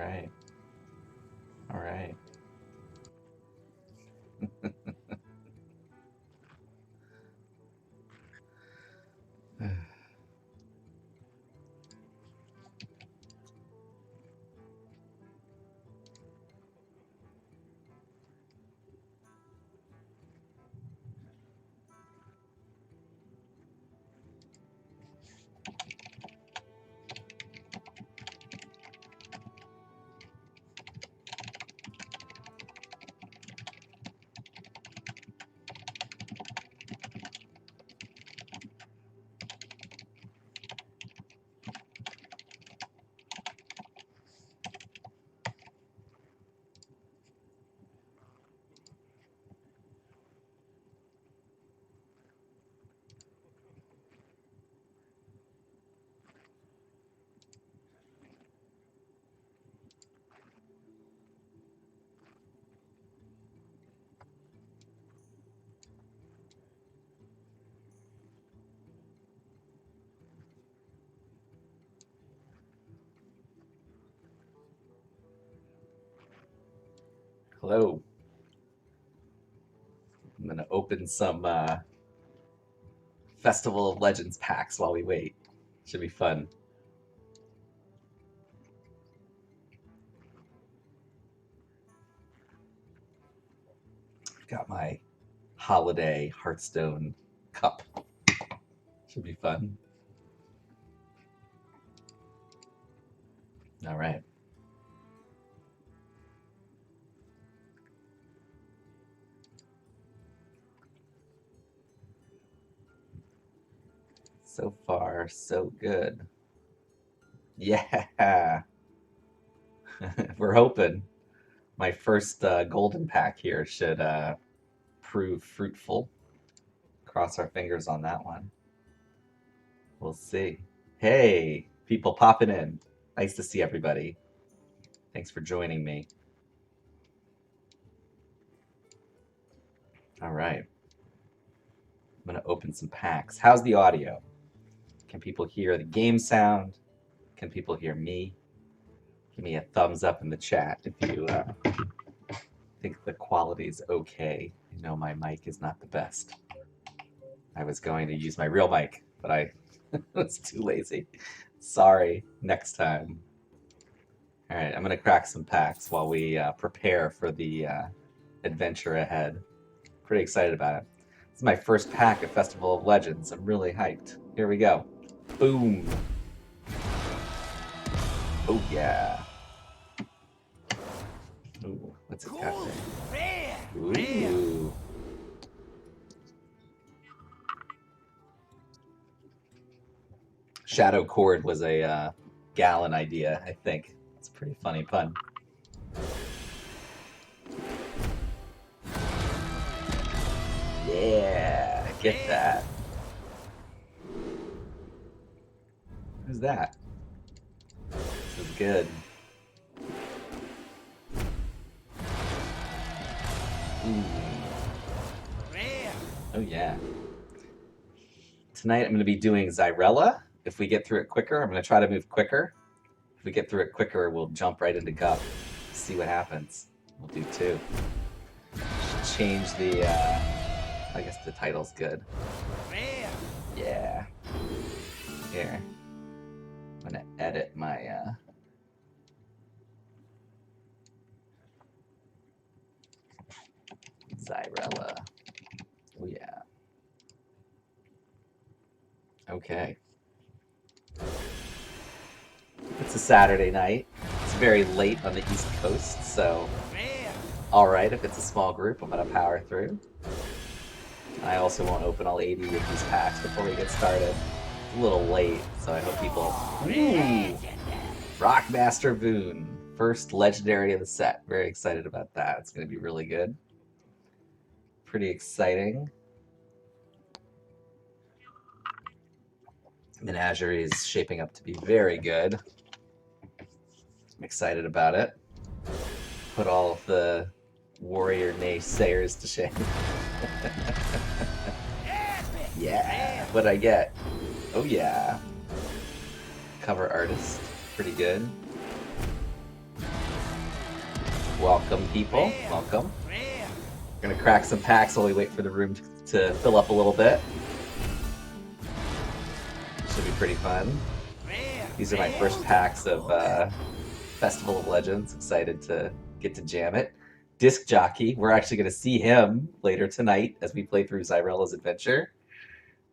right. All right. Hello. I'm going to open some Festival of Legends packs while we wait. Should be fun. Got my holiday Hearthstone cup. Should be fun. All right. So far, so good. Yeah. We're hoping. My first golden pack here should prove fruitful. Cross our fingers on that one. We'll see. Hey, people popping in. Nice to see everybody. Thanks for joining me. All right. I'm going to open some packs. How's the audio? Can people hear the game sound? Can people hear me? Give me a thumbs up in the chat if you think the quality's okay. You know my mic is not the best. I was going to use my real mic, but I was too lazy. Sorry, next time. All right, I'm going to crack some packs while we prepare for the adventure ahead. Pretty excited about it. This is my first pack of Festival of Legends. I'm really hyped. Here we go. Boom. Oh, yeah. Ooh, what's it got there? Ooh. Shadow Cord was a Gallon idea, I think. It's a pretty funny pun. Yeah, get that. Who's that? This is good. Ooh. Oh yeah. Tonight I'm going to be doing Xyrella. If we get through it quicker, I'm going to try to move quicker. If we get through it quicker, we'll jump right into Gup. See what happens. We'll do two. Should change the, I guess the title's good. Yeah. Here. I'm going to edit my, Xyrella. Oh yeah. Okay. It's a Saturday night. It's very late on the East Coast, so alright, if it's a small group, I'm going to power through. I also won't open all 80 of these packs before we get started. It's a little late, so I hope people... Ooh! Rockmaster Boone. First legendary of the set. Very excited about that. It's going to be really good. Pretty exciting. Menagerie is shaping up to be very good. I'm excited about it. Put all of the warrior naysayers to shame. Yeah, what'd I get? Oh yeah. Cover artist, pretty good. Welcome, people. Welcome. We're gonna crack some packs while we wait for the room to fill up a little bit. Should be pretty fun. These are my first packs of Festival of Legends. Excited to get to jam it. Disc Jockey. We're actually gonna see him later tonight as we play through Zyrella's adventure.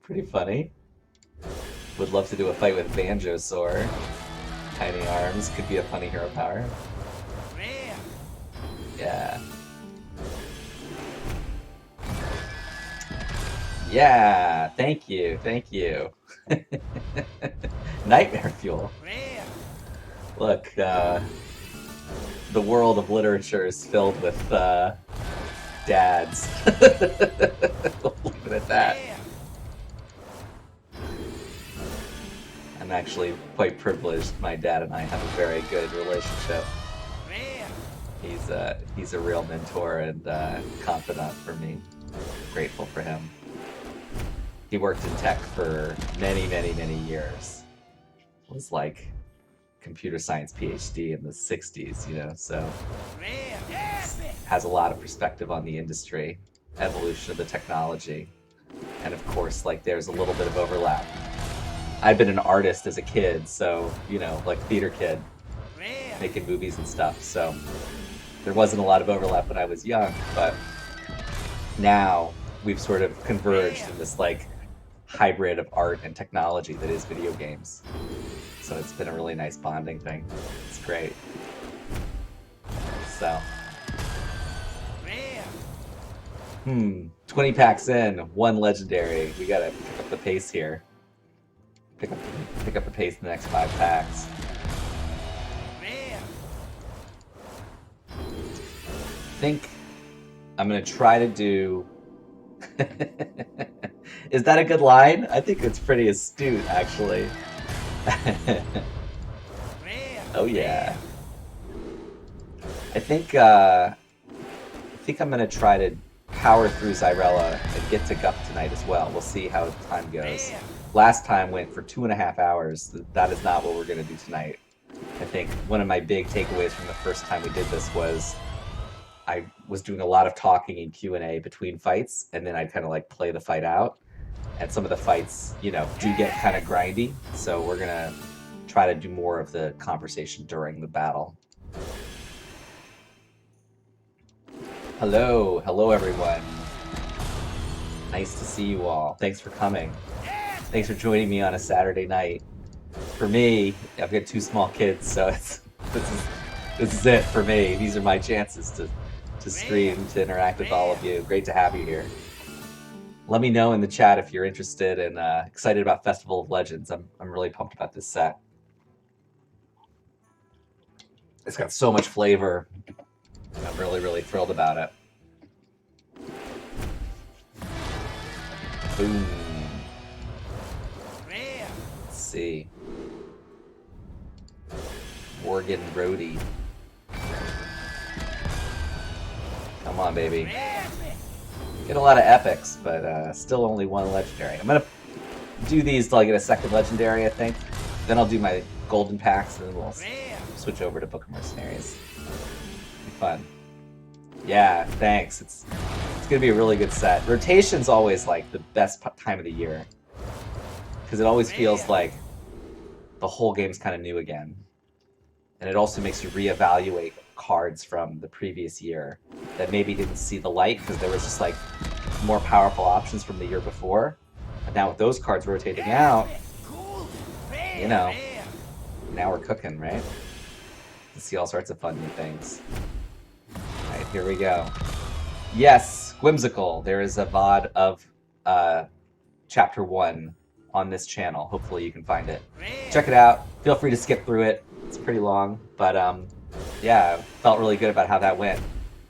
Pretty funny. Would love to do a fight with Banjosaur. Tiny arms could be a funny hero power. Yeah. Yeah, thank you, thank you. Nightmare Fuel. Look, the world of literature is filled with dads. We'll leave it at that. I'm actually quite privileged. My dad and I have a very good relationship. He's a real mentor and confidant for me. Grateful for him. He worked in tech for many, many, many years. Was like computer science PhD in the 60s, you know, so has a lot of perspective on the industry, evolution of the technology, and of course, like there's a little bit of overlap. I've been an artist as a kid, so, you know, like theater kid, making movies and stuff, so there wasn't a lot of overlap when I was young, but now we've sort of converged in this like hybrid of art and technology that is video games. So it's been a really nice bonding thing. It's great. So. 20 packs in, 1 legendary. We gotta pick up the pace here. Pick up the pace in the next 5 packs. I think I'm gonna try to do... Is that a good line? I think it's pretty astute, actually. Oh yeah. I think I'm gonna try to power through Zyrella and get to Gup tonight as well. We'll see how time goes. Last time went for 2.5 hours. That is not what we're gonna do tonight. I think one of my big takeaways from the first time we did this was I was doing a lot of talking and Q&A between fights, and then I'd kind of like play the fight out. And some of the fights, you know, do get kind of grindy, so we're gonna try to do more of the conversation during the battle. Hello, hello everyone. Nice to see you all. Thanks for coming. Thanks for joining me on a Saturday night. For me, I've got 2 small kids, so this is it for me. These are my chances to stream, to interact with all of you. Great to have you here. Let me know in the chat if you're interested and excited about Festival of Legends. I'm really pumped about this set. It's got so much flavor. I'm really, really thrilled about it. Boom. Let's see. Morgan Brody. Come on, baby. Get a lot of epics, but still only 1 legendary. I'm gonna do these till I get a 2nd legendary, I think. Then I'll do my golden packs, and then we'll switch over to Book of Mercenaries. Be fun. Yeah, thanks. It's gonna be a really good set. Rotation's always like the best time of the year, because it always feels like the whole game's kind of new again, and it also makes you reevaluate cards from the previous year that maybe didn't see the light because there was just like more powerful options from the year before. But now with those cards rotating out, you know, now we're cooking, right? To see all sorts of fun new things. All right, here we go. Yes, whimsical. There is a VOD of Chapter 1 on this channel. Hopefully you can find it. Check it out. Feel free to skip through it. It's pretty long, but yeah, felt really good about how that went.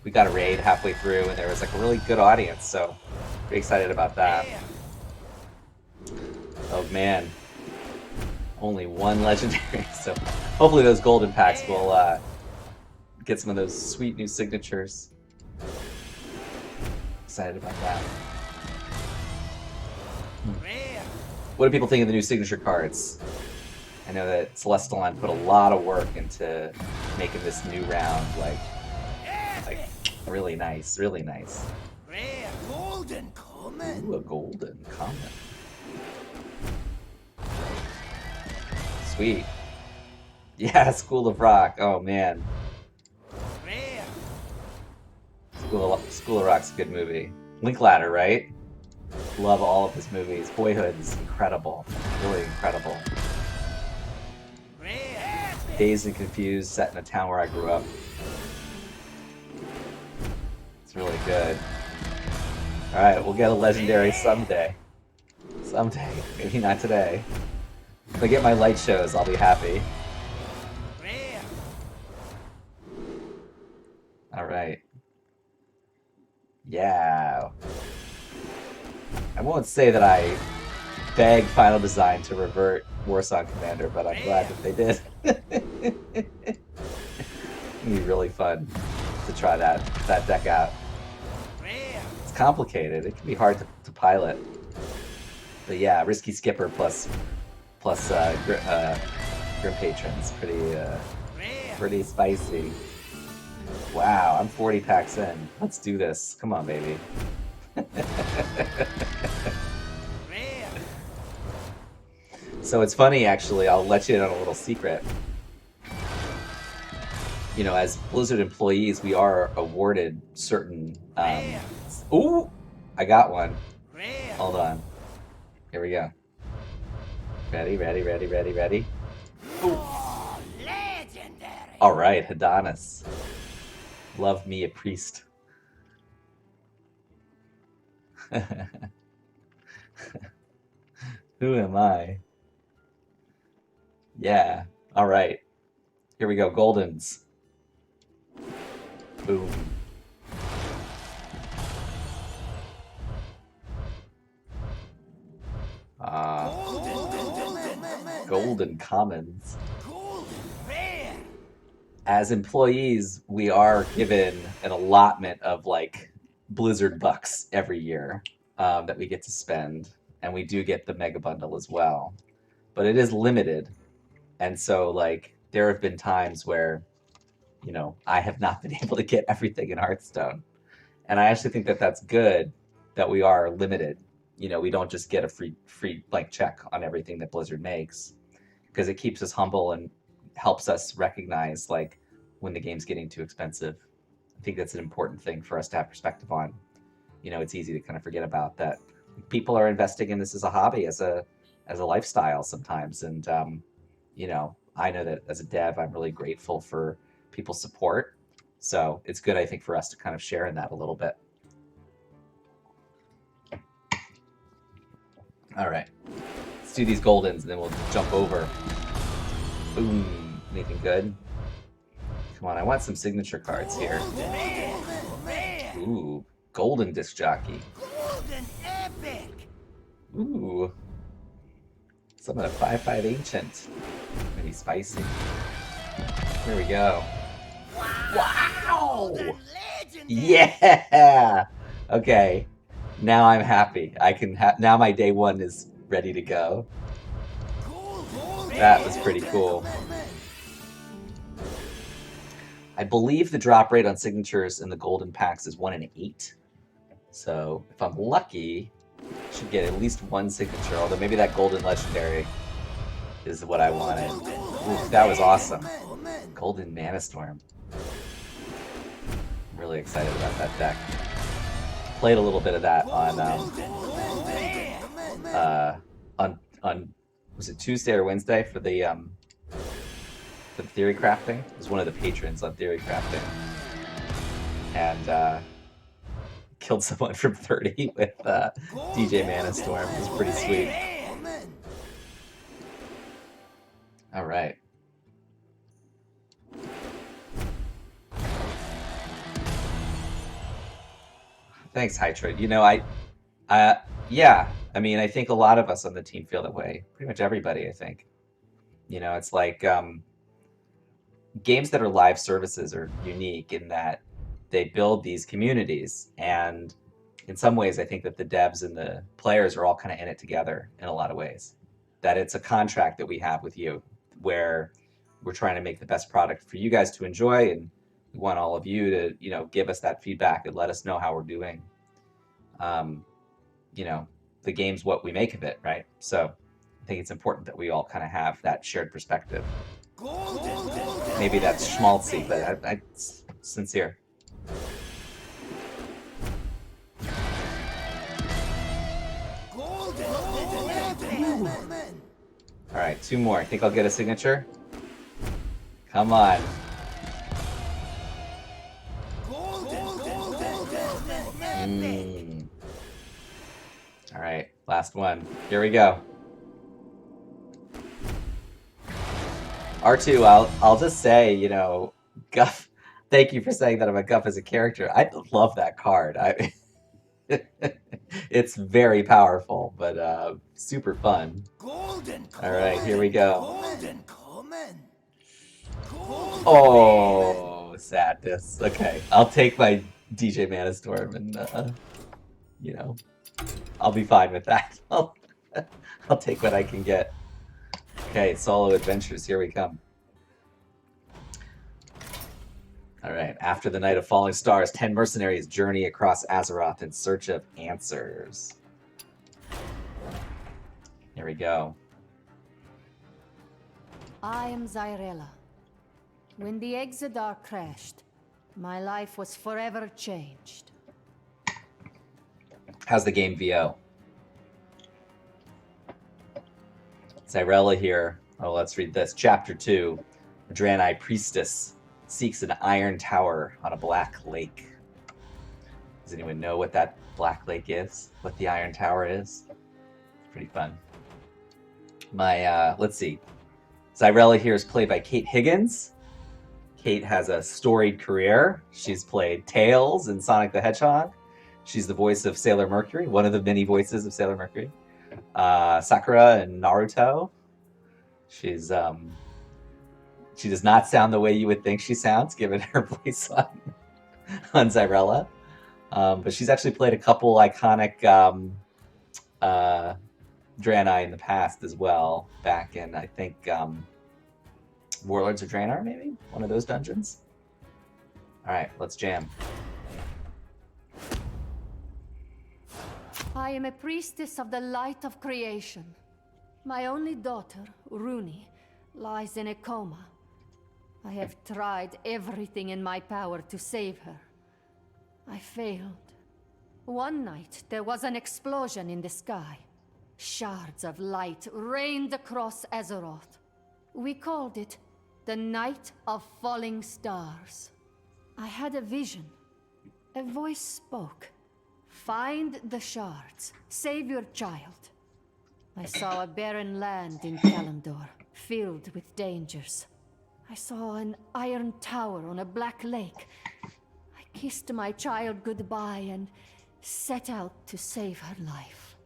We got a raid halfway through, and there was like a really good audience, so pretty excited about that. Oh man, only 1 legendary, so hopefully those golden packs will get some of those sweet new signatures. Excited about that. What do people think of the new signature cards? I know that Celestalon put a lot of work into making this new round like Like, really nice, really nice. Rare golden common. Ooh, a golden common. Sweet. Yeah, School of Rock. Oh man, Rare. School of Rock's a good movie. Linklater, right? Love all of his movies. Boyhood's incredible, really incredible. Rare. Dazed and Confused, set in a town where I grew up. It's really good. All right, we'll get a legendary someday. Someday, maybe not today. If I get my light shows, I'll be happy. Rare. All right. Yeah. I won't say that I begged Final Design to revert Warsong Commander, but I'm glad that they did. It'd be really fun to try that deck out. Rare. It's complicated. It can be hard to pilot. But yeah, Risky Skipper plus Grim Patron's pretty spicy. Wow, I'm 40 packs in. Let's do this. Come on, baby. Rare. So it's funny, actually. I'll let you in on a little secret. You know, as Blizzard employees, we are awarded certain. Ooh, I got one. Rare. Hold on. Here we go. Ready, ready, ready, ready, ready. Oh, legendary. All right, Adonis. Love me a priest. Who am I? Yeah. All right. Here we go. Goldens. Boom. Golden commons. Golden rare. As employees, we are given an allotment of like Blizzard bucks every year that we get to spend, and we do get the mega bundle as well. But it is limited, and so like there have been times where, you know, I have not been able to get everything in Hearthstone, and I actually think that that's good that we are limited. You know, we don't just get a free blank check on everything that Blizzard makes, because it keeps us humble and helps us recognize like when the game's getting too expensive. I think that's an important thing for us to have perspective on. You know, it's easy to kind of forget about that. People are investing in this as a hobby, as a lifestyle sometimes, and you know, I know that as a dev, I'm really grateful for people's support. So it's good, I think, for us to kind of share in that a little bit. All right, let's do these goldens, and then we'll jump over. Boom. Anything good? Come on, I want some signature cards here. Rare. Rare. Ooh, golden disc jockey. Golden epic. Ooh. Some of the 5/5 ancient. Maybe spicy. Here we go. Wow! Golden legendary. Yeah! Okay. Now I'm happy. I can now my day one is ready to go. Golden That was pretty cool. I believe the drop rate on signatures in the golden packs is 1 in 8. So if I'm lucky, I should get at least one signature, although maybe that golden legendary is what I wanted. Ooh, that was awesome. Golden Mana Storm. I'm really excited about that deck. Played a little bit of that on was it Tuesday or Wednesday for the theory crafting. It was one of the patrons on theory crafting, and killed someone from 30 with DJ Mana Storm. It was pretty sweet. All right. Thanks, Hytroid. You know, yeah. I mean, I think a lot of us on the team feel that way. Pretty much everybody, I think. You know, it's like games that are live services are unique in that they build these communities, and in some ways, I think that the devs and the players are all kind of in it together in a lot of ways. That it's a contract that we have with you, where we're trying to make the best product for you guys to enjoy, and we want all of you to, give us that feedback and let us know how we're doing. You know, the game's what we make of it, right? So I think it's important that we all kind of have that shared perspective. Maybe that's schmaltzy, but it's sincere. All right, 2 more. I think I'll get a signature. Come on. All right, last one. Here we go. R2, I'll just say, Guff, thank you for saying that I'm a Guff as a character. I love that card. It's very powerful, but super fun. All right, here we go. Oh, sadness. Okay, I'll take my DJ Manastorm and, I'll be fine with that. I'll take what I can get. Okay, solo adventures, here we come. All right, after the night of falling stars, 10 mercenaries journey across Azeroth in search of answers. Here we go. I am Zyrella. When the Exodar crashed, my life was forever changed. How's the game VO? Zyrella here. Oh, let's read this. Chapter 2. Draenei Priestess seeks an iron tower on a black lake. Does anyone know what that black lake is? What the iron tower is? Pretty fun. Let's see. Zyrella here is played by Kate Higgins. Kate has a storied career. She's played Tails in Sonic the Hedgehog. She's the voice of Sailor Mercury, one of the many voices of Sailor Mercury. Sakura in Naruto. She does not sound the way you would think she sounds, given her voice on Zyrella. But she's actually played a couple iconic Draenei in the past as well. Back in, I think, Warlords of Draenor, maybe? One of those dungeons? Alright, let's jam. I am a priestess of the light of creation. My only daughter, Runi, lies in a coma. I have tried everything in my power to save her. I failed. One night, there was an explosion in the sky. Shards of light rained across Azeroth. We called it the Night of Falling Stars. I had a vision. A voice spoke. Find the shards. Save your child. I saw a barren land in Kalimdor, filled with dangers. I saw an iron tower on a black lake. I kissed my child goodbye and set out to save her life.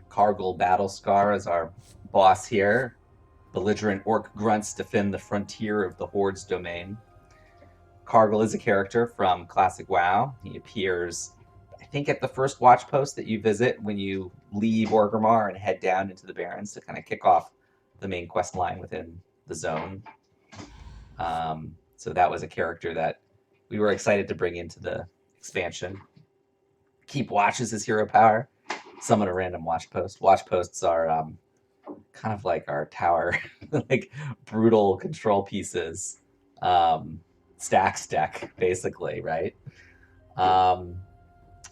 Kargil Battlescar is our boss here. Belligerent orc grunts defend the frontier of the Horde's domain. Kargil is a character from Classic WoW. He appears, I think, at the first watch post that you visit when you leave Orgrimmar and head down into the Barrens to kind of kick off the main quest line within the zone. So that was a character that we were excited to bring into the expansion. Keep Watch is his hero power. Summon a random watch post. Watch posts are kind of like our tower, like brutal control pieces. Stacks deck, basically, right?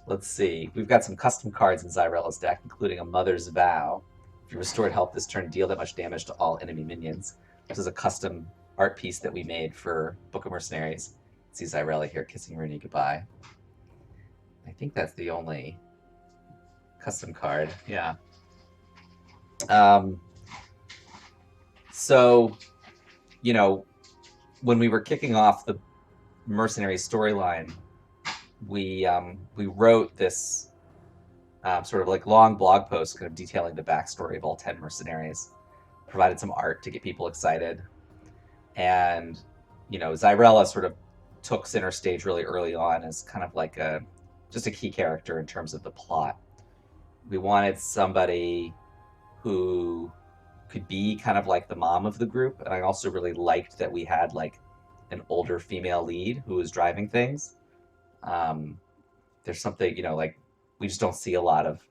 Let's see. We've got some custom cards in Zyrella's deck, including a Mother's Vow. If you restored health this turn, deal that much damage to all enemy minions. This is a custom art piece that we made for Book of Mercenaries. See Zyrella here kissing Rooney goodbye. I think that's the only custom card. Yeah. So, when we were kicking off the Mercenary storyline, we wrote this sort of like long blog post kind of detailing the backstory of all 10 mercenaries, provided some art to get people excited. And, Zyrella sort of took center stage really early on as kind of like just a key character in terms of the plot. We wanted somebody who could be kind of like the mom of the group, and I also really liked that we had like an older female lead who is driving things. There's something, you know, like we just don't see a lot of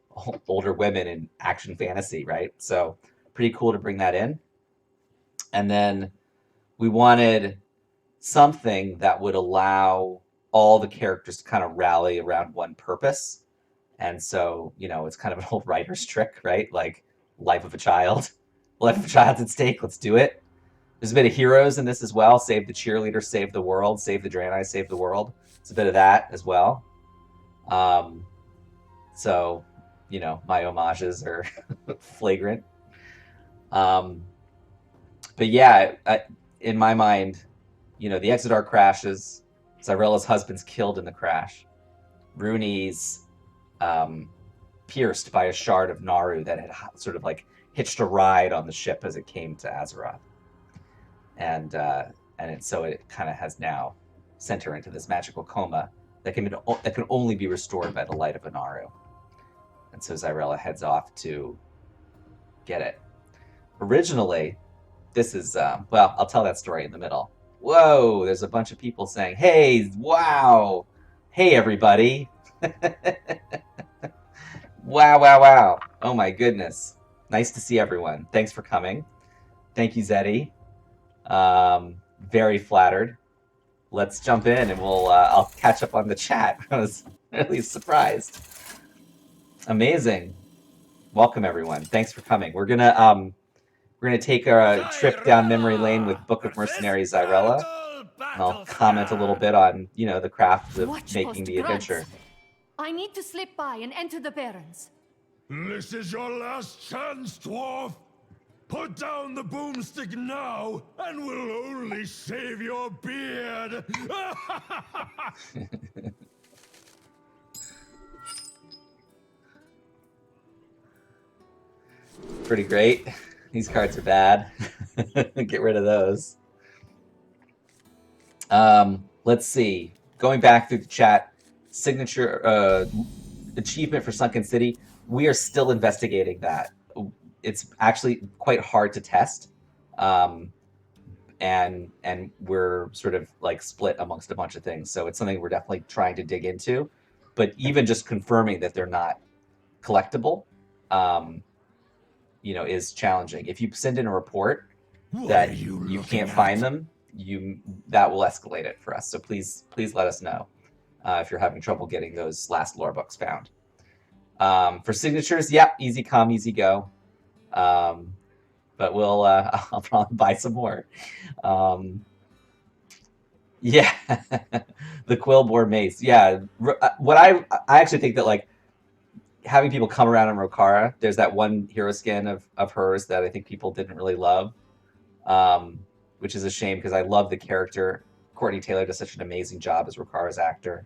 older women in action fantasy, right? So pretty cool to bring that in. And then we wanted something that would allow all the characters to kind of rally around one purpose. And so, you know, it's kind of an old writer's trick, right? Like life of a child. Life of a child's at stake. Let's do it. There's a bit of heroes in this as well. Save the cheerleader, save the world, save the Draenei, save the world. It's a bit of that as well. So, you know, my homages are flagrant. But yeah, in my mind, you know, the Exodar crashes. Zyrella's husband's killed in the crash. Rooney's pierced by a shard of Naru that had sort of like hitched a ride on the ship as it came to Azeroth. And so it kind of has now sent her into this magical coma that can only be restored by the light of Naru. And so Zyrella heads off to get it. Originally, this is well, I'll tell that story in the middle. Whoa, there's a bunch of people saying, "Hey, wow, hey everybody." Wow. Oh my goodness. Nice to see everyone. Thanks for coming. Thank you, Zeddy. Very flattered. Let's jump in and I'll catch up on the chat. I was really surprised. Amazing. Welcome everyone. Thanks for coming. We're gonna take a trip down memory lane with Book of Mercenaries Zyrella. And I'll comment a little bit on, you know, the craft of making the adventure. I need to slip by and enter the Barrens. This is your last chance, dwarf. Put down the boomstick now, and we'll only save your beard. Pretty great. These cards are bad. Get rid of those. Let's see. Going back through the chat, signature achievement for Sunken City. We are still investigating that. It's actually quite hard to test, and we're sort of like split amongst a bunch of things. So it's something we're definitely trying to dig into. But even just confirming that they're not collectible, you know, is challenging. If you send in a report that you can't find them, that will escalate it for us. So please let us know if you're having trouble getting those last lore books found. For signatures, yeah, easy come, easy go. But I'll probably buy some more. Yeah, the Quillbore Mace. Yeah, what I actually think that like having people come around on Rokara, there's that one hero skin of hers that I think people didn't really love, which is a shame because I love the character. Courtney Taylor does such an amazing job as Rokara's actor.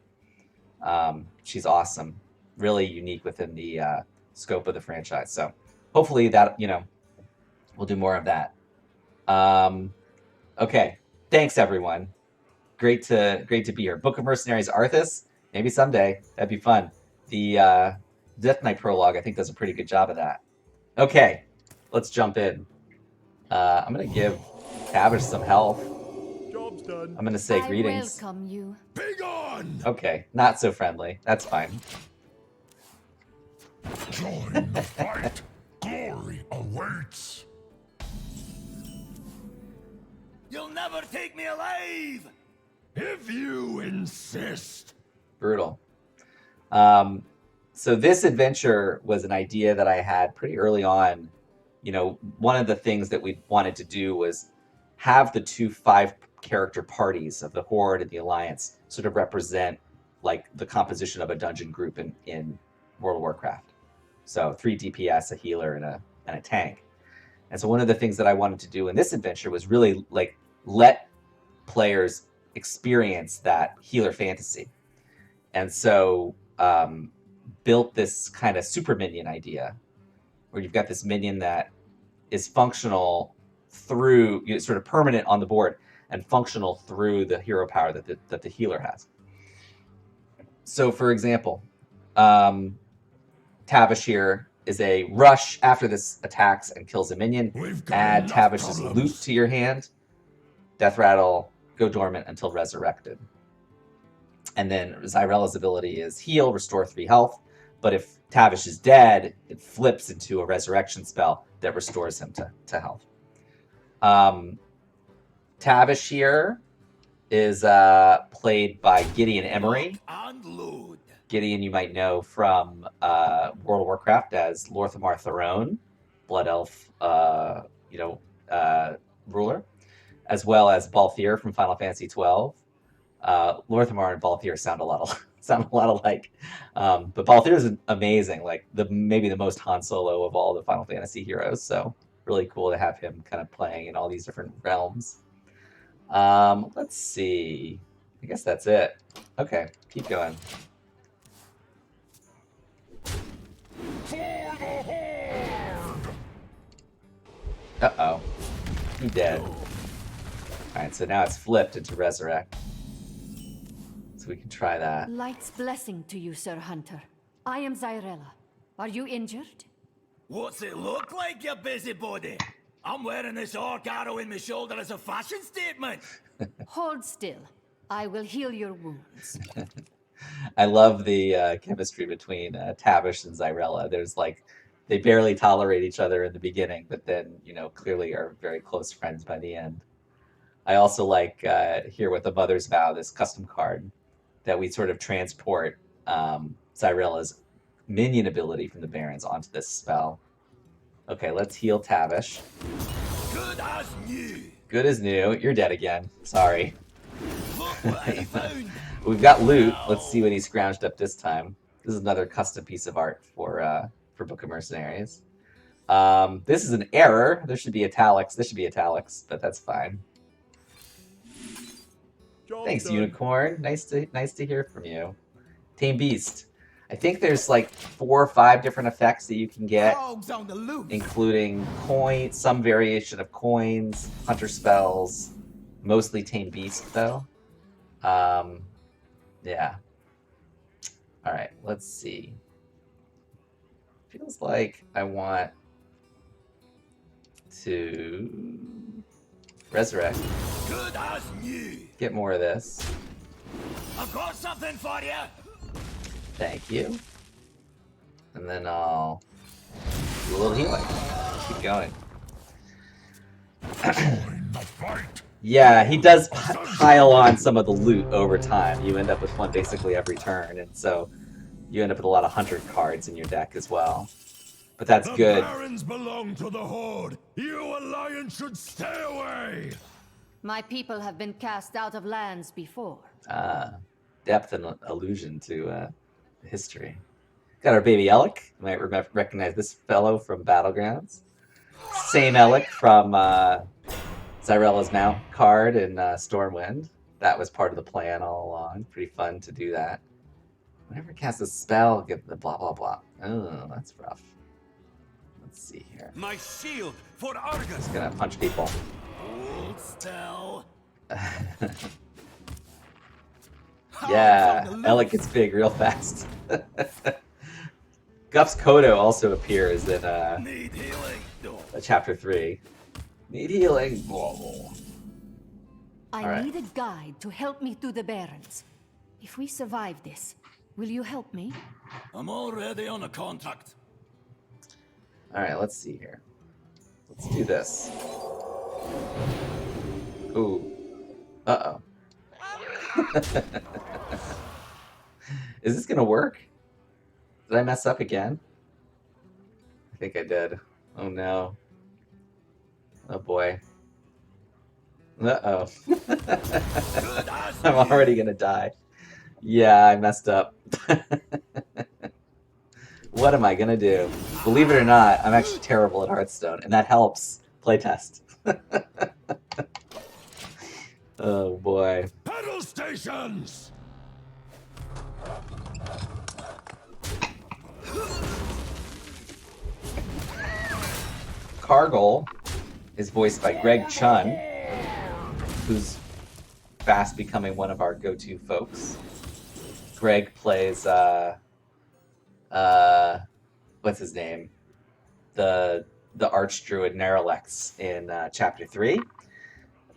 She's awesome, really unique within the scope of the franchise. So hopefully that, you know, we'll do more of that. Okay, thanks everyone. Great to be here. Book of Mercenaries Arthas, maybe someday. That'd be fun. The Death Knight prologue, I think, does a pretty good job of that. Okay, let's jump in. I'm gonna give Tavish some health. Job's done. I'm gonna say greetings. I welcome you. Be gone! Okay, not so friendly. That's fine. Join the fight. Glory awaits. You'll never take me alive! If you insist. Brutal. So this adventure was an idea that I had pretty early on. You know, one of the things that we wanted to do was have the 2 5-character parties of the Horde and the Alliance sort of represent like the composition of a dungeon group in World of Warcraft. So 3 DPS, a healer, and a tank. And so one of the things that I wanted to do in this adventure was really like let players experience that healer fantasy. And so built this kind of super minion idea where you've got this minion that is functional through, you know, sort of permanent on the board and functional through the hero power that the healer has. So for example, Tavish here is a rush after this attacks and kills a minion. Add Tavish's loot to your hand. Death Rattle go dormant until resurrected. And then Zyrella's ability is heal, restore 3 health. But if Tavish is dead, it flips into a resurrection spell that restores him to health. Tavish here is played by Gideon Emery. And load. Gideon, you might know from World of Warcraft as Lorthamar Theron, Blood Elf, ruler, as well as Balthier from Final Fantasy XII. Lorthamar and Balthier sound a lot alike, but Balthier is amazing. Like maybe the most Han Solo of all the Final Fantasy heroes. So really cool to have him kind of playing in all these different realms. Let's see. I guess that's it. Okay, keep going. Uh-oh. He dead. Alright, so now it's flipped into Resurrect. So we can try that. Light's blessing to you, Sir Hunter. I am Zyrella. Are you injured? What's it look like, you busybody? I'm wearing this orc arrow in my shoulder as a fashion statement. Hold still. I will heal your wounds. I love the chemistry between Tavish and Zyrella. There's like, they barely tolerate each other in the beginning, but then, clearly are very close friends by the end. I also like here with the Mother's Vow, this custom card that we sort of transport Zyrella's minion ability from the Barrens onto this spell. Okay, let's heal Tavish. Good as new. Good as new. You're dead again. Sorry. Look what I found. We've got loot. Let's see what he scrounged up this time. This is another custom piece of art for Book of Mercenaries. This is an error. There should be italics. This should be italics, but that's fine. Thanks, done. Unicorn. Nice to hear from you. Tame Beast. I think there's like 4 or 5 different effects that you can get, Dogs on the loose. including coin, some variation of coins, hunter spells, mostly Tame Beast though. Yeah. All right, let's see. Feels like I want to resurrect. Good as new. Get more of this. I've got something for you. Thank you. And then I'll do a little healing. Keep going. Join the fight. Yeah, he does pile on some of the loot over time. You end up with one basically every turn, and so you end up with a lot of hunter cards in your deck as well. But that's The good. barons belong to the Horde. You alliance should stay away. My people have been cast out of lands before. Depth and allusion to history. Got our baby Elec. You might recognize this fellow from Battlegrounds. Same Elec from Zyrella's Mount card in Stormwind. That was part of the plan all along. Pretty fun to do that. Whenever I cast a spell, get the blah blah blah. Oh, that's rough. Let's see here. My shield for Argus. Just gonna punch people. Hold still. Yeah, Elec gets big real fast. Guff's Kodo also appears in Need healing. No. Chapter 3. Need healing. Whoa. I All right. need a guide to help me through the Barrens. If we survive this, will you help me? I'm already on a contract. Alright, let's see here. Let's do this. Ooh. Uh-oh. Is this gonna work? Did I mess up again? I think I did. Oh no. Oh boy. Uh-oh. I'm already gonna die. Yeah, I messed up. What am I gonna do? Believe it or not, I'm actually terrible at Hearthstone, and that helps playtest. Oh boy. Pedal stations. Cargill is voiced by Greg Chun, who's fast becoming one of our go-to folks. Greg plays what's his name? The Archdruid Neralex in Chapter 3.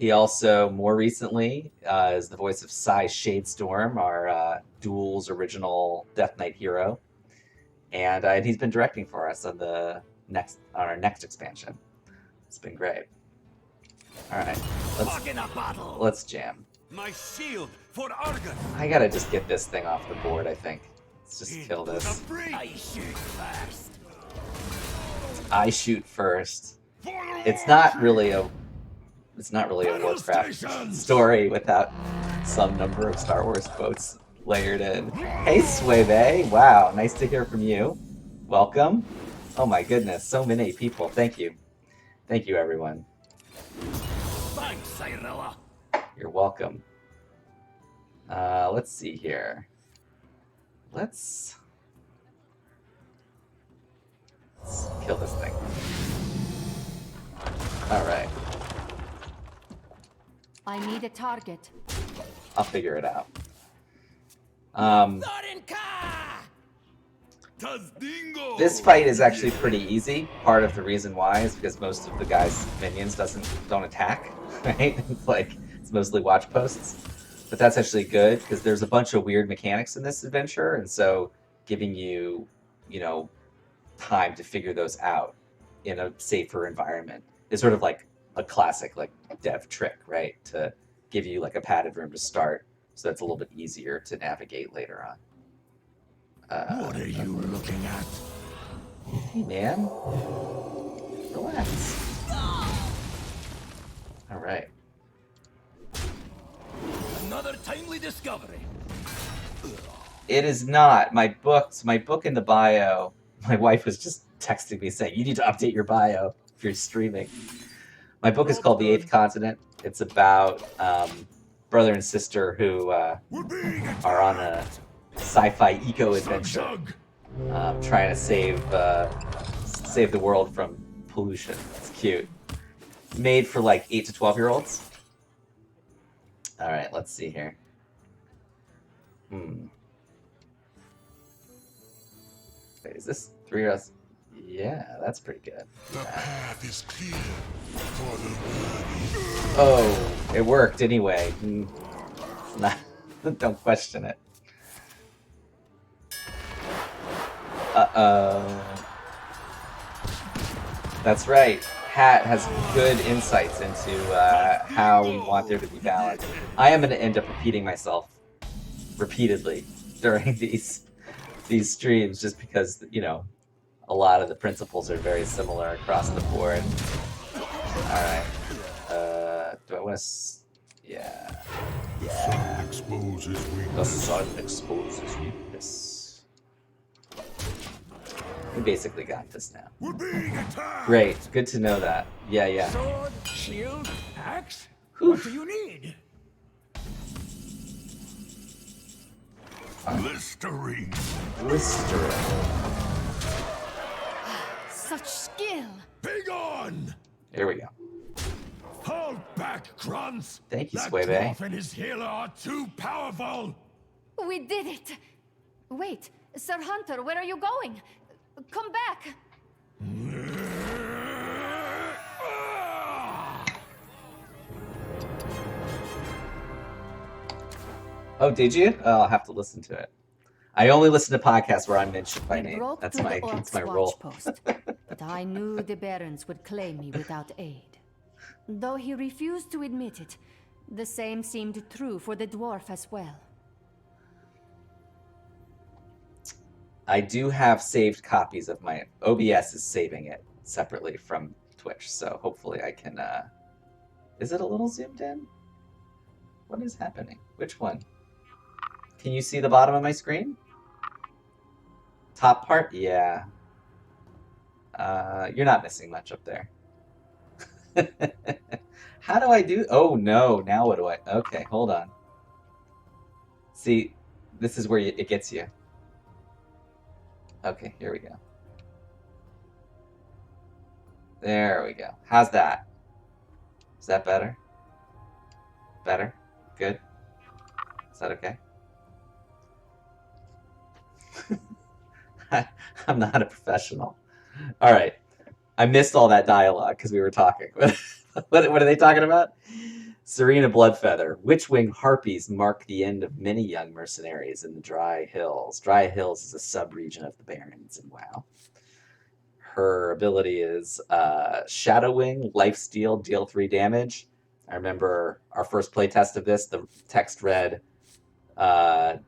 He also, more recently, is the voice of Sai Shadestorm, our Duel's original Death Knight hero, and he's been directing for us on our next expansion. It's been great. All right, let's jam. My shield for Argon. I gotta just get this thing off the board. I think. Let's just kill this. I shoot first. I shoot first. It's not really a Warcraft story without some number of Star Wars quotes layered in. Hey, Swebe! Wow, nice to hear from you. Welcome. Oh my goodness, so many people. Thank you. Thank you, everyone. Thanks, Cyrilla. You're welcome. Let's see here. Let's kill this thing. All right. I need a target. I'll figure it out. This fight is actually pretty easy. Part of the reason why is because most of the guys' minions don't attack, right? It's mostly watch posts. But that's actually good because there's a bunch of weird mechanics in this adventure, and so giving you, time to figure those out in a safer environment is sort of like a classic dev trick, right? To give you a padded room to start, so that's a little bit easier to navigate later on. What are you looking at? Hey, man. Relax. All right. Another timely discovery. It is not. My book in the bio, my wife was just texting me saying, you need to update your bio if you're streaming. My book is called The Eighth Continent. It's about brother and sister who are on a sci-fi eco-adventure, trying to save the world from pollution. It's cute. Made for 8 to 12-year-olds. All right, let's see here. Wait, is this 3 year olds? Yeah, that's pretty good. The path is clear for the worthy. Oh, it worked anyway. Don't question it. Uh-oh. That's right. Hat has good insights into how we want there to be balance. I am going to end up repeating myself repeatedly during these streams just because, a lot of the principles are very similar across the board. Alright. Do I want to... Yeah. Sun exposes weakness. The sun exposes weakness. We basically got this now. We're being attacked. Great. Good to know that. Yeah. Sword, shield, axe. Whew. What do you need? Blistering. Such skill. Begone! Here we go. Hold back, grunts. Thank you, That Swebe. dwarf and his healer are too powerful. We did it. Wait, Sir Hunter, where are you going? Come back. Oh, did you? Oh, I'll have to listen to it. I only listen to podcasts where I'm mentioned by We name. broke That's through my the orcs' role. watchpost, but I knew the barons would claim me without aid. Though he refused to admit it, the same seemed true for the dwarf as well. I do have saved copies of my... OBS is saving it separately from Twitch, so hopefully I can... Is it a little zoomed in? What is happening? Which one? Can you see the bottom of my screen? Top part? Yeah. You're not missing much up there. How do I do... Oh, no. Now what do I... Okay, hold on. See, this is where it gets you. Okay, here we go. There we go. How's that? Is that better? Better? Good? Is that okay? I'm not a professional. All right. I missed all that dialogue because we were talking. What are they talking about? Serena Bloodfeather. Witchwing harpies mark the end of many young mercenaries in the Dry Hills. Dry Hills is a sub-region of the Barrens in WoW. Her ability is Shadowwing, Lifesteal, deal 3 damage. I remember our first playtest of this, the text read,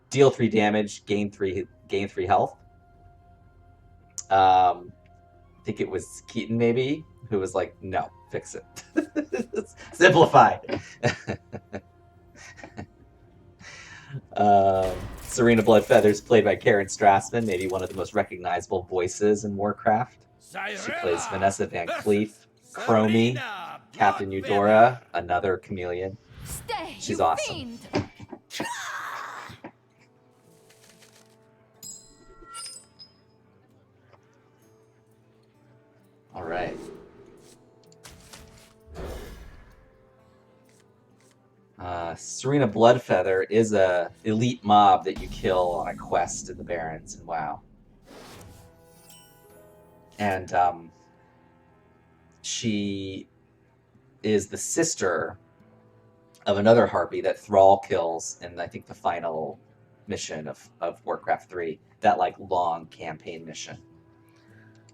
deal 3 damage, gain 3 health. I think it was Keaton maybe, who was like, no, fix it. Simplify. Serena Bloodfeather's played by Karen Strassman, maybe one of the most recognizable voices in Warcraft. She plays Vanessa Van Cleef, Chromie, Captain Eudora, another chameleon. Stay, She's you awesome. fiend! All right. Serena Bloodfeather is a elite mob that you kill on a quest in the Barrens in WoW. And she is the sister of another harpy that Thrall kills in, I think, the final mission of Warcraft 3. That, like, long campaign mission.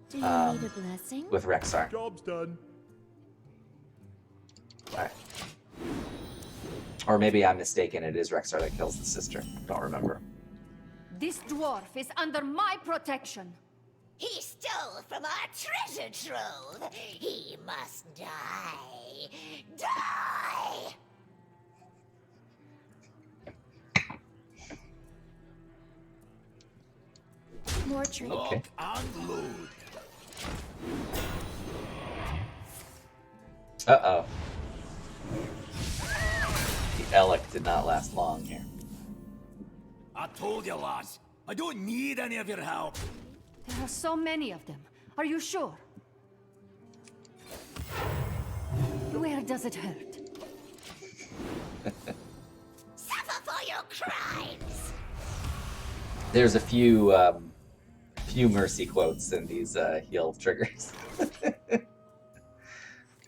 Do you need a blessing? With Rexar. Job's done. Alright. Or maybe I'm mistaken, it is Rexar that kills the sister. Don't remember. This dwarf is under my protection. He stole from our treasure trove. He must die. Die! More trees. Okay. And load. Uh-oh. The Elec did not last long here. I told you, lads. I don't need any of your help. There are so many of them. Are you sure? Where does it hurt? Suffer for your crimes! There's a few mercy quotes in these heal triggers.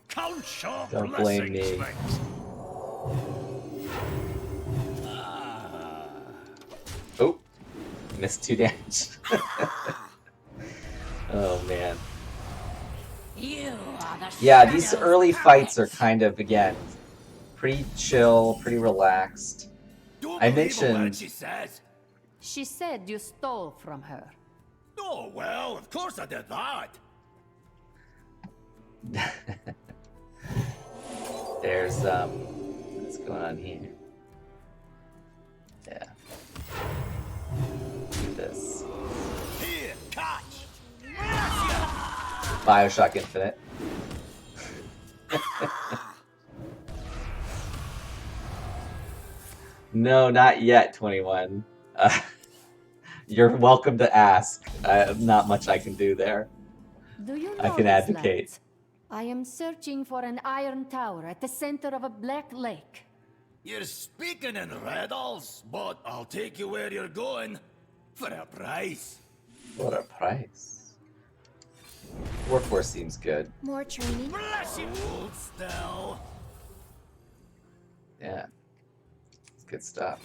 Count your Don't blame blessings, me. mates. Oh, missed 2 damage. Oh man. You are the Yeah, these Shadow's early fights are puppet. kind of, again, pretty chill, pretty relaxed. Don't I believe a word mentioned- she says. She said you stole from her. Oh, well, of course I did that. There's what's going on here? Yeah. Do this. Here, catch. BioShock Infinite. No, not yet, 21. You're welcome to ask. Not much I can do there. Do you know I can this advocate. land? I am searching for an iron tower at the center of a black lake. You're speaking in riddles, but I'll take you where you're going for a price. What a price. Warforce seems good. More training? Bless you. Hold still. Yeah. It's good stuff.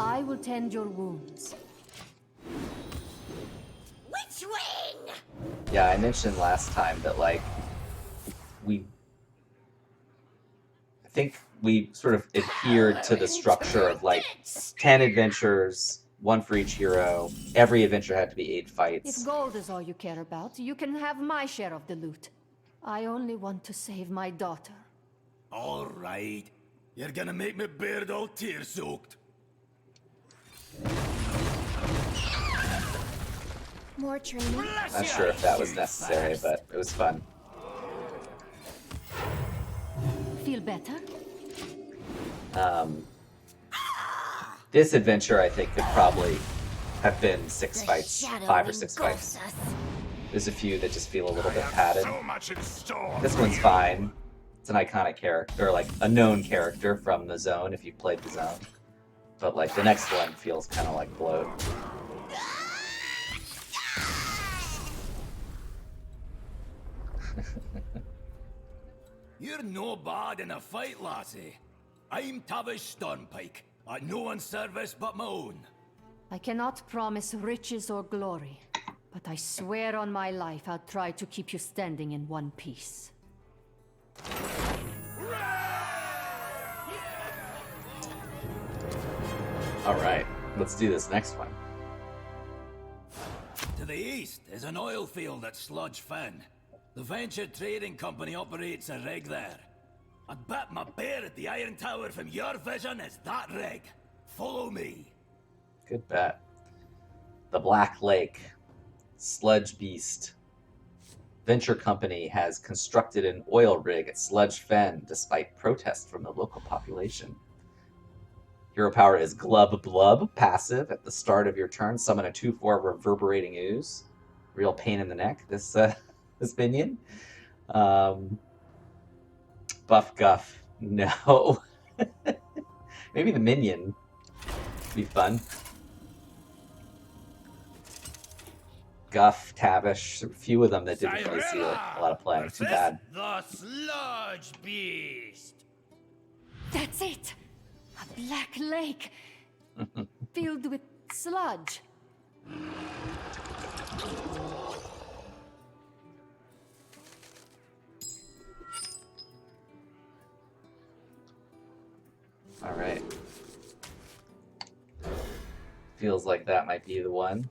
I will tend your wounds. Which wing? Yeah, I mentioned last time that, like, I think we sort of adhered to the structure of, like, 10 adventures, 1 for each hero. Every adventure had to be 8 fights. If gold is all you care about, you can have my share of the loot. I only want to save my daughter. All right. You're gonna make me beard all tear-soaked. More training? Not sure if that was necessary, but it was fun. Feel better? This adventure, I think, could probably have been 6 fights, shadow 5 or 6 engulfs fights. us. There's a few that just feel a little bit I have padded. so much in store. This for one's you. fine. It's an iconic character, or like a known character from the zone if you've played the zone. But like the next one feels kind of like bloat. You're no bad in a fight, lassie. I'm Tavish Stormpike, at no one's service but my own. I cannot promise riches or glory, but I swear on my life I'll try to keep you standing in one piece. Alright, let's do this next one. To the east is an oil field at Sludge Fen. The Venture Trading Company operates a rig there. I'd bet my bear at the Iron Tower from your vision is that rig. Follow me. Good bet. The Black Lake. Sludge Beast. Venture Company has constructed an oil rig at Sludge Fen despite protests from the local population. Hero power is Glub Blub, passive. At the start of your turn, summon a 2/4 reverberating ooze. Real pain in the neck, this minion. Buff Guff, no. Maybe the minion would be fun. Guff, Tavish, a few of them that didn't really see a lot of play. Too bad. The Sludge Beast. That's it! A black lake filled with sludge. All right. Feels like that might be the one.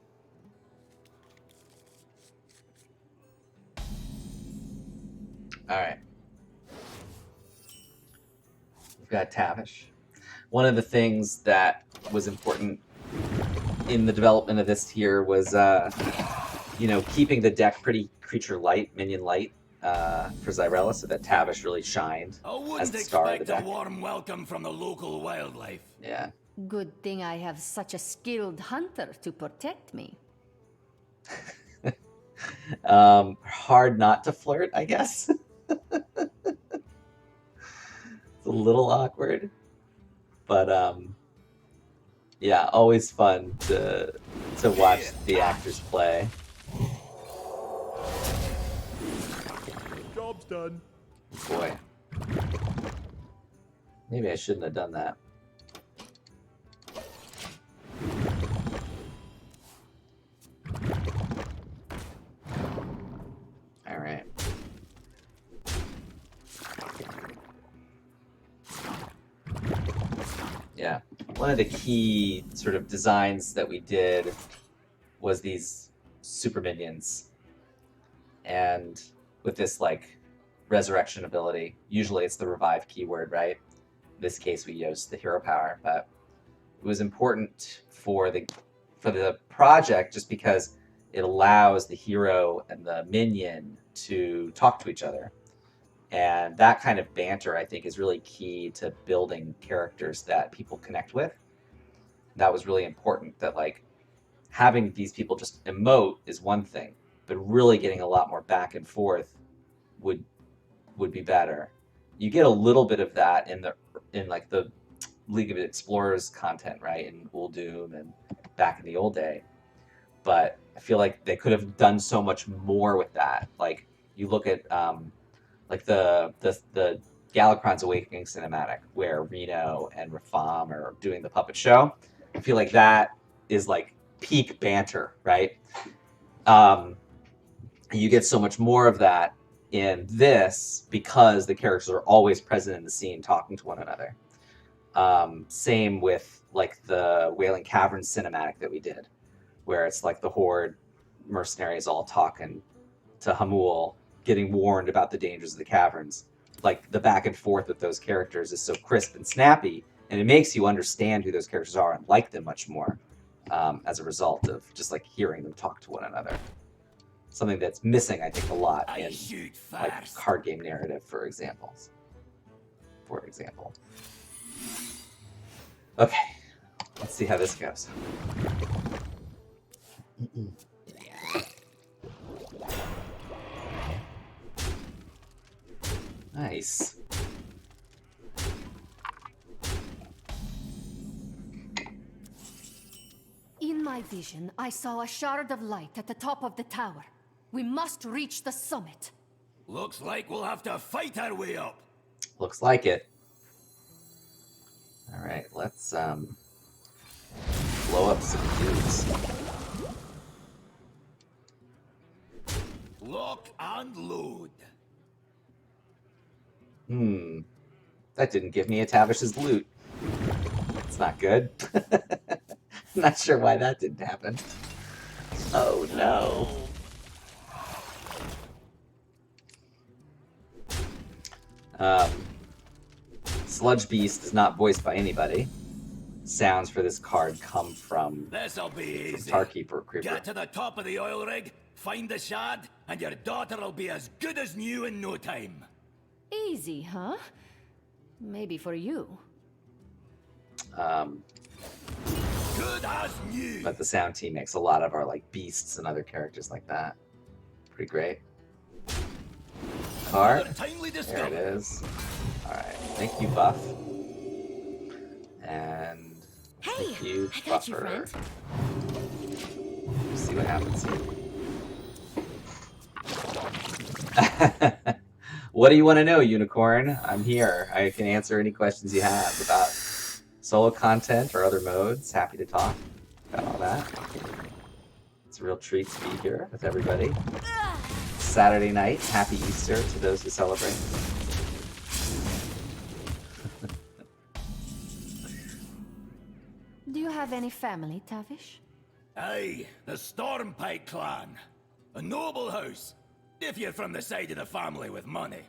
All right. We've got Tavish. One of the things that was important in the development of this tier was, keeping the deck pretty creature light, minion light for Zyrella, so that Tavish really shined I as wouldn't the star of the expect a deck. warm welcome from the local wildlife. Yeah. Good thing I have such a skilled hunter to protect me. Hard not to flirt, I guess. It's a little awkward. But yeah, always fun to watch the actors play. Job's done. Boy. Maybe I shouldn't have done that. All right. Yeah. One of the key sort of designs that we did was these super minions. And with this like resurrection ability, usually it's the revive keyword, right? In this case we used the hero power, but it was important for the project just because it allows the hero and the minion to talk to each other. And that kind of banter, I think, is really key to building characters that people connect with. That was really important, that like having these people just emote is one thing, but really getting a lot more back and forth would be better. You get a little bit of that in like the League of Explorers content, right? In Uldum and back in the old day. But I feel like they could have done so much more with that. Like you look at like the Galakrond's Awakening cinematic where Reno and Rafam are doing the puppet show. I feel like that is like peak banter, right? You get so much more of that in this because the characters are always present in the scene talking to one another. Same with like the Wailing Caverns cinematic that we did, where it's like the Horde mercenaries all talking to Hamul, getting warned about the dangers of the caverns. Like the back and forth with those characters is so crisp and snappy, and it makes you understand who those characters are and like them much more as a result of just like hearing them talk to one another. Something that's missing, I think, a lot in like card game narrative, for example. Okay, let's see how this goes. Nice. In my vision, I saw a shard of light at the top of the tower. We must reach the summit. Looks like we'll have to fight our way up. Looks like it. All right, let's blow up some dudes. Lock and load. That didn't give me a Tavish's loot. It's not good. I'm not sure why that didn't happen. Oh no. Sludge Beast is not voiced by anybody. Sounds for this card come from This'll be easy. Tarkeeper Creeper. Get to the top of the oil rig, find the shard, and your daughter'll be as good as new in no time. Easy, huh? Maybe for you. Good as new. But the sound team makes a lot of our like beasts and other characters like that. Pretty great. Card. Another timely There it discovery. is. Alright, thank you, Buff. And Hey, thank you, I got you, Buffer. friend. See what happens here. What do you want to know, Unicorn? I'm here. I can answer any questions you have about solo content or other modes. Happy to talk about all that. It's a real treat to be here with everybody. Saturday night. Happy Easter to those who celebrate. Do you have any family, Tavish? Aye, the Stormpike clan. A noble house, if you're from the side of the family with money.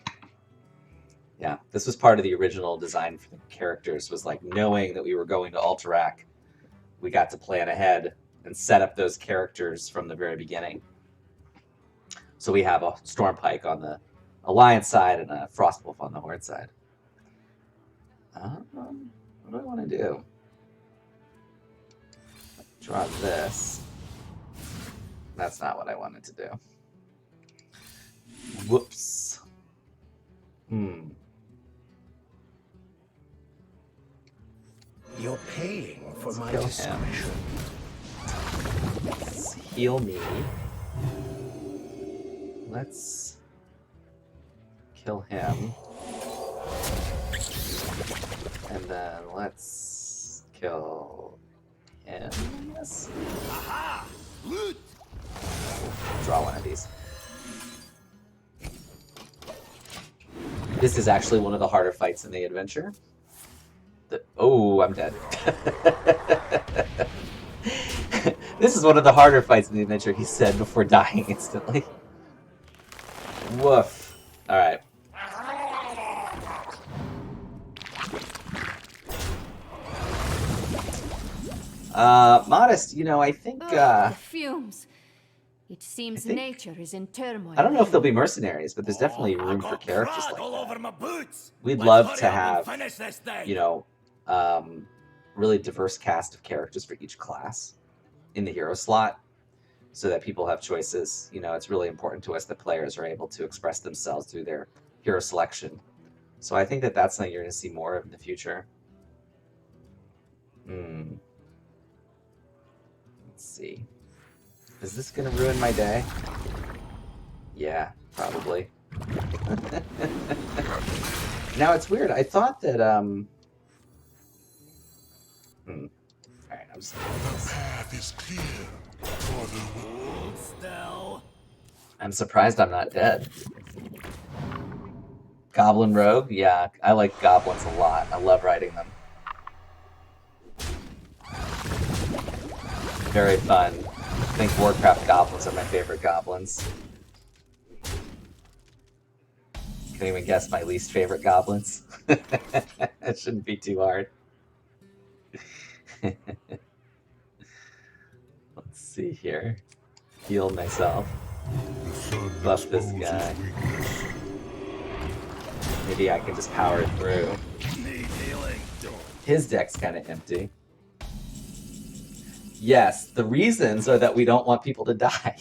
Yeah, this was part of the original design for the characters, was like knowing that we were going to Alterac, we got to plan ahead and set up those characters from the very beginning. So we have a Stormpike on the Alliance side and a Frostwolf on the Horde side. What do I want to do? Draw this. That's not what I wanted to do. Whoops. You're paying for my kill him. discretion. Let's heal me. Let's kill him. And then let's kill him, I guess. Aha! Loot! Draw one of these. This is actually one of the harder fights in the adventure. Oh, I'm dead. This is one of the harder fights in the adventure, he said before dying instantly. Woof. Alright. Modest, you know, I think, The fumes. It seems think- nature is in turmoil. I don't know if there'll be mercenaries, but there's definitely I room for got characters crud like all that. over my boots. We'd Let's love hurry to up and have, finish this thing. you know, really diverse cast of characters for each class in the hero slot so that people have choices. You know, it's really important to us that players are able to express themselves through their hero selection. So I think that that's something you're going to see more of in the future. Let's see. Is this going to ruin my day? Yeah, probably. Now it's weird. I thought that Alright, I'm just The path is clear for the Hold still. I'm surprised I'm not dead. Goblin Rogue? Yeah, I like goblins a lot. I love riding them. Very fun. I think Warcraft goblins are my favorite goblins. Can't even guess my least favorite goblins. It shouldn't be too hard. Let's see here. Heal myself. sun Buff this exposes guy. weakness. Maybe I can just power it through. Need healing. His deck's kind of empty. Yes, the reasons are that we don't want people to die.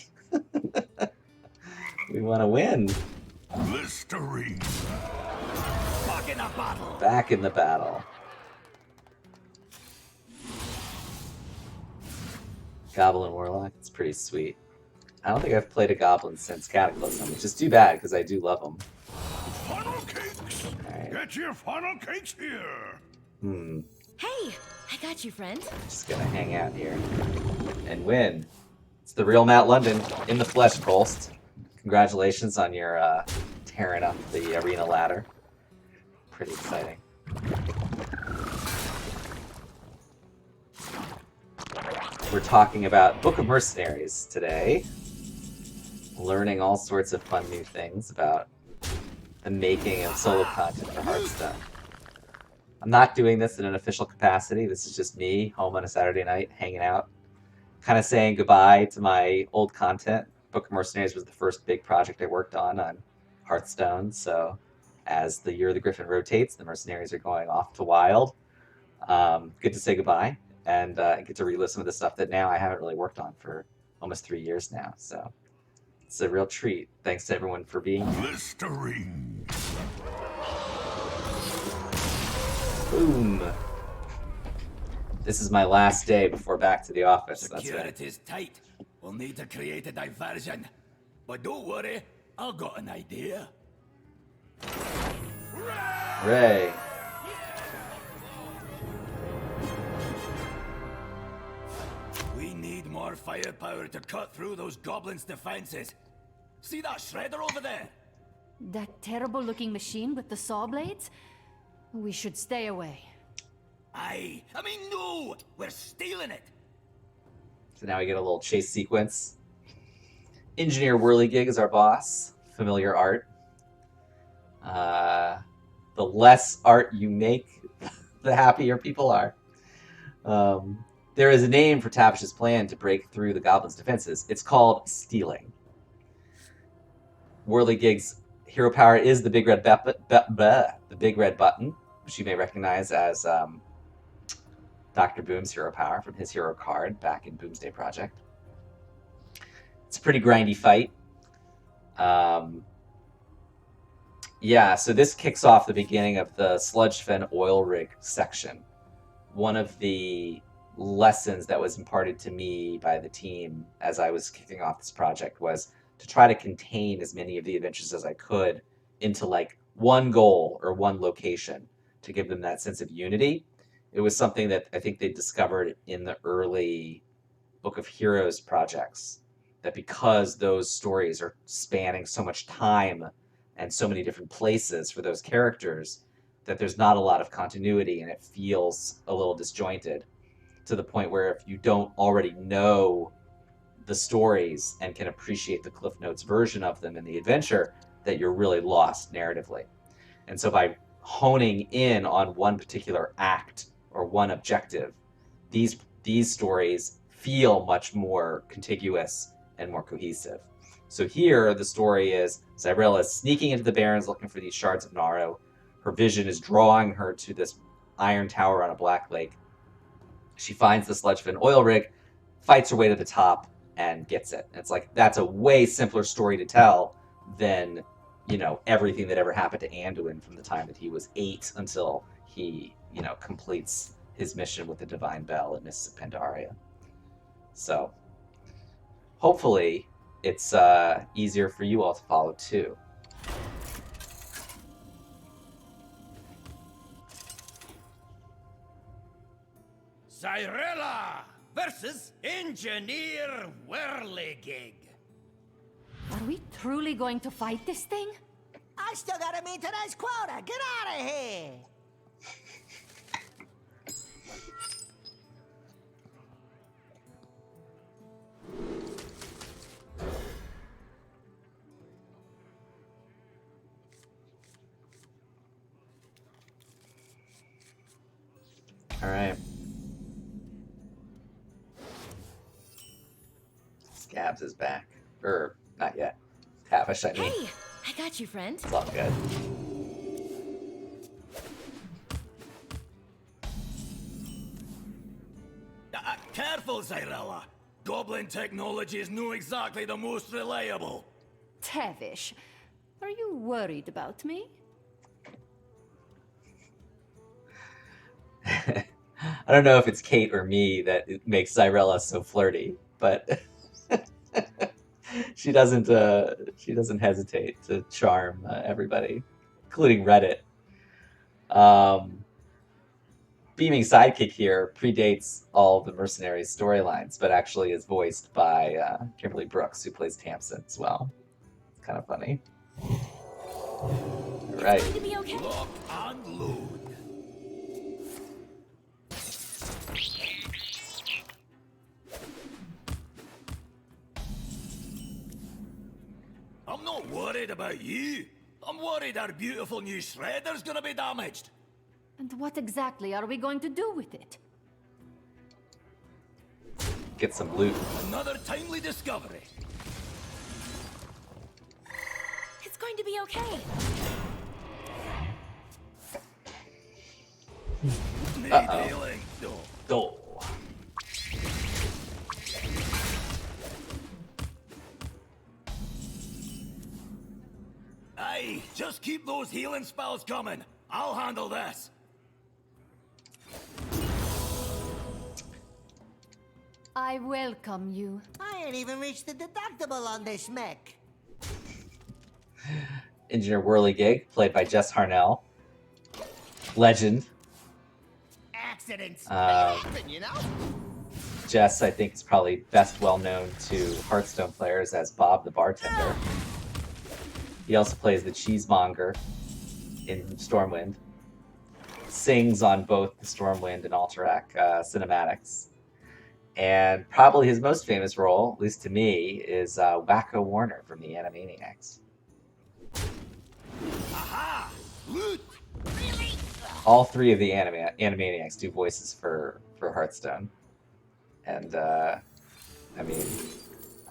We want to win. Listerine. Back in the battle. Back in the battle. Goblin Warlock, it's pretty sweet. I don't think I've played a goblin since Cataclysm, which is too bad because I do love them. Funnel cakes! Alright. Get your funnel cakes here! Hey, I got you, friend. Just gonna hang out here and win. It's the real Matt London in the flesh, Colst. Congratulations on your tearing up the arena ladder. Pretty exciting. We're talking about Book of Mercenaries today. Learning all sorts of fun new things about the making of solo content for Hearthstone. I'm not doing this in an official capacity. This is just me home on a Saturday night, hanging out, kind of saying goodbye to my old content. Book of Mercenaries was the first big project I worked on Hearthstone. So as the Year of the Griffin rotates, the Mercenaries are going off to Wild. Good to say goodbye and get to relive some of the stuff that now I haven't really worked on for almost 3 years now. So it's a real treat. Thanks to everyone for being here. Blistering! Boom. This is my last day before back to the office. That's right. Security's tight. We'll need to create a diversion. But don't worry, I've got an idea. Hooray. We need more firepower to cut through those goblins' defenses. See that shredder over there? That terrible-looking machine with the saw blades? We should stay away. I mean, no! We're stealing it! So now we get a little chase sequence. Engineer Whirligig is our boss. Familiar art. The less art you make, the happier people are. There is a name for Tavish's plan to break through the goblins' defenses. It's called stealing. Whirligig's hero power is the big red button, which you may recognize as Dr. Boom's hero power from his hero card back in Boomsday Project. It's a pretty grindy fight. Yeah, so this kicks off the beginning of the Sludge Fen oil rig section. One of the lessons that was imparted to me by the team as I was kicking off this project was to try to contain as many of the adventures as I could into like one goal or one location to give them that sense of unity. It was something that I think they discovered in the early Book of Heroes projects, that because those stories are spanning so much time and so many different places for those characters, that there's not a lot of continuity and it feels a little disjointed, to the point where if you don't already know the stories and can appreciate the Cliff Notes version of them in the adventure, that you're really lost narratively. And so by honing in on one particular act or one objective, these stories feel much more contiguous and more cohesive. So here, the story is Zyrella is sneaking into the Barrens looking for these shards of Naro. Her vision is drawing her to this iron tower on a black lake. She finds the Sludge Fen oil rig, fights her way to the top, and gets it. And it's like, that's a way simpler story to tell than, you know, everything that ever happened to Anduin from the time that he was 8 until he, you know, completes his mission with the Divine Bell and Mists of Pandaria. So, hopefully, it's easier for you all to follow, too. Zyrella versus Engineer Whirligig. Are we truly going to fight this thing? I still gotta meet tonight's quota. Get out of here! All right. Scabs is back. Not yet. Tavish, I mean. Hey, I got you, friend. It's all good. Careful, Zyrella. Goblin technology is not exactly the most reliable. Tavish, are you worried about me? I don't know if it's Kate or me that makes Zyrella so flirty, but She doesn't hesitate to charm everybody, including Reddit. Beaming Sidekick here predates all the Mercenaries storylines, but actually is voiced by Kimberly Brooks, who plays Tamsin as well. It's kind of funny. All right. It's going to be okay. Lock and load. I'm not worried about you. I'm worried our beautiful new shredder's gonna be damaged. And what exactly are we going to do with it? Get some loot. Another timely discovery. It's going to be okay. Need healing. No. Oh. Aye, just keep those healing spells coming. I'll handle this. I welcome you. I ain't even reached the deductible on this mech. Engineer Whirligig, played by Jess Harnell. Legend. Accidents Um, happen, you know? Jess, I think, is probably best well known to Hearthstone players as Bob the Bartender. He also plays the cheesemonger in Stormwind. Sings on both the Stormwind and Alterac cinematics. And probably his most famous role, at least to me, is Wacko Warner from the Animaniacs. Aha! Loot! All three of the Animaniacs do voices for Hearthstone. And, I mean,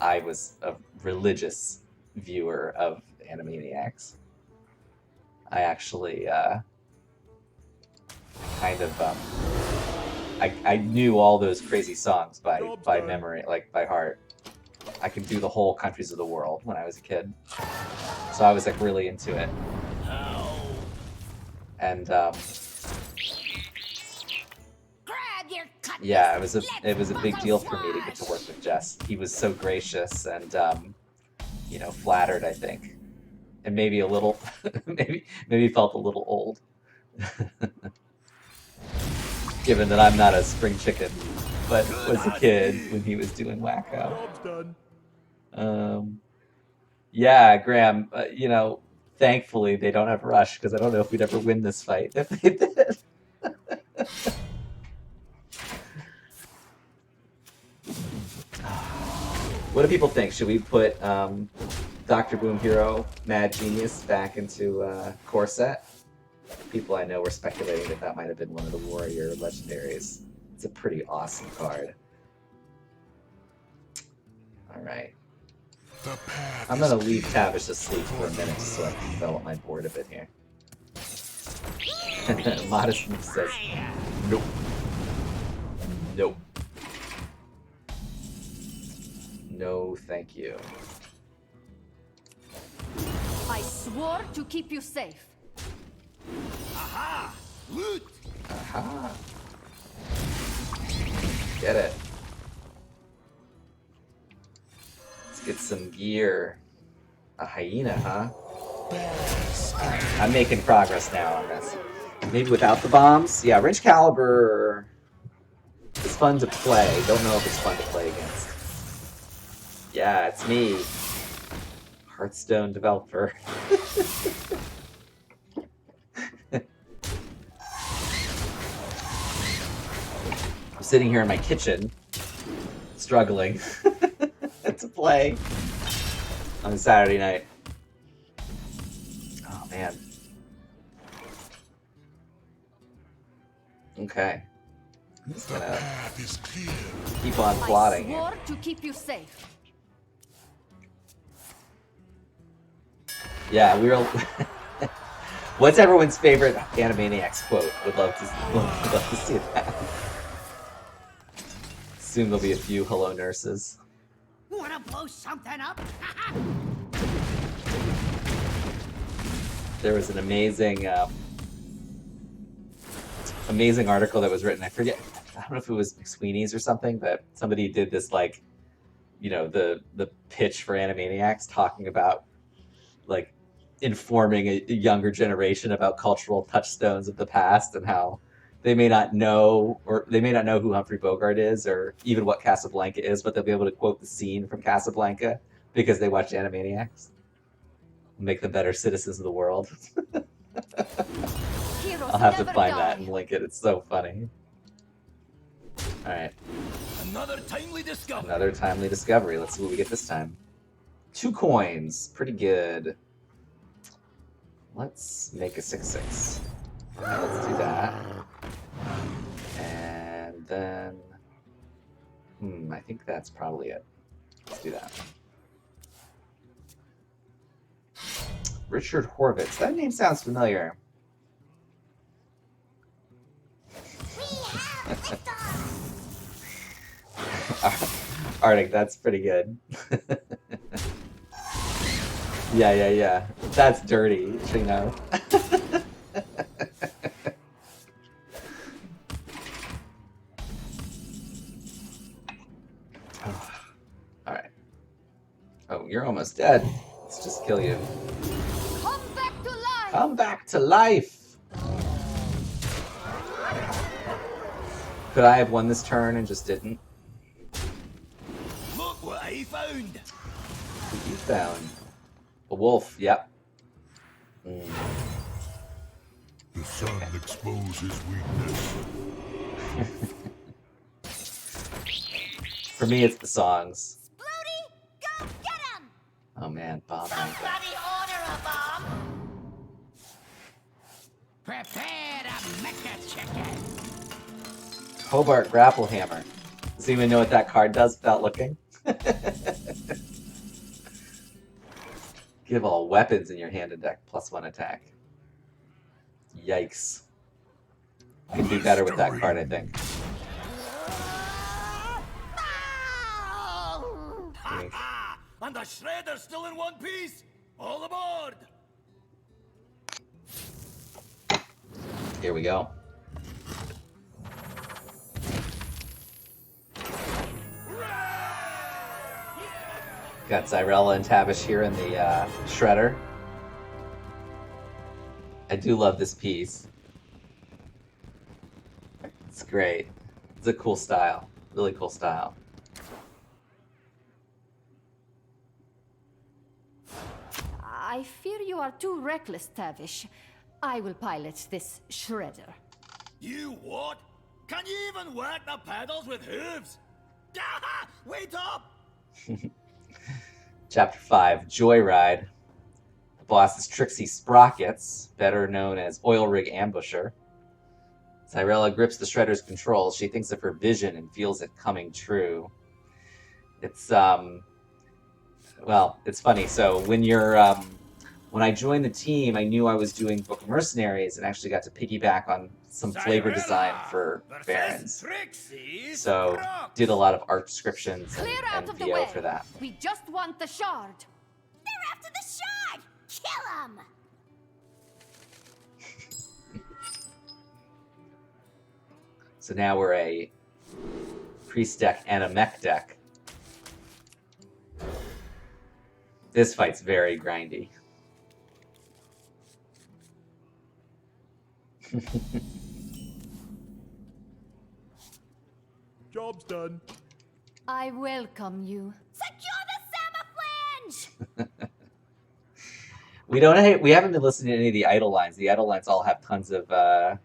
I was a religious viewer of Animaniacs. I actually kind of I knew all those crazy songs by memory, like by heart. I could do the whole Countries of the World when I was a kid, so I was like really into it. And yeah, it was a big deal for me to get to work with Jess. He was so gracious and you know, flattered, I think, and maybe a little, maybe felt a little old, given that I'm not a spring chicken, but was a kid when he was doing Wacko. Job's done. Yeah, Graham. You know, thankfully they don't have Rush because I don't know if we'd ever win this fight if they did. What do people think? Should we put Dr. Boom Hero Mad Genius back into core set? People I know were speculating that that might have been one of the Warrior legendaries. It's a pretty awesome card. All right. I'm gonna leave Tavish asleep for a minute so I can develop my board a bit here. Modest Move says, nope. Nope. No, thank you. I swore to keep you safe. Aha! Loot! Aha. Get it. Let's get some gear. A hyena, huh? I'm making progress now on this. Maybe without the bombs? Yeah, Range Caliber is fun to play. Don't know if it's fun to play against. Yeah, it's me. Hearthstone developer. I'm sitting here in my kitchen, struggling to play on a Saturday night. Oh, man. Okay. I'm just gonna keep on plotting I here. swore to keep you safe. Yeah, we were. What's everyone's favorite Animaniacs quote? Would love to see that. Soon there'll be a few hello nurses. Wanna blow something up? There was an amazing amazing article that was written. I forget. I don't know if it was McSweeney's or something, but somebody did this like the pitch for Animaniacs, talking about like informing a younger generation about cultural touchstones of the past and how they may not know who Humphrey Bogart is or even what Casablanca is, but they'll be able to quote the scene from Casablanca because they watched Animaniacs. Make them better citizens of the world. I'll have to find that and link it. It's so funny. All right. Another timely discovery. Another timely discovery. Let's see what we get this time. 2 coins. Pretty good. Let's make a 6/6. Right, let's do that. And then... I think that's probably it. Let's do that. Richard Horvitz. That name sounds familiar. Arctic, that's pretty good. Yeah. That's dirty, you know. Alright. Oh, you're almost dead. Let's just kill you. Come back to life! Come back to life! Could I have won this turn and just didn't? Look what I found! What you found? A wolf, yep. The sun exposes weakness. For me, it's the songs. Splody, go get him! Oh man, bomb. Somebody order a bomb! Prepare to make a chicken. Hobart Grapple Hammer. Does anyone know what that card does without looking? Give all weapons in your hand and deck +1 attack. Yikes. I can do better with that card, I think. Ha ha! And the shredder's still in one piece! All aboard! Here we go. Got Zyrella and Tavish here in the shredder. I do love this piece. It's great. It's a cool style. Really cool style. I fear you are too reckless, Tavish. I will pilot this shredder. You what? Can you even work the pedals with hooves? Wait up! Chapter 5, Joyride. The boss is Trixie Sprockets, better known as Oil Rig Ambusher. Zyrella grips the shredder's controls. She thinks of her vision and feels it coming true. It's, well, it's funny. So when I joined the team, I knew I was doing Book of Mercenaries and actually got to piggyback on some flavor design for Barons. So did a lot of art descriptions and VO for that. We just want the shard. They're after the shard! Kill him! So now we're a priest deck and a mech deck. This fight's very grindy. Job's done. I welcome you. Secure the Samaflange! We haven't been listening to any of the idle lines. The idle lines all have tons of good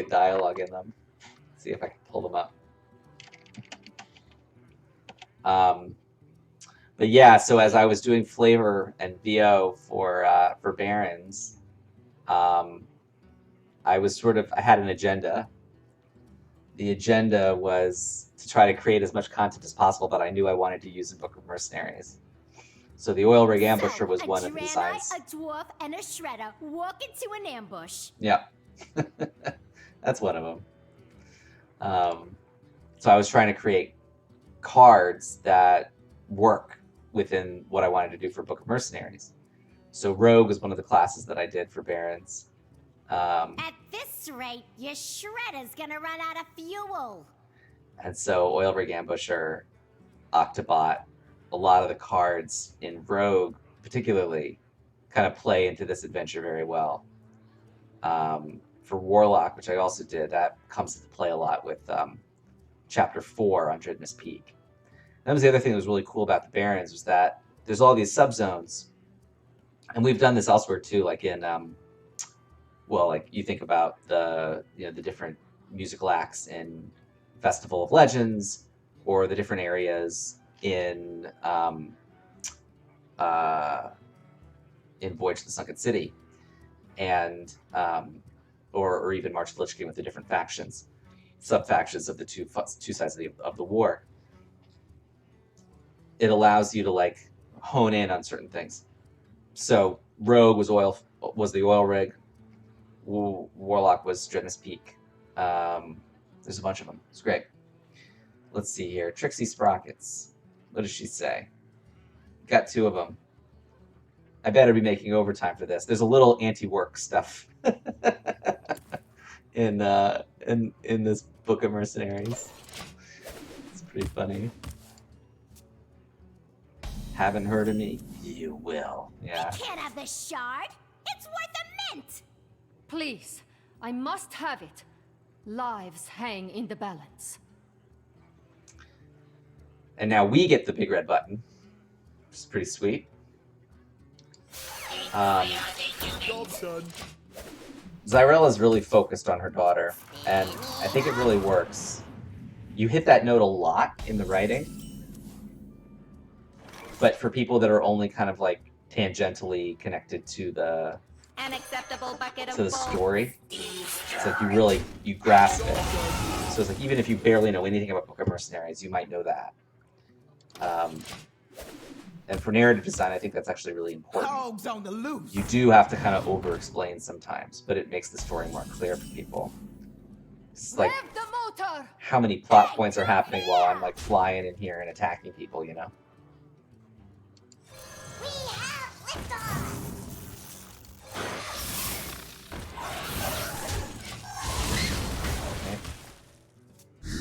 dialogue in them. Let's see if I can pull them up. But yeah, so as I was doing flavor and VO for Barons, I had an agenda. The agenda was to try to create as much content as possible that I knew I wanted to use in Book of Mercenaries. So the Oil Rig Ambusher was one of the designs. A dwarf and a shredder walk into an ambush. Yeah, that's one of them. So I was trying to create cards that work within what I wanted to do for Book of Mercenaries. So Rogue was one of the classes that I did for Barons. At this rate, your shredder's gonna run out of fuel. And so Oil Rig Ambusher, Octobot, a lot of the cards in Rogue, particularly, kind of play into this adventure very well. For Warlock, which I also did, that comes into play a lot with Chapter 4 on Dridmus Peak. That was the other thing that was really cool about the Barrens, was that there's all these subzones, and we've done this elsewhere too, like in, well, like you think about the different musical acts in Festival of Legends, or the different areas in Voyage to the Sunken City, and or even March of the Lich King with the different factions, sub-factions of the two sides of the war. It allows you to like hone in on certain things. So Rogue was the oil rig. Warlock was Dridmus Peak. There's a bunch of them. It's great. Let's see here. Trixie Sprockets. What does she say? Got 2 of them. I better be making overtime for this. There's a little anti-work stuff in this book of Mercenaries. It's pretty funny. Haven't heard of me? You will. Yeah. I can't have this shard. It's worth a mint. Please, I must have it. Lives hang in the balance. And now we get the big red button, which is pretty sweet. Zyrella's really focused on her daughter, and I think it really works. You hit that note a lot in the writing, but for people that are only kind of like tangentially connected to the story, it's like you grasp it. So it's like even if you barely know anything about Book of Mercenaries, you might know that. And for narrative design, I think that's actually really important. Hogs on the loose. You do have to kind of over-explain sometimes, but it makes the story more clear for people. It's like Rev the motor! how many plot points are happening while I'm like flying in here and attacking people, you know? We have liftoff.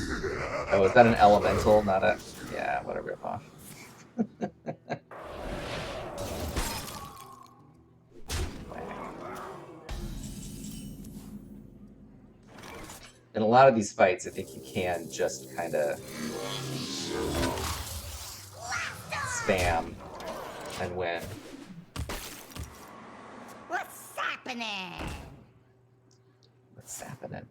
Okay. Oh, is that an elemental, not a... Yeah, what a ripoff. In a lot of these fights, I think you can just kind of spam and win. What's happening? What's happening?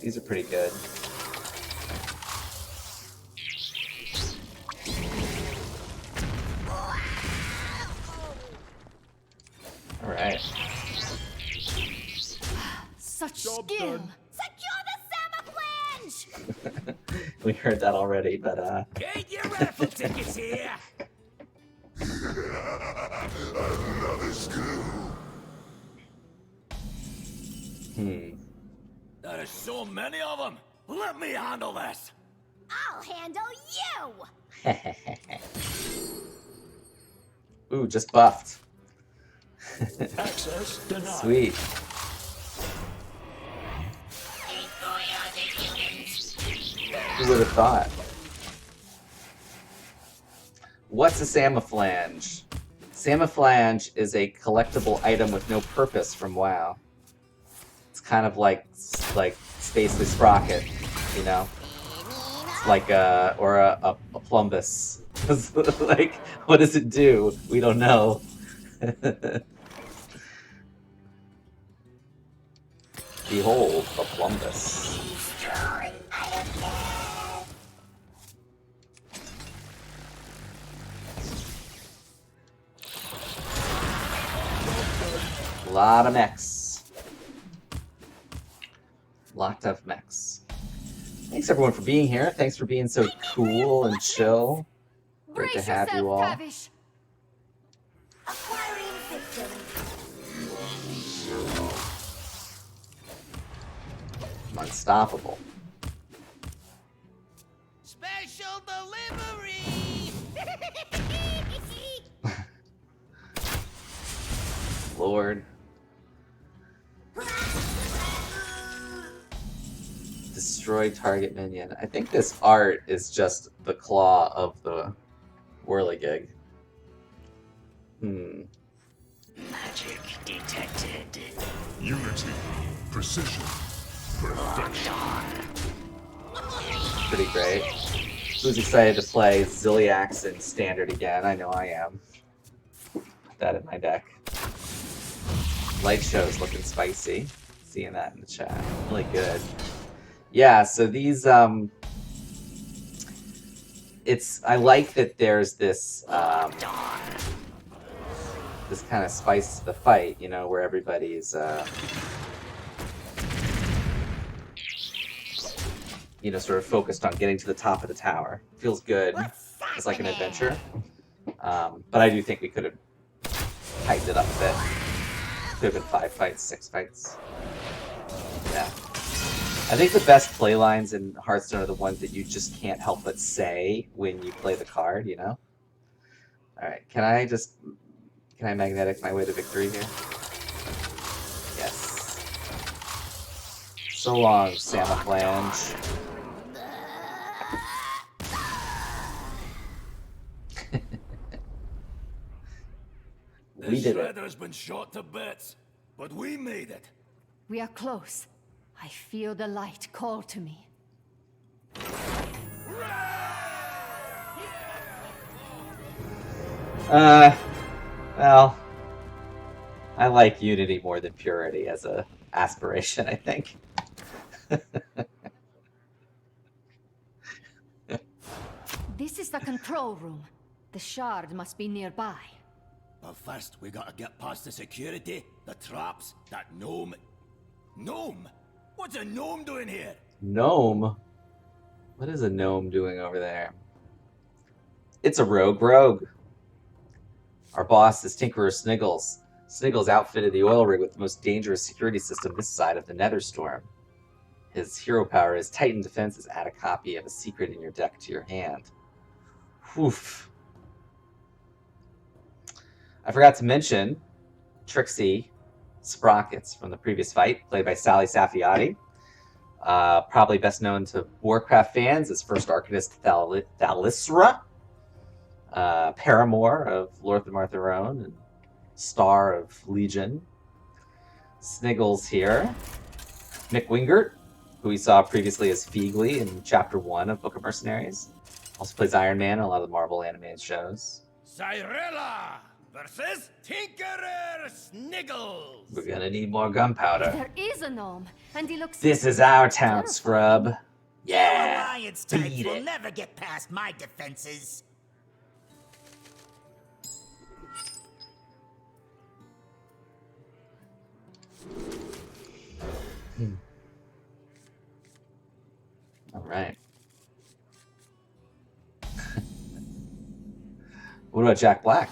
These are pretty good. All right. Such Job skill! done. Secure the Sama flange! We heard that already, but Get your raffle tickets here. There are so many of them. Let me handle this. I'll handle you! ooh, just buffed. Access denied. Sweet. Who would have thought? What's a Samaflange? Samaflange is a collectible item with no purpose from WoW. It's kind of like Spacely Sprocket, you know? It's like a Plumbus. Like, what does it do? We don't know. Behold, a Plumbus. A lot of mechs. Lot of mechs. Thanks everyone for being here. Thanks for being so cool and chill. Great to Brace have yourself, you all. Tavish! Acquiring victory. I'm unstoppable. Special delivery! sword. Destroy target minion. I think this art is just the claw of the whirligig. Magic detected. Unity, precision, perfection. Pretty great. Who's excited to play Ziliax in Standard again? I know I am. Put that in my deck. Light Show's looking spicy. Seeing that in the chat. Really good. Yeah, so these I like that there's this this kind of spice to the fight, you know, where everybody's you know, sort of focused on getting to the top of the tower. Feels good. It's like an adventure. But I do think we could have tightened it up a bit. Could have been 5 fights, 6 fights. Yeah. I think the best play lines in Hearthstone are the ones that you just can't help but say when you play the card, you know? Alright, can I magnetic my way to victory here? Yes. So long, Samaflange. We This did it. shredder's been shot to bits, but we made it. We are close. I feel the light call to me. Well, I like unity more than purity as a aspiration, I think. This is the control room. The shard must be nearby. But first, we gotta get past the security, the traps, that gnome. Gnome? What's a gnome doing here? Gnome? What is a gnome doing over there? It's a rogue. Our boss is Tinkerer Sniggles. Sniggles outfitted the oil rig with the most dangerous security system this side of the Netherstorm. His hero power is Titan defenses. Add a copy of a secret in your deck to your hand. Oof. I forgot to mention Trixie Sprockets from the previous fight, played by Sally Safiati. Probably best known to Warcraft fans as First Arcanist Thalisra, paramour of Lord of Martha Roan, and star of Legion. Sniggles here. Mick Wingert, who we saw previously as Feegly in Chapter 1 of Book of Mercenaries. Also plays Iron Man in a lot of the Marvel animated shows. Cyrilla versus Tinkerer Sniggles. We're gonna need more gunpowder. There is a gnome, and he looks... This is our town, scrub. You Yeah. alliance types beat will it. never get past my defenses. All right. What about Jack Black?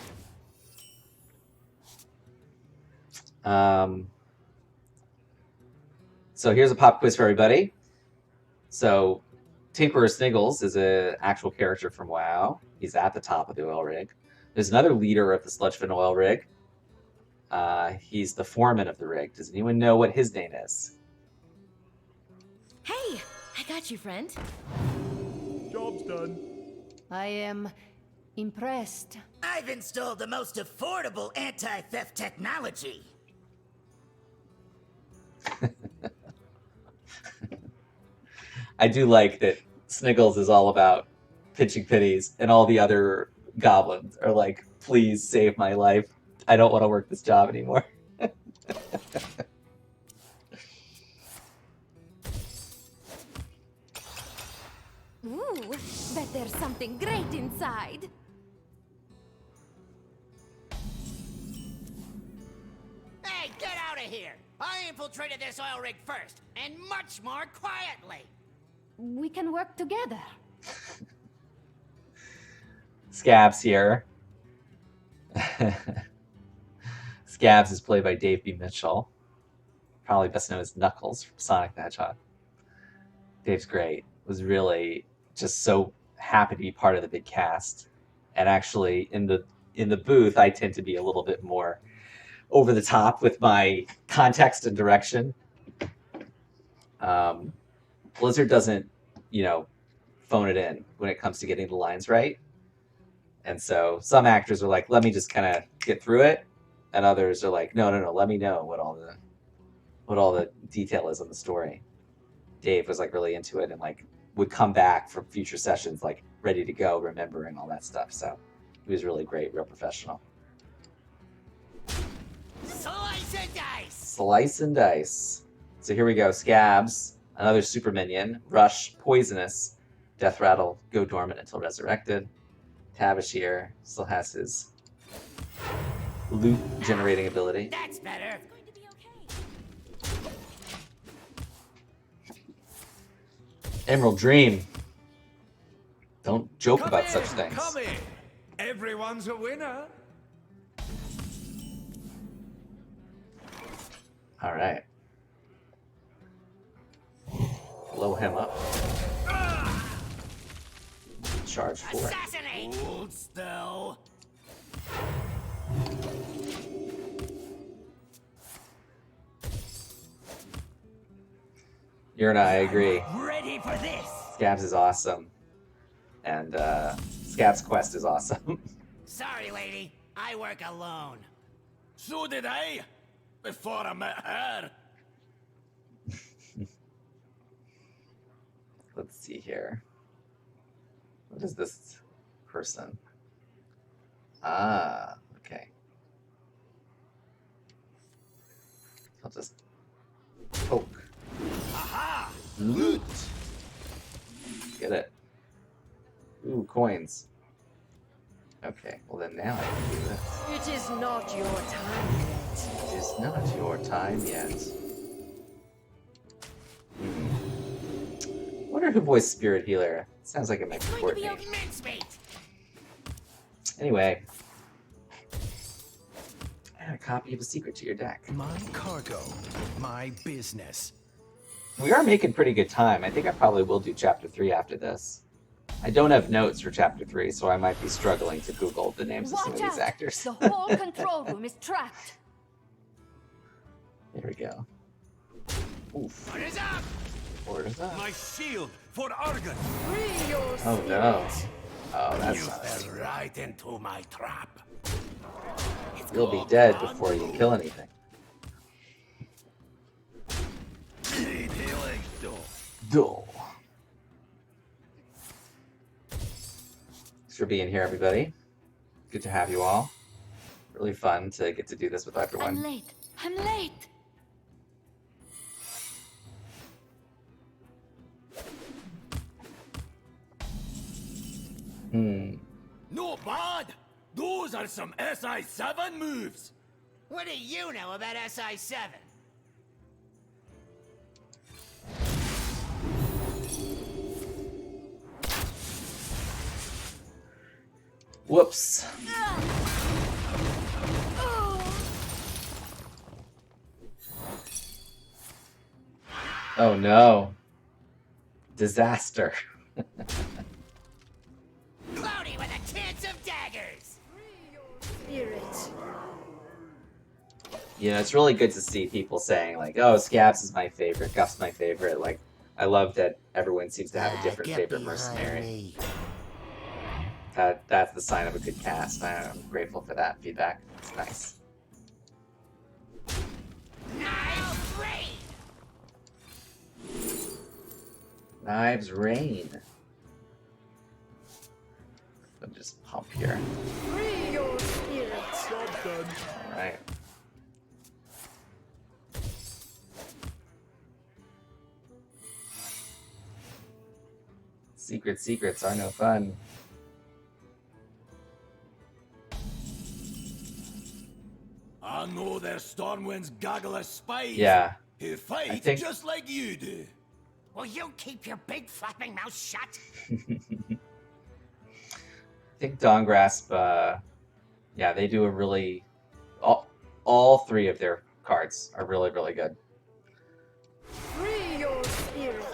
So here's a pop quiz for everybody. So Tinkerer Sniggles is an actual character from WoW. He's at the top of the oil rig. There's another leader of the Sludgefin oil rig. He's the foreman of the rig. Does anyone know what his name is? Hey, I got you, friend. Job's done. I am impressed. I've installed the most affordable anti-theft technology. I do like that Sniggles is all about pitching pennies, and all the other goblins are like, please save my life. I don't want to work this job anymore. Ooh, bet there's something great inside. Hey, get out of here! I infiltrated this oil rig first, and much more quietly. We can work together. Scabs here. Scabs is played by Dave B. Mitchell. Probably best known as Knuckles from Sonic the Hedgehog. Dave's great. Was really just so happy to be part of the big cast. And actually in the booth I tend to be a little bit more over the top with my context and direction. Blizzard doesn't, phone it in when it comes to getting the lines right. And so some actors are like, let me just kind of get through it. And others are like, no, let me know what all the detail is on the story. Dave was like really into it and like would come back for future sessions like ready to go, remembering all that stuff. So he was really great, real professional. Slice and dice! Slice and dice. So here we go. Scabs, another super minion. Rush, poisonous. Death Rattle, go dormant until resurrected. Tabashir still has his loot generating ability. That's better. It's going to be okay. Emerald Dream. Don't joke Come about in, such things. Come in. Everyone's a winner. All right. Blow him up. Charge 4. Assassinate! Hold still. You're and I agree. Ready for this! Scabs is awesome. And Scab's quest is awesome. Sorry, lady. I work alone. So did I. Before I met her. Let's see here. What is this person? Ah, okay. I'll just poke. Aha! Loot. Get it. Ooh, coins. Okay, well then now I can do this. It is not your time yet. It is not your time yet. Wonder who voiced Spirit Healer. Sounds like it might be Going to be Courtney. a mincemeat! Anyway. Add a copy of a secret to your deck. My cargo, my business. We are making pretty good time. I think I probably will do Chapter 3 after this. I don't have notes for Chapter 3, so I might be struggling to Google the names of some of Watch these out! actors. The whole control room is trapped. There we go. Oof. What is up? Orders up. My shield for Argon. Free your Oh no. Oh, that's You not fell right into my trap. You'll be dead before you kill anything. Need healing. Dull. Thanks for being here, everybody. Good to have you all. Really fun to get to do this with I'm everyone. late. I'm late. Not bad. Those are some SI7 moves. What do you know about SI7? Whoops. Oh no. Disaster. Cloudy with a chance of daggers! spirit. You know, it's really good to see people saying like, "Oh, Scabs is my favorite, Guff's my favorite." Like, I love that everyone seems to have a different favorite mercenary. That's the sign of a good cast. I'm grateful for that feedback. It's nice. Knives rain! Knives Rain. I'll just pump here. Free your spirit. All right. Secrets are no fun. I know they're Stormwind's gaggle of spies. Yeah. Who fight think- just like you do. Will you keep your big flapping mouth shut? I think Dawn Grasp, yeah, they do a really... All three of their cards are really, really good. Free your spirit.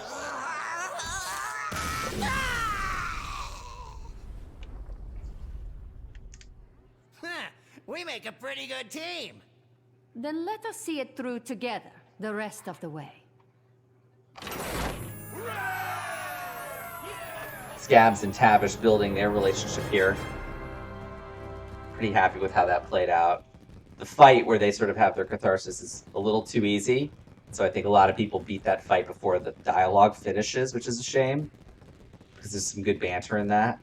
Huh, we make a pretty good team. Then let us see it through together, the rest of the way. Scabs and Tavish building their relationship here. Pretty happy with how that played out. The fight where they sort of have their catharsis is a little too easy, so I think a lot of people beat that fight before the dialogue finishes, which is a shame, because there's some good banter in that.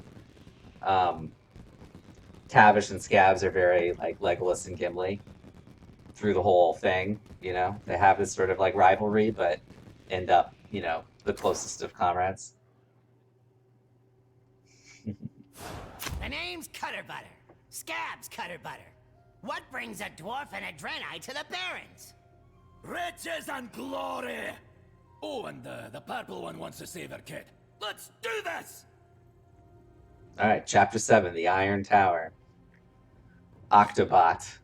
Tavish and Scabs are very like Legolas and Gimli through the whole thing, you know? They have this sort of like rivalry, but end up, you know, the closest of comrades. The name's Cutterbutter. Scabs Cutterbutter. What brings a dwarf and a Draenei to the Barrens? Riches and glory! Oh, and the purple one wants to save her kid. Let's do this! Alright, Chapter 7, The Iron Tower. Octobot.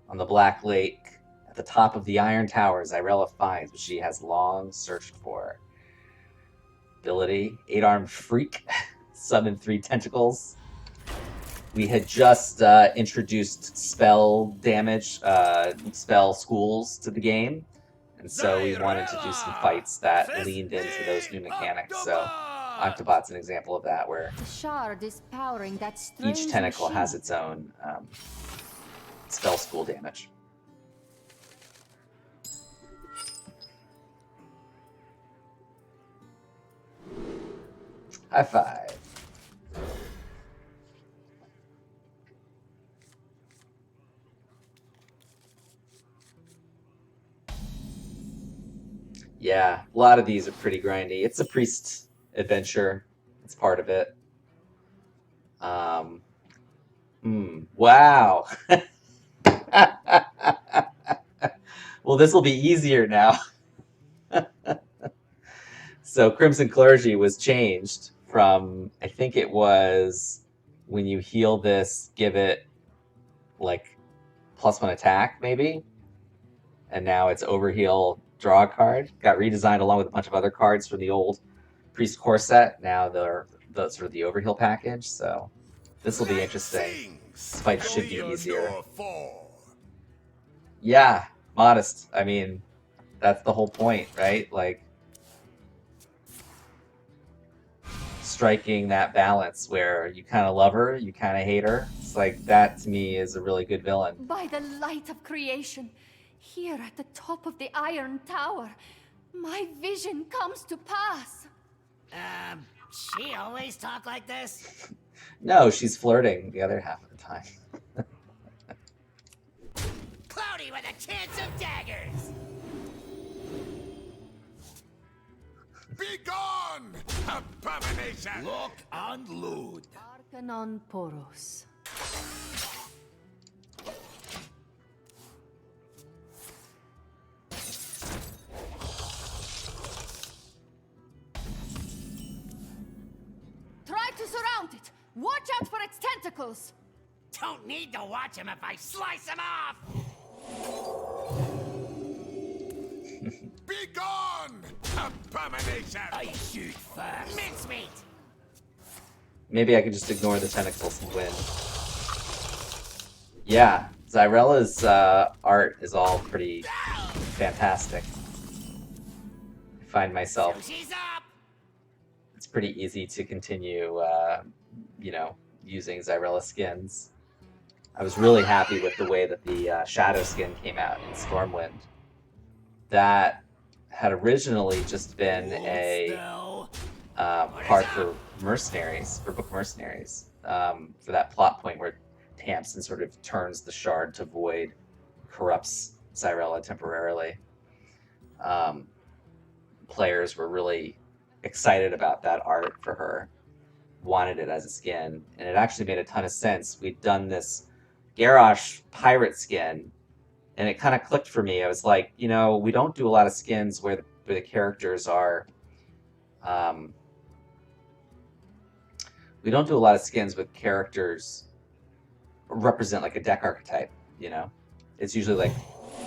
On the Black Lake, at the top of the Iron Tower, Zyrella finds what she has long searched for. Ability, 8-armed freak, summon 3 tentacles. We had just introduced spell damage, spell schools to the game, and so we wanted to do some fights that leaned into those new mechanics. So Octobot's an example of that, where The shard is powering that strange each tentacle machine. has its own spell school damage. High five. Yeah, a lot of these are pretty grindy. It's a priest adventure. It's part of it. Wow. Well, this will be easier now. So Crimson Clergy was changed from, I think it was when you heal this, give it like +1 attack, maybe? And now it's overheal, draw a card. Got redesigned along with a bunch of other cards from the old Priest Core set. Now they're the sort of the overheal package, so this will be interesting. This fight should be easier. Yeah, modest. I mean, that's the whole point, right? Like, striking that balance where you kind of love her, you kind of hate her. It's like, that to me is a really good villain. By the light of creation, here at the top of the Iron Tower, my vision comes to pass. She always talk like this? No, she's flirting the other half of the time. Cloudy with a chance of daggers! Be gone, abomination! Lock and load. Arcanon Poros. Try to surround it! Watch out for its tentacles! Don't need to watch him if I slice him off! Be gone, abomination! I shoot fast. Mincemeat! Maybe I could just ignore the tentacles and win. Yeah, Zyrella's art is all pretty fantastic. I find myself... She's up! It's pretty easy to continue, you know, using Zyrella skins. I was really happy with the way that the Shadow skin came out in Stormwind. That had originally just been a part for Mercenaries, for Book Mercenaries, for that plot point where Tamsin sort of turns the shard to void, corrupts Zyrella temporarily. Players were really excited about that art for her, wanted it as a skin, and it actually made a ton of sense. We'd done this Garrosh pirate skin, and it kind of clicked for me. I was like, you know, we don't do a lot of skins where the characters are... we don't do a lot of skins with characters represent like a deck archetype, you know? It's usually like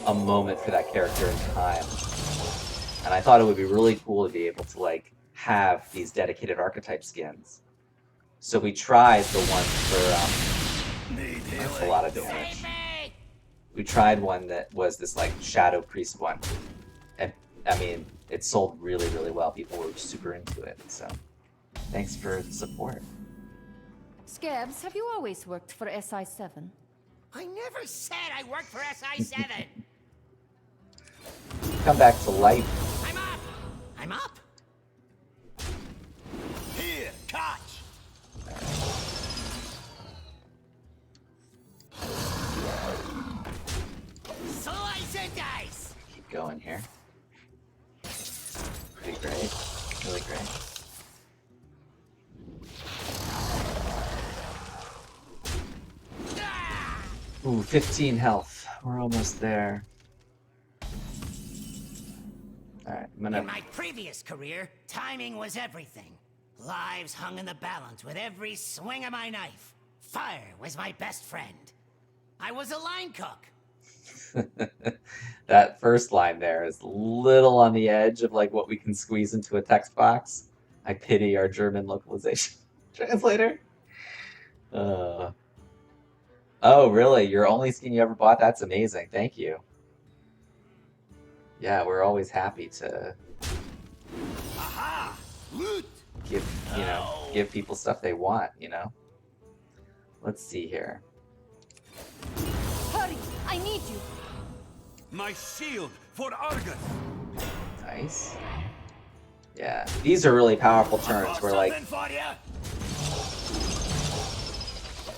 a moment for that character in time. And I thought it would be really cool to be able to like have these dedicated archetype skins. So we tried the one for that's a lot of damage. We tried one that was this like Shadow Priest one, and I mean, it sold really, really well. People were super into it. So, thanks for the support. Scabs, have you always worked for SI7? I never said I worked for SI7. Come back to life. I'm up. I'm up. Here, catch. Slice and dice. Keep going here. Pretty great. Really great. Ooh, 15 health. We're almost there. Alright, I'm gonna... In my previous career, timing was everything. Lives hung in the balance with every swing of my knife. Fire was my best friend. I was a line cook. That first line there is a little on the edge of like what we can squeeze into a text box. I pity our German localization translator. Oh, really? Your only skin you ever bought? That's amazing. Thank you. Yeah, we're always happy to Aha! Loot! give, give people stuff they want, you know? Let's see here. Hurry! I need you! My shield for Argus! Nice. Yeah, these are really powerful turns where like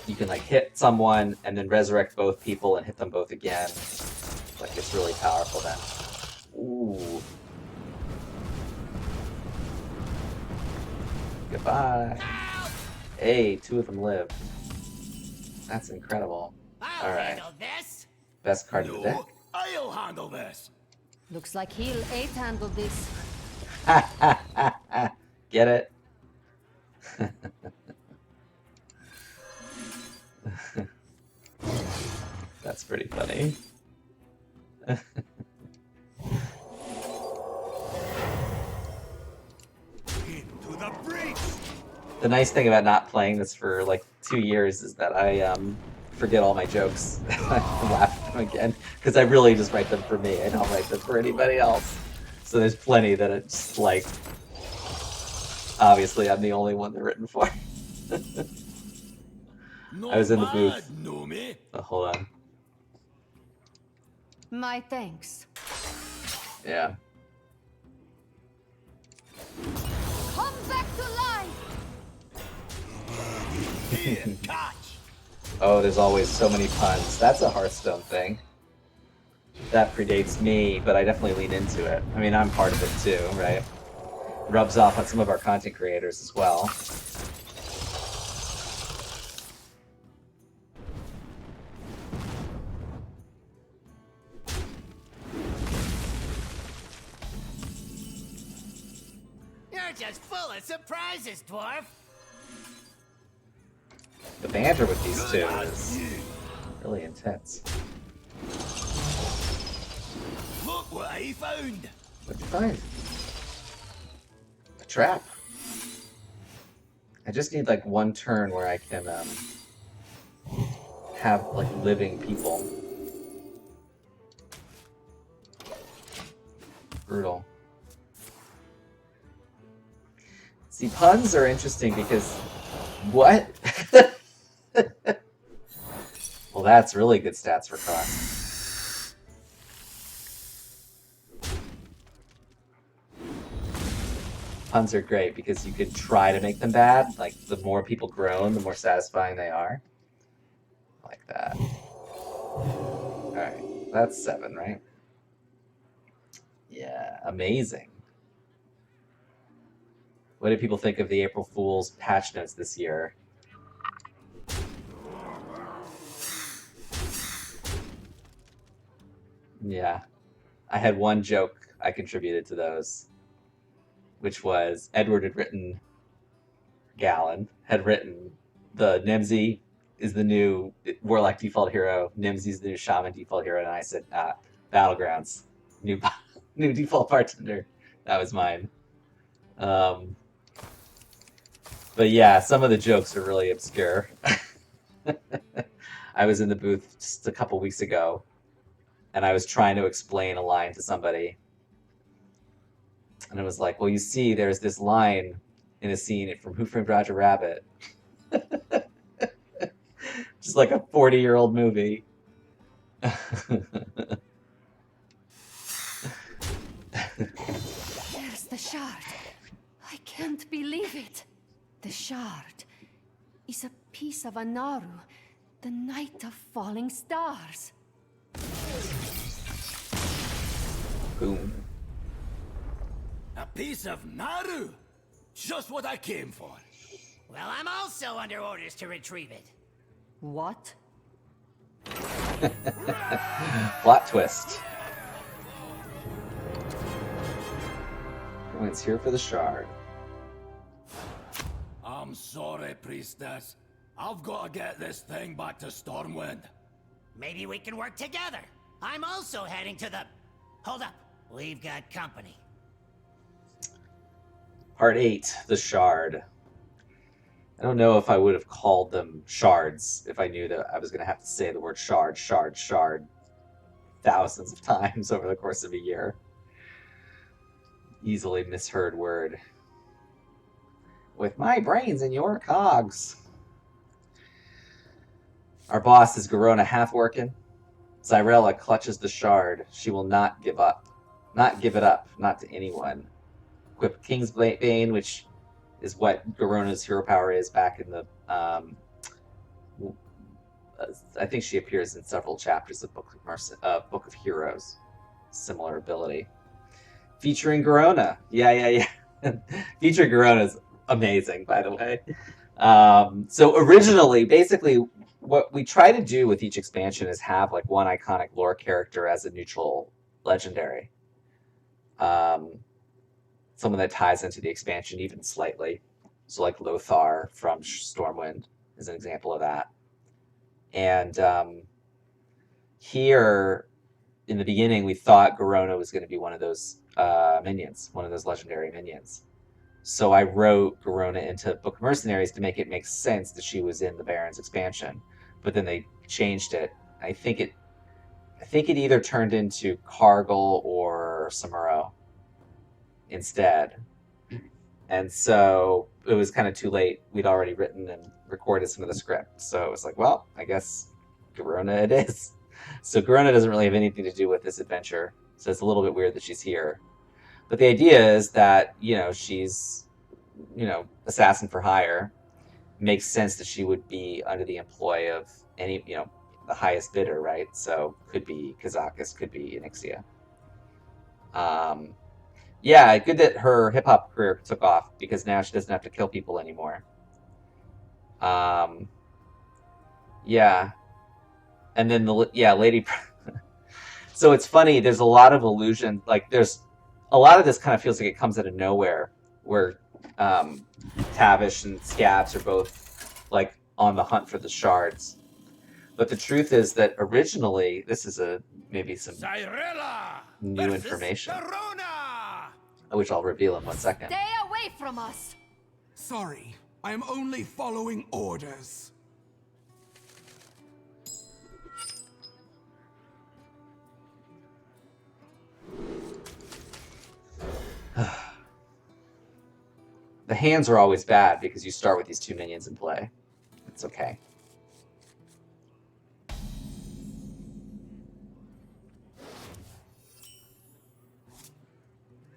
you can like hit someone and then resurrect both people and hit them both again. Like it's really powerful then. Ooh. Goodbye. Hey, 2 of them lived. That's incredible. I'll All right. handle this. Best card of the deck. No, I'll handle this. Looks like he'll 8-handle this. Get it? That's pretty funny. Into the breach. The nice thing about not playing this for like 2 years is that I forget all my jokes. I laugh at them again because I really just write them for me. I don't write them for anybody else. So there's plenty that it's like, obviously I'm the only one they're written for. I was in the booth. Oh, hold on. My thanks. Yeah. Come back to life! Here, catch. Oh, there's always so many puns. That's a Hearthstone thing. That predates me, but I definitely lean into it. I mean, I'm part of it too, right? Rubs off on some of our content creators as well. You're just full of surprises, dwarf. The banter with these two is really intense. Look what I found. What'd you find? A trap. I just need like one turn where I can have like living people. Brutal. See, puns are interesting because what? Well, that's really good stats for cost. Puns are great because you can try to make them bad. Like, the more people groan, the more satisfying they are. Like that. Alright, that's 7, right? Yeah, amazing. What did people think of the April Fool's patch notes this year? Yeah. I had one joke I contributed to those, which was Edward had written, Gallon had written, the Nimsy is the new Warlock default hero, Nimsy's the new Shaman default hero, and I said, Battlegrounds, new default bartender. That was mine. But yeah, some of the jokes are really obscure. I was in the booth just a couple weeks ago, and I was trying to explain a line to somebody, and it was like, well, you see, there's this line in a scene from Who Framed Roger Rabbit. Just like a 40-year-old movie. There's the shard. I can't believe it. The shard is a piece of Anaru, the Night of Falling Stars. Boom. A piece of Naru? Just what I came for. Well, I'm also under orders to retrieve it. What? Plot twist. Everyone's here for the shard. I'm sorry, priestess. I've got to get this thing back to Stormwind. Maybe we can work together. I'm also heading to the... Hold up. We've got company. Part 8, the shard. I don't know if I would have called them shards if I knew that I was going to have to say the word shard, shard, shard thousands of times over the course of a year. Easily misheard word. With my brains in your cogs. Our boss is Garona half-working. Zyrella clutches the shard. She will not give up. Not give it up. Not to anyone. Equip King's Bane, which is what Garona's hero power is back in the... I think she appears in several chapters of Book of Heroes. Similar ability. Featuring Garona. Yeah. Featuring Garona is amazing, by the way. So originally, basically, what we try to do with each expansion is have like one iconic lore character as a neutral legendary. Someone that ties into the expansion even slightly. So like Lothar from Stormwind is an example of that. And here, in the beginning, we thought Garona was going to be one of those minions, one of those legendary minions. So I wrote Garona into Book of Mercenaries to make it make sense that she was in the Baron's expansion. But then they changed it. I think it either turned into Cargill or Samuro instead. And so it was kind of too late. We'd already written and recorded some of the script. So it was like, well, I guess Garona it is. So Garona doesn't really have anything to do with this adventure. So it's a little bit weird that she's here. But the idea is that, she's, assassin for hire. Makes sense that she would be under the employ of any, the highest bidder, right? So could be Kazakis, could be Onyxia. Yeah, good that her hip-hop career took off, because now she doesn't have to kill people anymore. Yeah. And then Lady... So it's funny, there's a lot of illusion, like there's a lot of this kind of feels like it comes out of nowhere, where Tavish and Scabs are both like on the hunt for the shards. But the truth is that originally, this is maybe some new information, which I'll reveal in 1 second. Stay away from us! Sorry, I am only following orders. The hands are always bad because you start with these 2 minions in play. It's okay.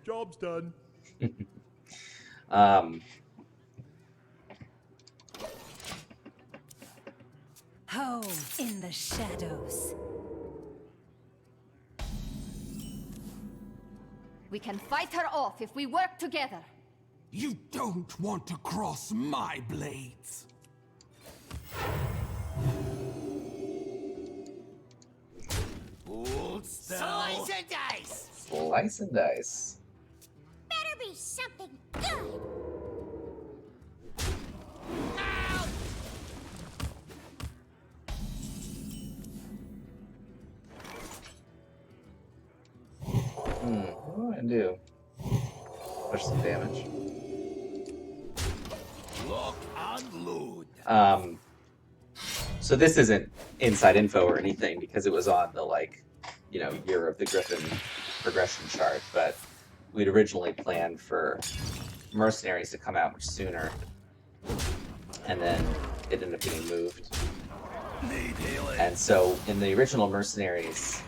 Job's done. Home in the shadows. We can fight her off if we work together. You don't want to cross my blades. Hold still. Slice and dice! Slice and dice. Better be something good. What do I do? Push some damage. Lock and load. So this isn't inside info or anything because it was on the Year of the Griffin progression chart, but we'd originally planned for Mercenaries to come out much sooner, and then it ended up getting moved. And so in the original Mercenaries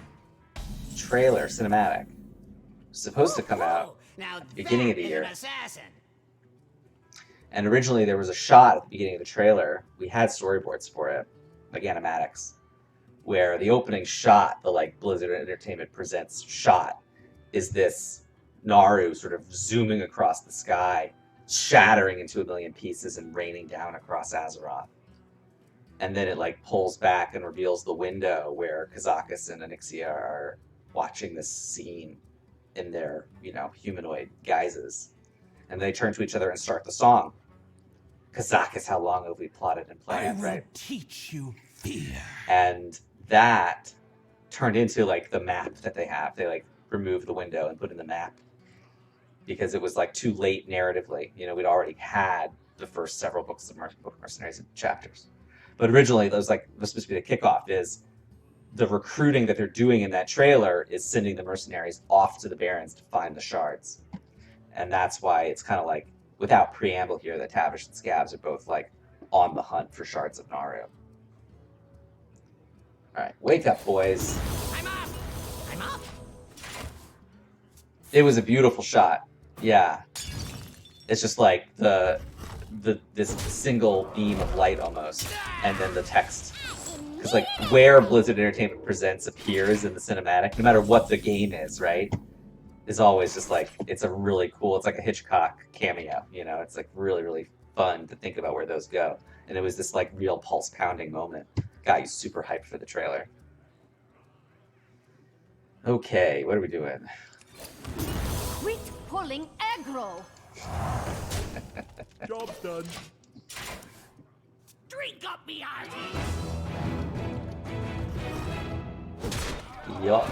trailer, cinematic, was supposed to come out now beginning of the that is year. an assassin. And originally there was a shot at the beginning of the trailer. We had storyboards for it, like animatics, where the opening shot, the like Blizzard Entertainment Presents shot, is this Naru sort of zooming across the sky, shattering into a million pieces and raining down across Azeroth. And then it like pulls back and reveals the window where Kazakus and Onyxia are watching this scene in their, humanoid guises. And they turn to each other and start the song. Kazakus, how long have we plotted and planned, right? Teach you fear. And that turned into like the map that they have. They like removed the window and put in the map because it was like too late narratively. We'd already had the first several books of Mercenaries chapters. But originally, it was supposed to be the kickoff. Is the recruiting that they're doing in that trailer is sending the mercenaries off to the Barrens to find the shards, and that's why it's kind of like without preamble here that Tavish and Scabs are both like on the hunt for shards of Naru. All right, wake up, boys! I'm up. I'm up. It was a beautiful shot. Yeah, it's just like this single beam of light almost, and then the text. Because like where Blizzard Entertainment Presents appears in the cinematic, no matter what the game is, right, is always just like it's a really cool. It's like a Hitchcock cameo, It's like really really fun to think about where those go. And it was this like real pulse pounding moment. Got you super hyped for the trailer. Okay, what are we doing? Quit pulling aggro. Job's done. Drink up me hearty. Yup.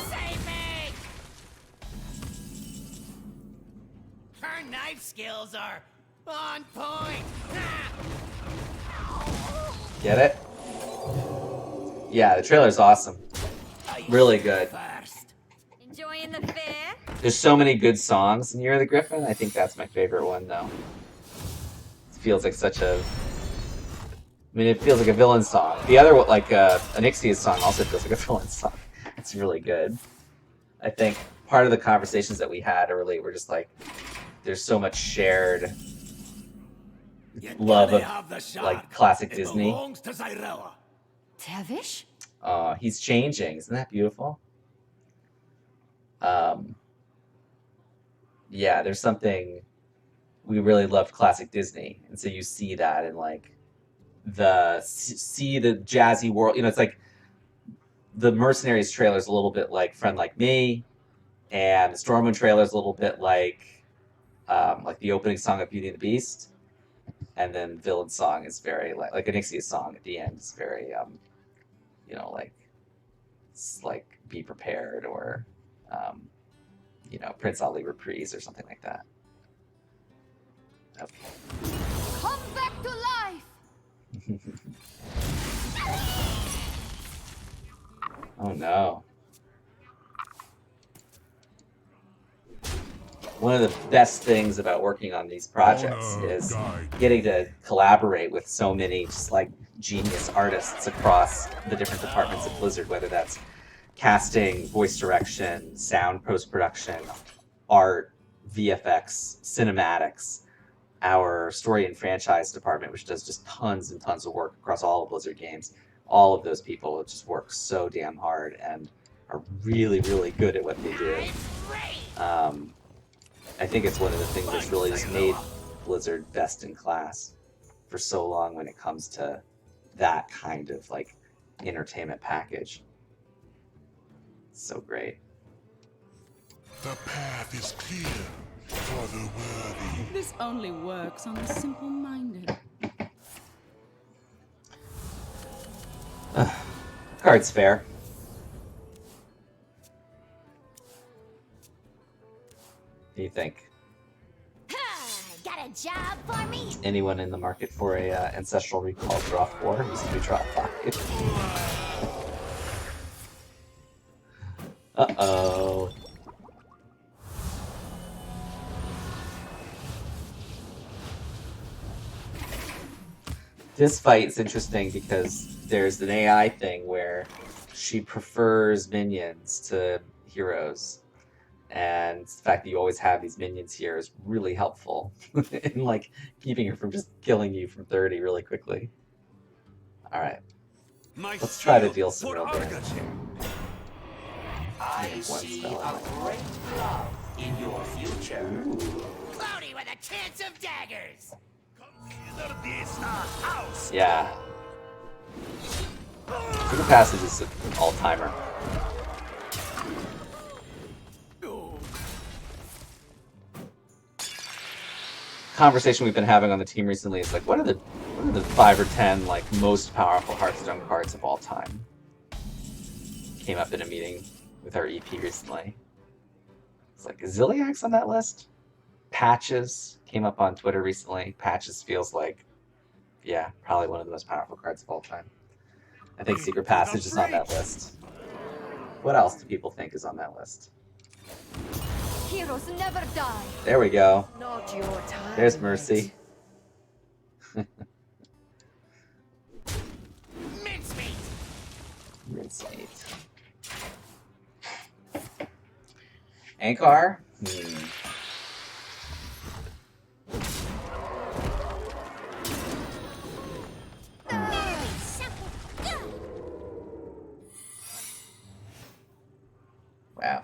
Save me! Her knife skills are on point. Get it? Yeah, the trailer's awesome. Really good. Enjoying the fair? There's so many good songs in Year of the Griffin. I think that's my favorite one, though. It feels like it feels like a villain song. The other, like Onyxia's song, also feels like a villain song. It's really good. I think part of the conversations that we had early were just like, there's so much shared love of like classic Disney. Tavish? He's changing. Isn't that beautiful? Yeah, there's something we really loved classic Disney, and so you see that in like the jazzy world. It's like the Mercenaries trailer is a little bit like Friend Like Me, and the Stormwind trailer is a little bit like the opening song of Beauty and the Beast, and then Villain song is very like Onyxia's song at the end is very like Be Prepared or Prince Ali Reprise or something like that. Okay. Come back to life! Oh no. One of the best things about working on these projects is getting to collaborate with so many just like genius artists across the different departments of Blizzard, whether that's casting, voice direction, sound post-production, art, VFX, cinematics, our story and franchise department, which does just tons and tons of work across all of Blizzard games. All of those people just work so damn hard and are really, really good at what they do. I think it's one of the things that's really just made Blizzard best in class for so long when it comes to that kind of like entertainment package. So great. The path is clear for the worthy. This only works on the simple-minded. Card's fair. What do you think? Got a job for me? Anyone in the market for a Ancestral Recall Draw 4 using new Draw 5? This fight is interesting because there's an AI thing where she prefers minions to heroes, and the fact that you always have these minions here is really helpful in like keeping her from just killing you from 30 really quickly. All right, let's try to deal some real damage. I see a great love in your future. Cloudy with a chance of daggers! Yeah. Super Passage is an all-timer. Conversation we've been having on the team recently is like, what are the 5 or 10 like most powerful Hearthstone cards of all time? Came up in a meeting with our EP recently. It's like, is Zilliax on that list? Patches came up on Twitter recently. Patches feels like, yeah, probably one of the most powerful cards of all time. I think Secret Passage is on that list. What else do people think is on that list? Heroes never die. There we go. Not your time. There's Mercy. Mincemeat! Mincemeat. Ankar? Wow.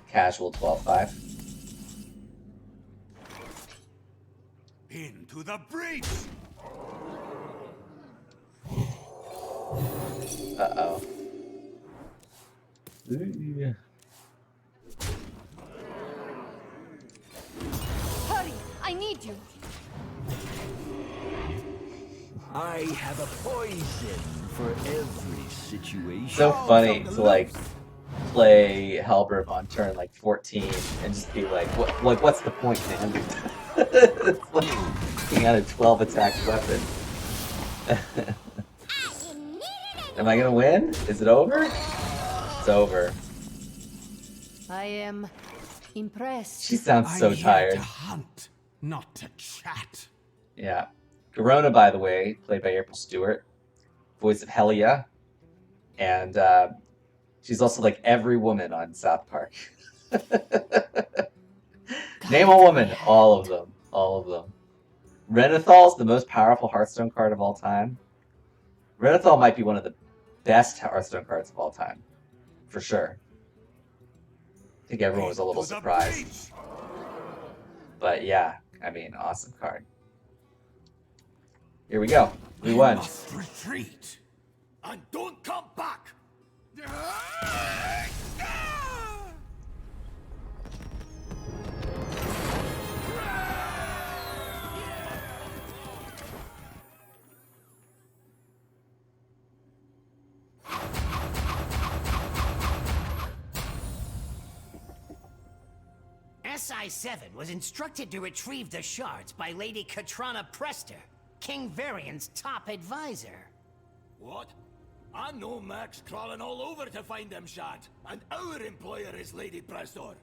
Casual 12-5. Into the breach! Uh-oh. Ooh. Hurry! I need you. I have a poison for every situation. So funny to like play Helberg on turn like 14 and just be like, what's the point, man? It's like looking at a 12 attack weapon. Am I gonna win? Is it over? It's over. I am impressed. She sounds so I'm here tired. to hunt, not to chat. Yeah. Corona, by the way, played by April Stewart, voice of Helia, and she's also like every woman on South Park. Name a woman. All of them. All of them. Renathal's the most powerful Hearthstone card of all time. Renathal might be one of the best Hearthstone cards of all time. For sure. I think everyone was a little surprised. But yeah, I mean, awesome card. Here we go. We won. Must retreat. And don't come back! SI-7 was instructed to retrieve the shards by Lady Katrana Prester, King Varian's top advisor. What? I know Mac's crawling all over to find them shards, and our employer is Lady Prestor.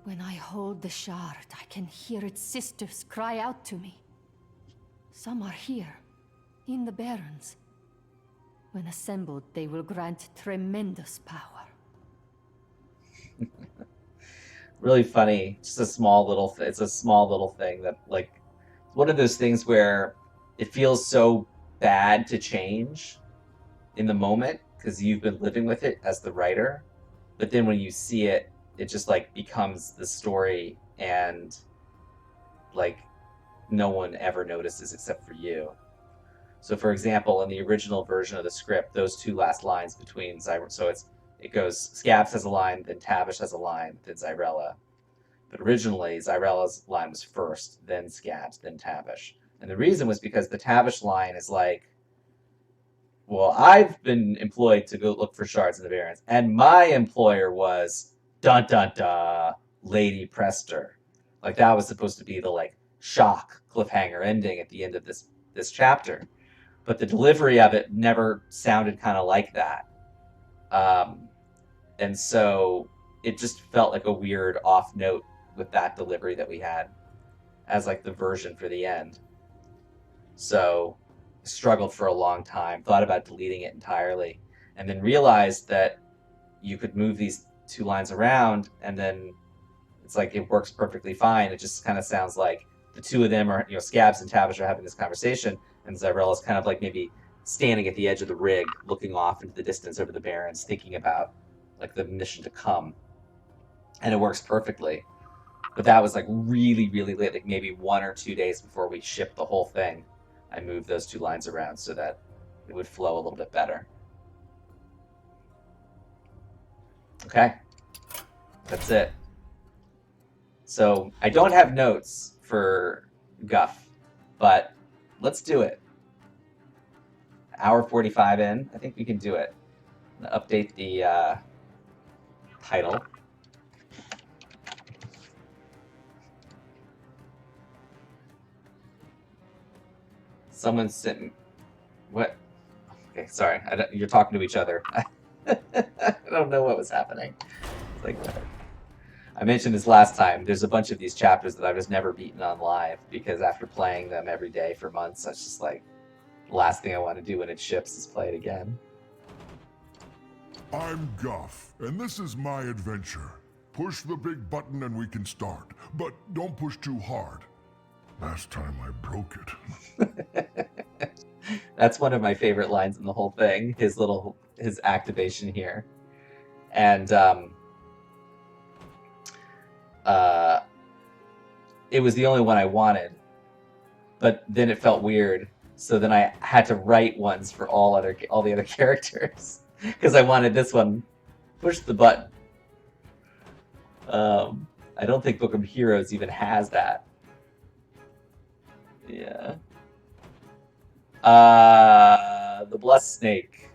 When I hold the shard, I can hear its sisters cry out to me. Some are here, in the Barrens. When assembled, they will grant tremendous power. Really funny. Just a small little. It's a small little thing that like one of those things where it feels so bad to change in the moment because you've been living with it as the writer, but then when you see it, it just like becomes the story, and like no one ever notices except for you. So, for example, in the original version of the script, those two last lines between it goes Scabs has a line, then Tavish has a line, then Zyrella. But originally, Zyrella's line was first, then Scabs, then Tavish. And the reason was because the Tavish line is like, well, I've been employed to go look for shards in the Barrens, and my employer was dun dun dun Lady Prester. Like that was supposed to be the like shock cliffhanger ending at the end of this chapter. But the delivery of it never sounded kind of like that. And so it just felt like a weird off note with that delivery that we had as like the version for the end. So struggled for a long time, thought about deleting it entirely, and then realized that you could move these 2 lines around, and then it's like it works perfectly fine. It just kind of sounds like the 2 of them are, Scabs and Tavish are having this conversation, and Zyrella's kind of like maybe standing at the edge of the rig, looking off into the distance over the Barrens, thinking about like the mission to come, and it works perfectly. But that was like really, really late, like maybe 1 or 2 days before we shipped the whole thing. I moved those 2 lines around so that it would flow a little bit better. Okay, that's it. So I don't have notes for Guff, but let's do it. Hour 45 in, I think we can do it. I'm gonna update the title. Someone sent me... What? Okay, sorry. You're talking to each other. I don't know what was happening. It's like, I mentioned this last time. There's a bunch of these chapters that I've just never beaten on live because after playing them every day for months, that's just like the last thing I want to do when it ships is play it again. I'm Guff, and this is my adventure. Push the big button and we can start, but don't push too hard. Last time I broke it. That's one of my favorite lines in the whole thing. His activation here, and it was the only one I wanted, but then it felt weird. So then I had to write ones for all the other characters because I wanted this one. Push the button. I don't think Book of Heroes even has that. Yeah. The Blessed Snake.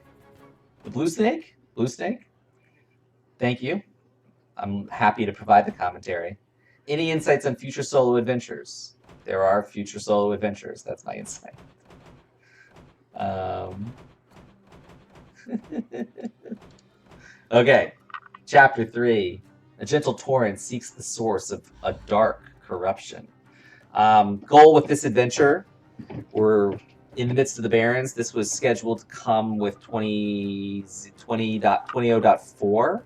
The Blue Snake? Blue Snake? Thank you. I'm happy to provide the commentary. Any insights on future solo adventures? There are future solo adventures. That's my insight. Okay. Chapter 3. A gentle torrent seeks the source of a dark corruption. Goal with this adventure, we're in the midst of the Barrens. This was scheduled to come with 20.4,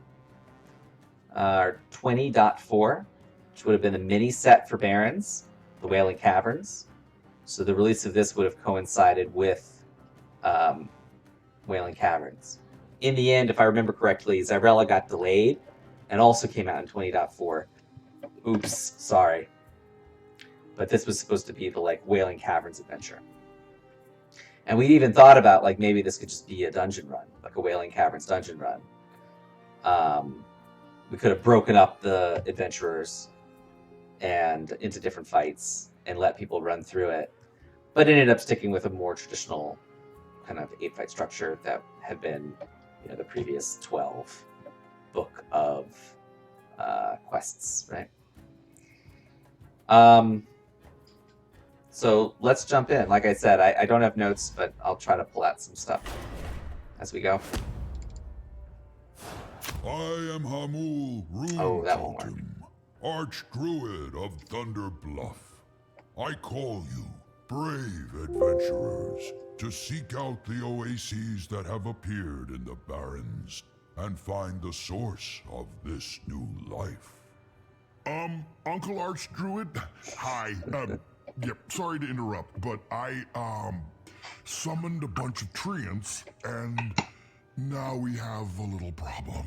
or 20.4, which would have been the mini set for Barrens, the Wailing Caverns. So the release of this would have coincided with Wailing Caverns. In the end, if I remember correctly, Zyrella got delayed and also came out in 20.4. Oops, sorry. But this was supposed to be the like Wailing Caverns adventure. And we even thought about like maybe this could just be a dungeon run, like a Wailing Caverns dungeon run. We could have broken up the adventurers and into different fights and let people run through it, but ended up sticking with a more traditional kind of 8-fight structure that had been, the previous 12 book of quests, right? So let's jump in. Like I said, I don't have notes, but I'll try to pull out some stuff as we go. I am Hamul Ruin Archdruid of Thunder Bluff. I call you, brave adventurers, to seek out the oases that have appeared in the Barrens and find the source of this new life. Uncle Archdruid? Hi, yep, sorry to interrupt, but I, summoned a bunch of treants, and now we have a little problem.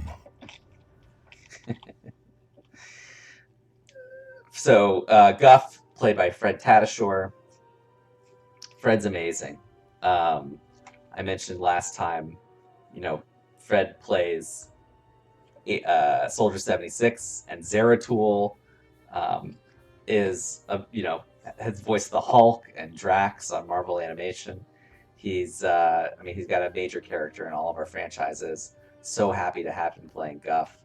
So, Guff, played by Fred Tatasciore. Fred's amazing. I mentioned last time, Fred plays Soldier 76, and Zeratul has voiced the Hulk and Drax on Marvel Animation. He's got a major character in all of our franchises. So happy to have him playing Guff.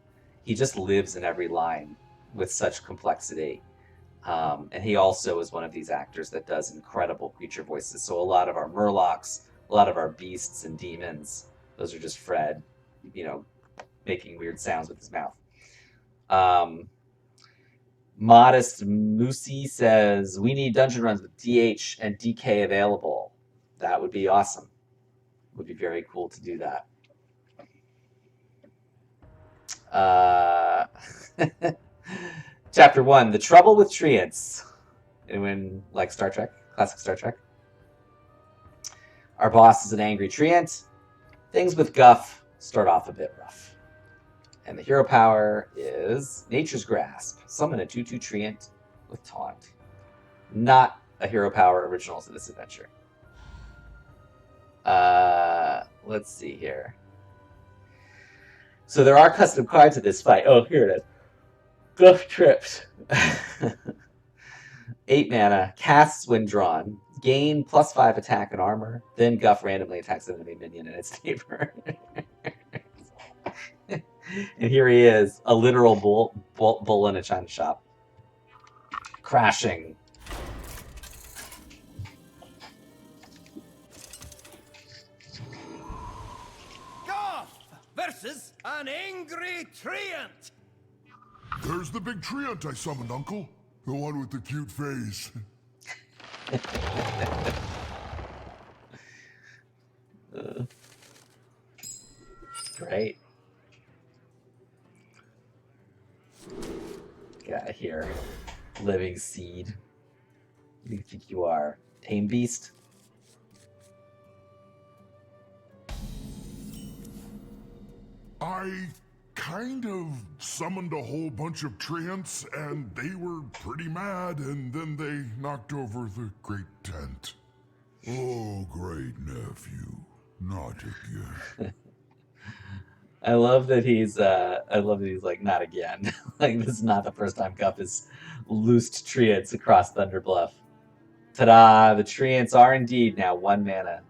He just lives in every line with such complexity. And he also is one of these actors that does incredible creature voices. So a lot of our Murlocs, a lot of our beasts and demons, those are just Fred, making weird sounds with his mouth. Modest Moosey says, we need dungeon runs with DH and DK available. That would be awesome. Would be very cool to do that. Chapter 1, The Trouble with Treants. Anyone like Star Trek? Classic Star Trek? Our boss is an angry treant. Things with Guff start off a bit rough. And the hero power is Nature's Grasp. Summon a 2/2 treant with Taunt. Not a hero power original to this adventure. Let's see here. So there are custom cards in this fight. Oh, here it is. Guff Trips. 8 mana, casts when drawn, gain +5 attack and armor, then Guff randomly attacks an enemy minion in its neighbor. And here he is, a literal bull in a china shop. Crashing. Guff versus an angry treant. There's the big treant I summoned, Uncle. The one with the cute face. Great. Get out of here. Living seed. Who do you think you are? Tame beast? I kind of summoned a whole bunch of treants, and they were pretty mad, and then they knocked over the great tent. Oh, great nephew. Not again. I love that he's like, not again. Like, this is not the first time Guff has loosed treants across Thunder Bluff. Ta-da! The treants are indeed now 1 mana.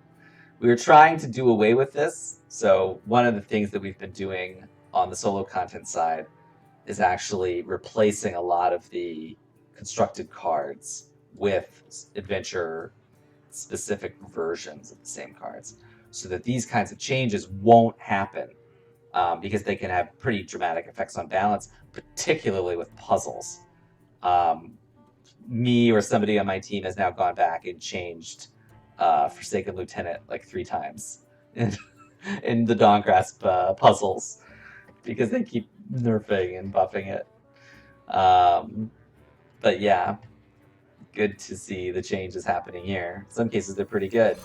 We were trying to do away with this, so one of the things that we've been doing on the solo content side is actually replacing a lot of the constructed cards with adventure-specific versions of the same cards, so that these kinds of changes won't happen, because they can have pretty dramatic effects on balance, particularly with puzzles. Me or somebody on my team has now gone back and changed Forsaken Lieutenant like 3 times in the Dawngrasp puzzles, because they keep nerfing and buffing it. But yeah, good to see the changes happening here. In some cases, they're pretty good.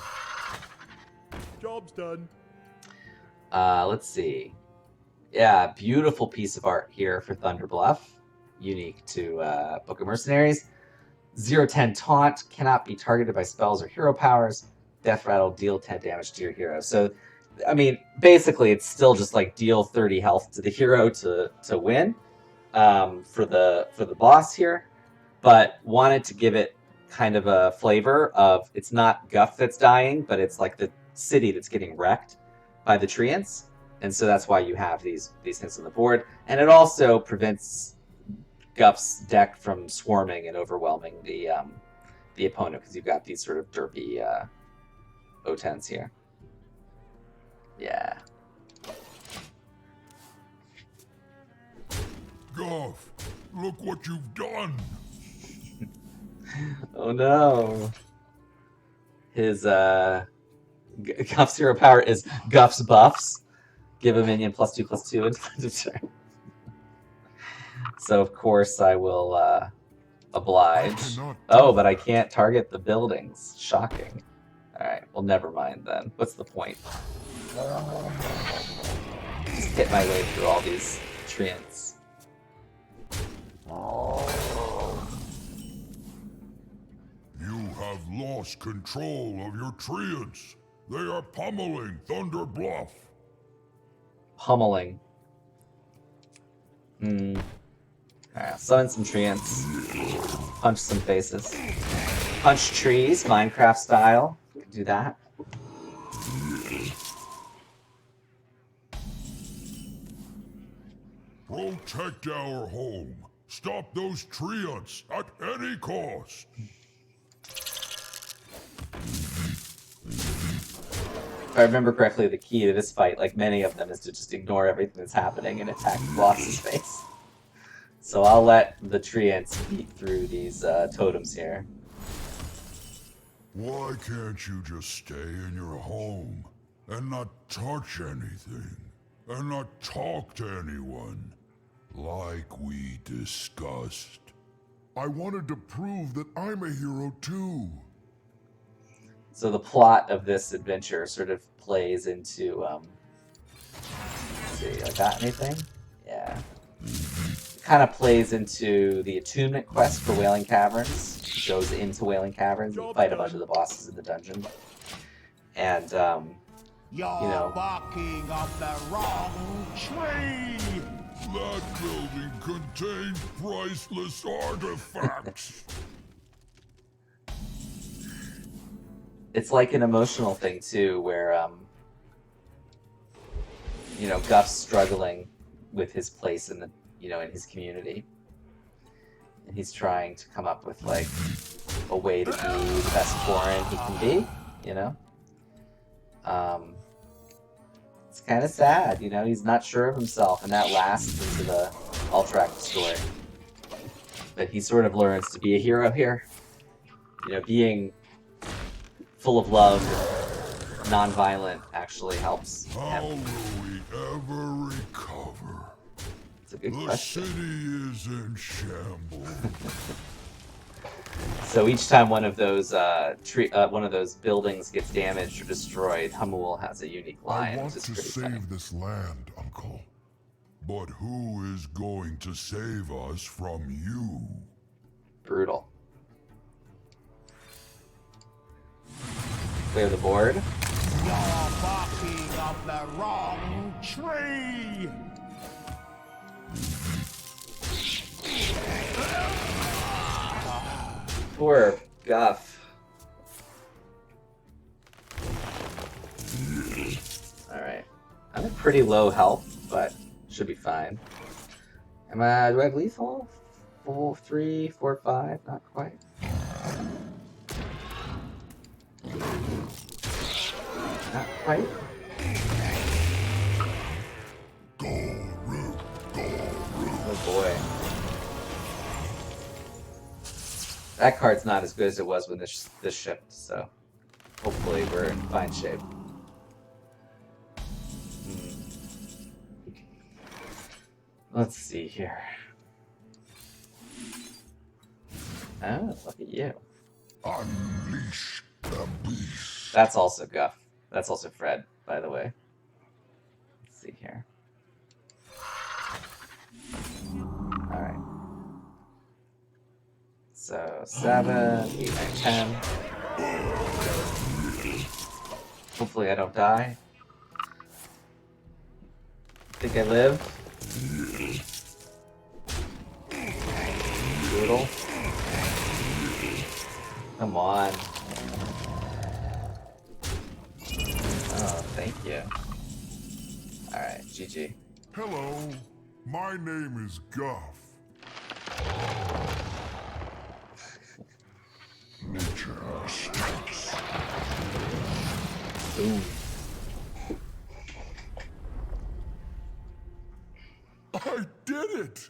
Job's done. Let's see. Yeah, beautiful piece of art here for Thunder Bluff. Unique to Book of Mercenaries. 0/10 Taunt, cannot be targeted by spells or hero powers. Death Rattle, deal 10 damage to your hero. So, I mean, basically, it's still just like deal 30 health to the hero to win for the boss here. But wanted to give it kind of a flavor of, it's not Guff that's dying, but it's like the city that's getting wrecked by the treants. And so that's why you have these hints on the board. And it also prevents Guff's deck from swarming and overwhelming the opponent, because you've got these sort of derpy O10s here. Yeah. Guff, look what you've done. Oh no. His Guff's hero power is Guff's buffs. Give a minion +2/+2 until end of turn. So of course I will oblige. Oh, but I can't target the buildings. Shocking. Alright, well never mind then. What's the point? Just hit my way through all these treants. You have lost control of your treants. They are pummeling Thunder Bluff. Pummeling. Alright, summon some treants. Punch some faces. Punch trees, Minecraft style. Can do that. Protect our home. Stop those treants at any cost. If I remember correctly, the key to this fight, like many of them, is to just ignore everything that's happening and attack the boss's face. So I'll let the treants beat through these totems here. Why can't you just stay in your home and not touch anything and not talk to anyone like we discussed? I wanted to prove that I'm a hero too. So the plot of this adventure sort of plays into, let's see, I got anything? Yeah. It kind of plays into the attunement quest for Wailing Caverns. It goes into Wailing Caverns and fight a bunch of the bosses in the dungeon. And, You're you know, barking up the wrong tree! That building contained priceless artifacts. it's like an emotional thing too, where you know, Guff's struggling with his place in the, you know, in his community, and he's trying to come up with like a way to be the best foreign he can be. You know, it's kind of sad. You know, he's not sure of himself, and that lasts into the Alterac story. But he sort of learns to be a hero here. You know, being full of love, non-violent, actually helps him. How will we ever recover? It's a good the question. city is in shambles. So each time one of those buildings gets damaged or destroyed, Hamul has a unique line, I want which is to pretty save funny. this land, Uncle. But who is going to save us from you? Brutal. Clear the board. You're barking up the wrong tree! Poor Guff. Alright. I'm at pretty low health, but should be fine. Do I have lethal? 4, 3, 4, 5, not quite. Not quite. Oh boy. That card's not as good as it was when this shipped, so hopefully we're in fine shape. Let's see here. Oh, look at you. Unleash the beast. That's also Guff. That's also Fred, by the way. Let's see here. Alright. So, 7, 8, 9, 10. Hopefully I don't die. Think I live? Brutal. Come on. Oh, thank you. Alright, GG. Hello, my name is Guff. Nature strikes. Boom. I did it!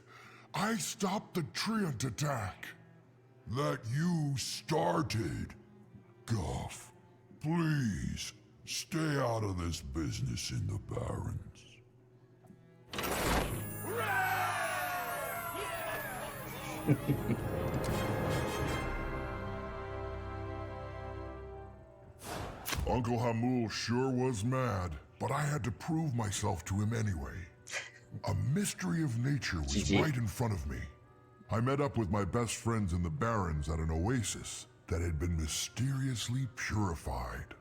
I stopped the treant attack. That you started. Guff, please, stay out of this business in the Barrens. Uncle Hamul sure was mad, but I had to prove myself to him anyway. A mystery of nature was GG. right in front of me. I met up with my best friends in the Barrens at an oasis that had been mysteriously purified.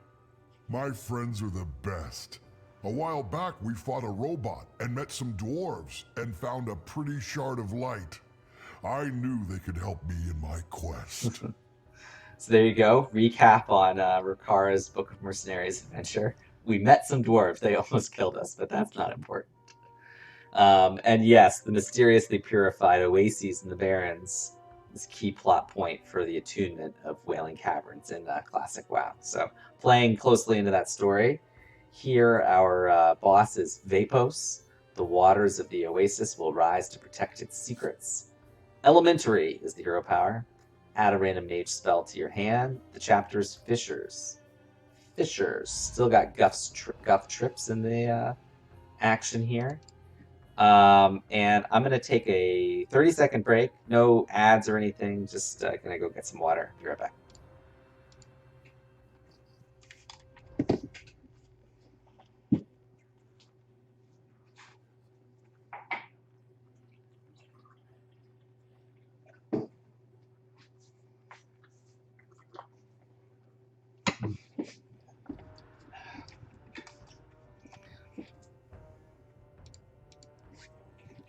My friends are the best. A while back, we fought a robot and met some dwarves and found a pretty shard of light. I knew they could help me in my quest. So there you go. Recap on Rukara's Book of Mercenaries adventure. We met some dwarves. They almost killed us, but that's not important. And yes, the mysteriously purified oases in the Barrens is a key plot point for the attunement of Wailing Caverns in Classic WoW. So playing closely into that story, here our boss is Vapos. The waters of the oasis will rise to protect its secrets. Elementary is the hero power. add a random mage spell to your hand. The chapter's Fishers. Fishers. Still got Guff trips in the action here. And I'm going to take a 30-second break. No ads or anything. Just going to go get some water. Be right back.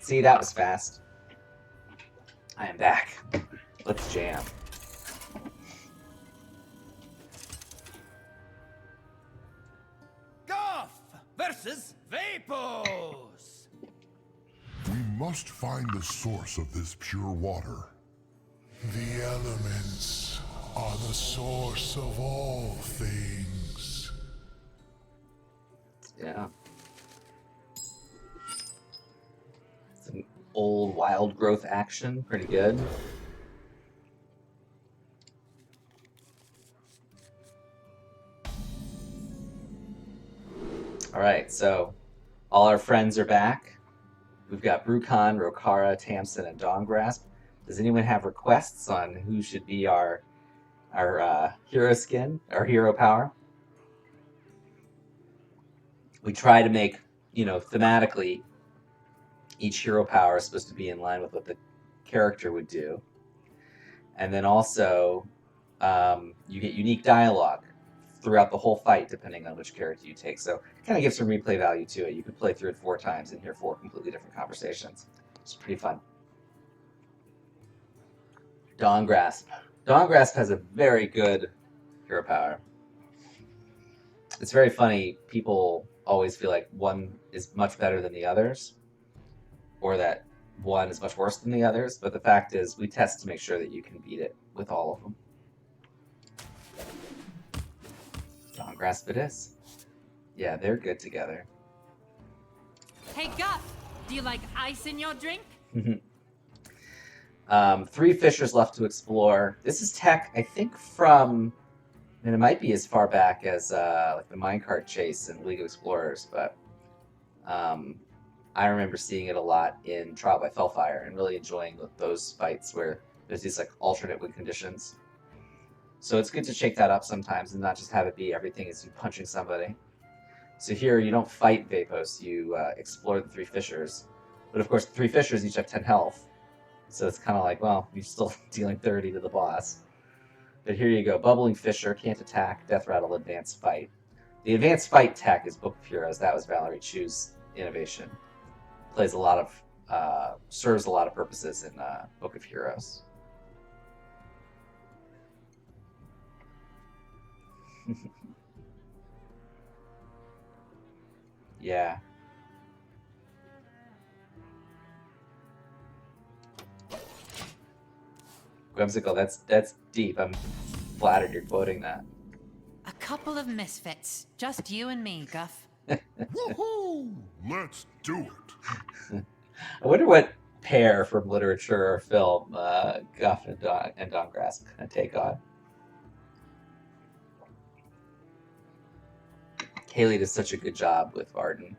See, that was fast. I am back. Let's jam. Guff versus Vapos. We must find the source of this pure water. The elements are the source of all things. Yeah. Some old wild growth action. Pretty good. Alright, so all our friends are back. We've got Brucon, Rokara, Tamsin, and Dawngrasp. Does anyone have requests on who should be our hero skin, our hero power? We try to make, thematically, each hero power is supposed to be in line with what the character would do. And then also, you get unique dialogue throughout the whole fight, depending on which character you take. So it kind of gives some replay value to it. You could play through it 4 times and hear 4 completely different conversations. It's pretty fun. Dawngrasp. Dawngrasp has a very good hero power. It's very funny. People always feel like one is much better than the others, or that one is much worse than the others. But the fact is, we test to make sure that you can beat it with all of them. Dawngrasp it is. Yeah, they're good together. Hey, Guff, do you like ice in your drink? 3 fishers left to explore. This is tech, I think, from, and it might be as far back as like the minecart chase in League of Explorers, but I remember seeing it a lot in Trial by Fellfire and really enjoying those fights where there's these like alternate win conditions. So it's good to shake that up sometimes and not just have it be everything is you punching somebody. So here you don't fight Vapos, you explore the 3 fishers. But of course the 3 fishers each have 10 health. So it's kind of like, well, you're still dealing 30 to the boss. But here you go. Bubbling Fisher, can't attack, Death Rattle, Advanced Fight. The Advanced Fight tech is Book of Heroes. That was Valerie Chu's innovation. Plays a lot of, serves a lot of purposes in Book of Heroes. Yeah. Whimsical, that's deep. I'm flattered you're quoting that. A couple of misfits. Just you and me, Guff. Woohoo! Let's do it. I wonder what pair from literature or film Guff and Dawngrasp kind of take on. Haley does such a good job with Varden.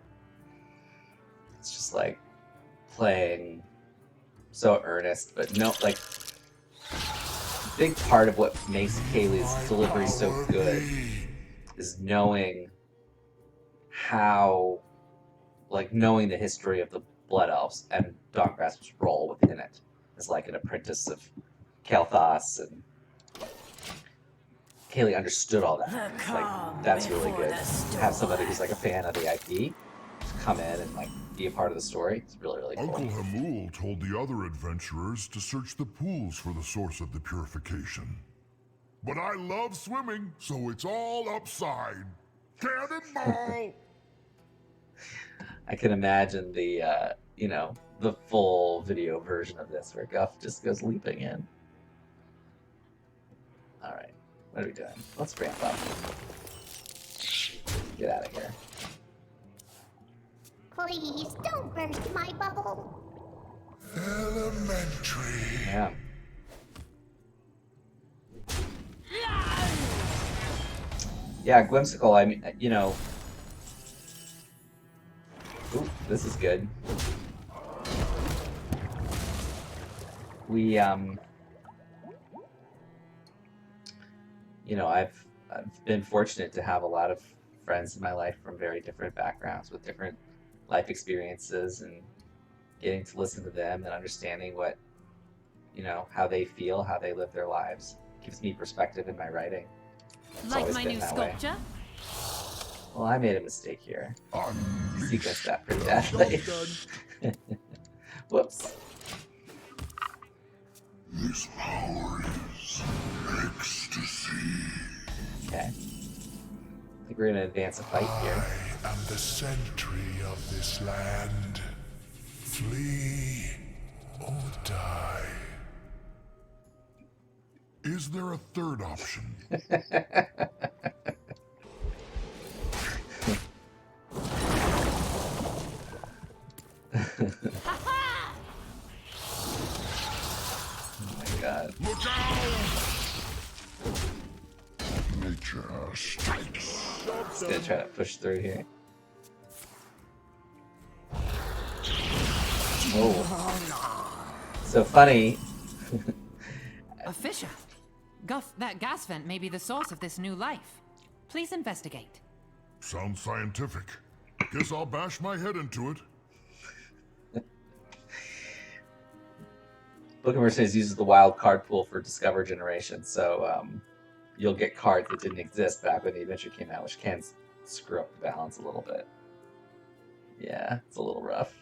It's just like playing so earnest, but no, like, a big part of what makes Kaylee's delivery so good is knowing how, like, knowing the history of the Blood Elves and Dawngrasp's role within it as like an apprentice of Kael'thas, and Kaylee understood all that. Like, that's really good. To have somebody who's like a fan of the IP to come in and like be a part of the story. It's really, really cool. Uncle Hamul told the other adventurers to search the pools for the source of the purification. But I love swimming, so it's all upside. Cannonball! I can imagine the, the full video version of this where Guff just goes leaping in. All right, what are we doing? Let's ramp up. Get out of here. Please, don't burst my bubble. Elementary. Yeah. Yeah, whimsical. I mean, you know. Ooh, this is good. We you know, I've been fortunate to have a lot of friends in my life from very different backgrounds with different life experiences, and getting to listen to them and understanding what, you know, how they feel, how they live their lives, gives me perspective in my writing. It's Like always my been new that way. sculpture? Well, I made a mistake here. Sequenced that pretty badly. Whoops. This power is ecstasy. Okay. I think we're gonna advance a fight here. I am the sentry of this land. Flee or die. Is there a third option? Oh my god. Look out! Nature strikes. Just gonna try to push through here. Oh. So funny. A fissure. Guff, that gas vent may be the source of this new life. Please investigate. Sounds scientific. Guess I'll bash my head into it. Book of Mercenaries uses the wild card pool for Discover Generation, so you'll get cards that didn't exist back when the adventure came out, which can screw up the balance a little bit. Yeah, it's a little rough.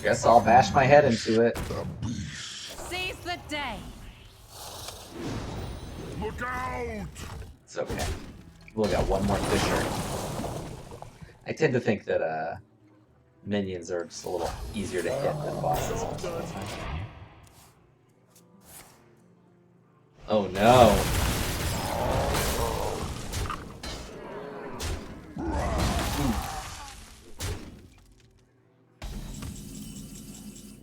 Guess I'll bash my head into it. Seize the day! Look out! It's okay. We'll got one more fissure. I tend to think that minions are just a little easier to hit than bosses. Oh no!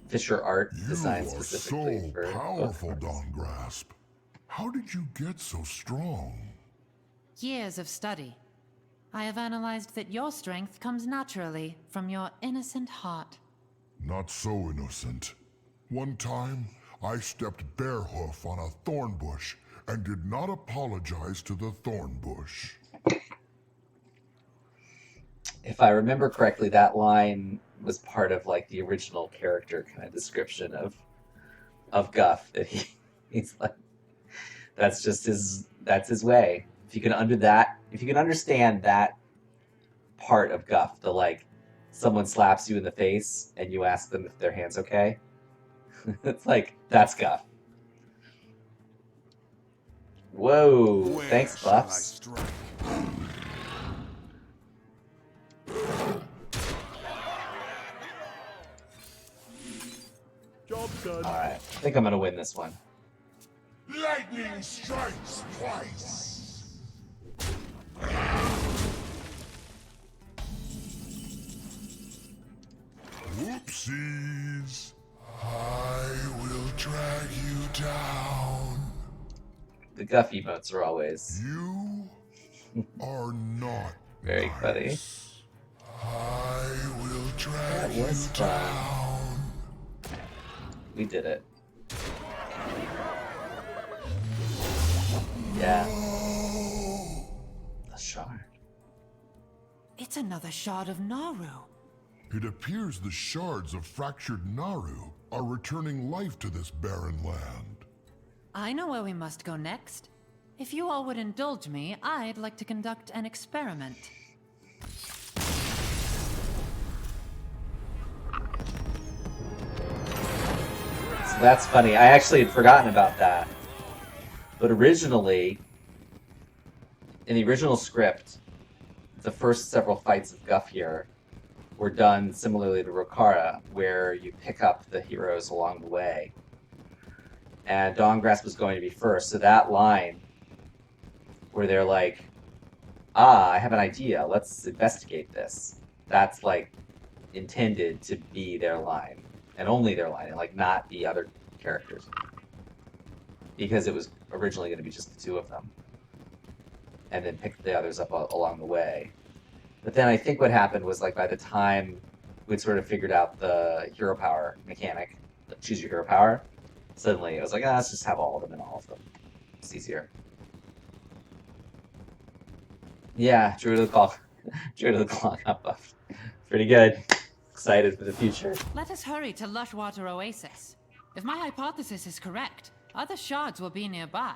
Fissure art designed specifically so for powerful, Dawn Grasp. How did you get so strong? Years of study. I have analyzed that your strength comes naturally from your innocent heart. Not so innocent. One time, I stepped barehoof on a thorn bush and did not apologize to the thorn bush. If I remember correctly, that line was part of like the original character kind of description of Guff. That he's like, that's his way. If you can understand that part of Guff, the like, someone slaps you in the face and you ask them if their hand's okay. It's like, that's Guff. Whoa! Thanks, Buffs. Job done. All right, I think I'm gonna win this one. Lightning strikes twice. Whoopsies. I will drag you down. The Guff emotes are always You are not very funny. I will drag That was you fun. down. We did it. Yeah. The shard. It's another shard of Naru. It appears the shards of fractured Naru are returning life to this barren land. I know where we must go next. If you all would indulge me, I'd like to conduct an experiment. So that's funny. I actually had forgotten about that. But originally, in the original script, the first several fights of Guff here were done similarly to Rokara, where you pick up the heroes along the way. And Dawngrasp was going to be first, so that line where they're like, I have an idea, let's investigate this. That's like intended to be their line, and only their line, and like not the other characters. because it was originally going to be just the two of them, and then pick the others up along the way. But then I think what happened was, like, by the time we'd sort of figured out the hero power mechanic, choose your hero power, suddenly it was like, let's just have all of them and all of them. It's easier. Yeah, Druid of the Clock. Druid of the Clock got buffed. Pretty good. Excited for the future. Let us hurry to Lushwater Oasis. If my hypothesis is correct, other shards will be nearby.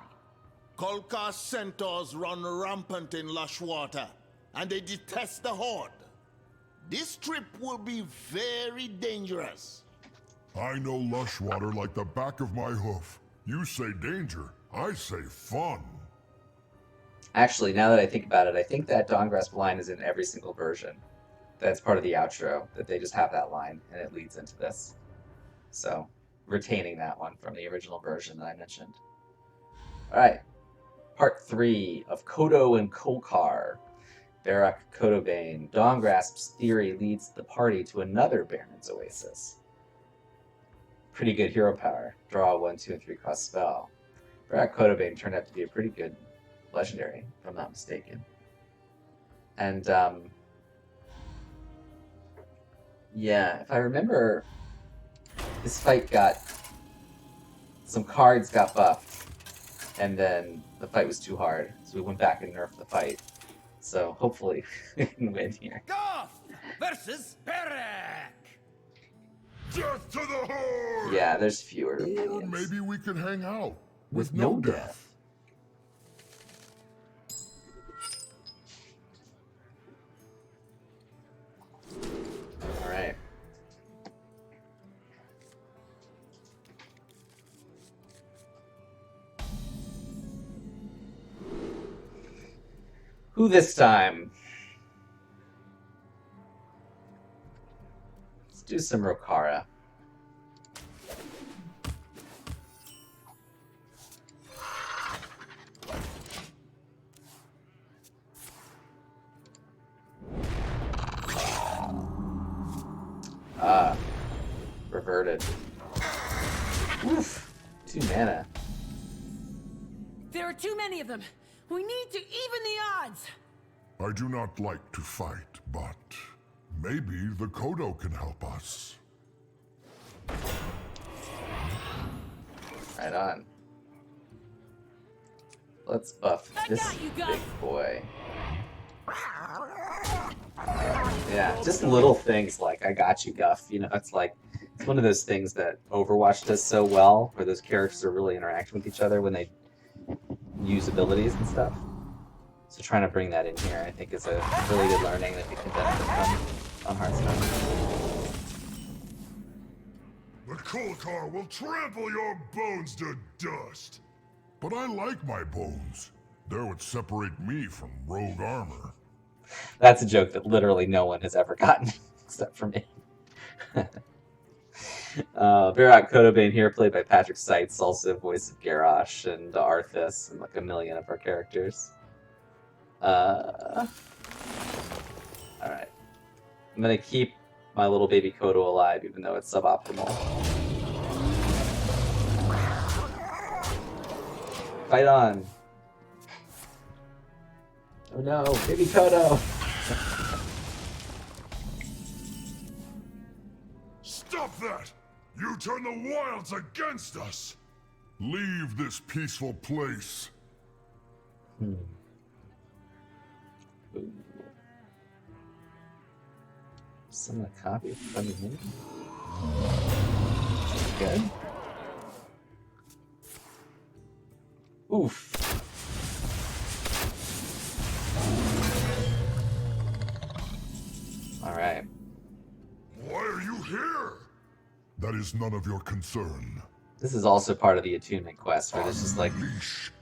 Kolkar's centaurs run rampant in Lushwater, and they detest the Horde. This trip will be very dangerous. I know Lushwater like the back of my hoof. You say danger, I say fun. Actually, now that I think about it, I think that Dawngrasp line is in every single version. That's part of the outro, that they just have that line, and it leads into this. So, retaining that one from the original version that I mentioned. Alright, part 3 of Kodo and Kolkar. Barak Kodobane. Dawngrasp's theory leads the party to another Baron's Oasis. Pretty good hero power. Draw 1, 2, and 3 cost spell. Barak Kodobane turned out to be a pretty good legendary, if I'm not mistaken. And, yeah, if I remember, this fight got... some cards got buffed, and then the fight was too hard, so we went back and nerfed the fight. So hopefully we can win here. Goff versus Barak! Death to the Horde! Yeah, there's fewer Or minions. maybe we could hang out With no death. Alright. Who this time? Let's do some Rokara. Reverted. Oof. 2 mana. There are too many of them. We need to even the odds. I do not like to fight, but maybe the Kodo can help us. Right on. Let's buff this big boy. Yeah, just little things like I got you, Guff. You know, it's like it's one of those things that Overwatch does so well, where those characters are really interacting with each other when they use abilities and stuff. So trying to bring that in here, I think, is a really good learning that we can benefit from on Hearthstone. The Kolkar will trample your bones to dust. But I like my bones. They're what separate me from rogue armor. That's a joke that literally no one has ever gotten, except for me. Barak Kodobane here, played by Patrick Seitz, also voice of Garrosh and Arthas, and like a million of our characters. Alright. I'm gonna keep my little baby Kodo alive, even though it's suboptimal. Fight on! Oh no, baby Kodo! Stop that! You turn the wilds against us! Leave this peaceful place. Ooh. Summon a copy of Funny Mini? Good. Oof. Alright. Why are you here? That is none of your concern. This is also part of the attunement quest, where there's just like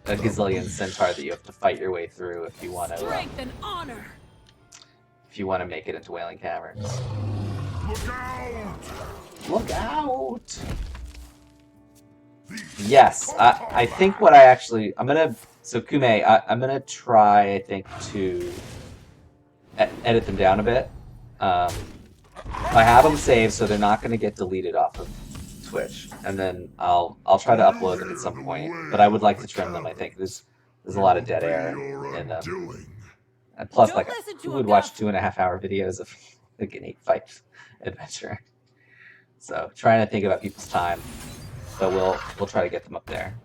a gazillion centaur that you have to fight your way through if you want to. Strength and honor. If you want to make it into Wailing Caverns. Look out! Look out! Yes, I think what I actually... So, Kume, I'm gonna try, I think, to edit them down a bit. I have them saved, so they're not going to get deleted off of Twitch, and then I'll try to upload them at some point. But I would like to trim them. I think there's a lot of dead air in them. And plus, like, who would watch 2.5-hour videos of the Gennate fight adventure? So trying to think about people's time, but we'll try to get them up there.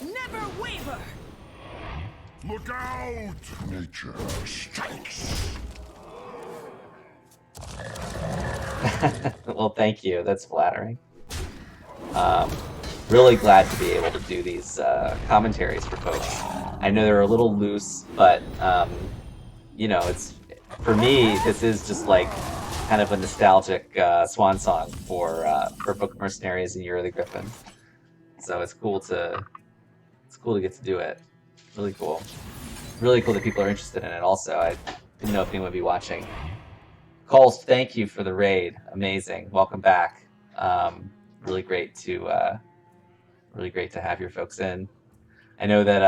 Never waver. Look out! Nature strikes. Well, thank you. That's flattering. Really glad to be able to do these commentaries for folks. I know they're a little loose, but you know, it's for me. This is just like kind of a nostalgic swan song for Book of Mercenaries and Year of the Griffin. So it's cool to get to do it. Really cool. Really cool that people are interested in it. Also, I didn't know if anyone would be watching. Coles, thank you for the raid. Amazing. Welcome back. Really great to have your folks in. I know that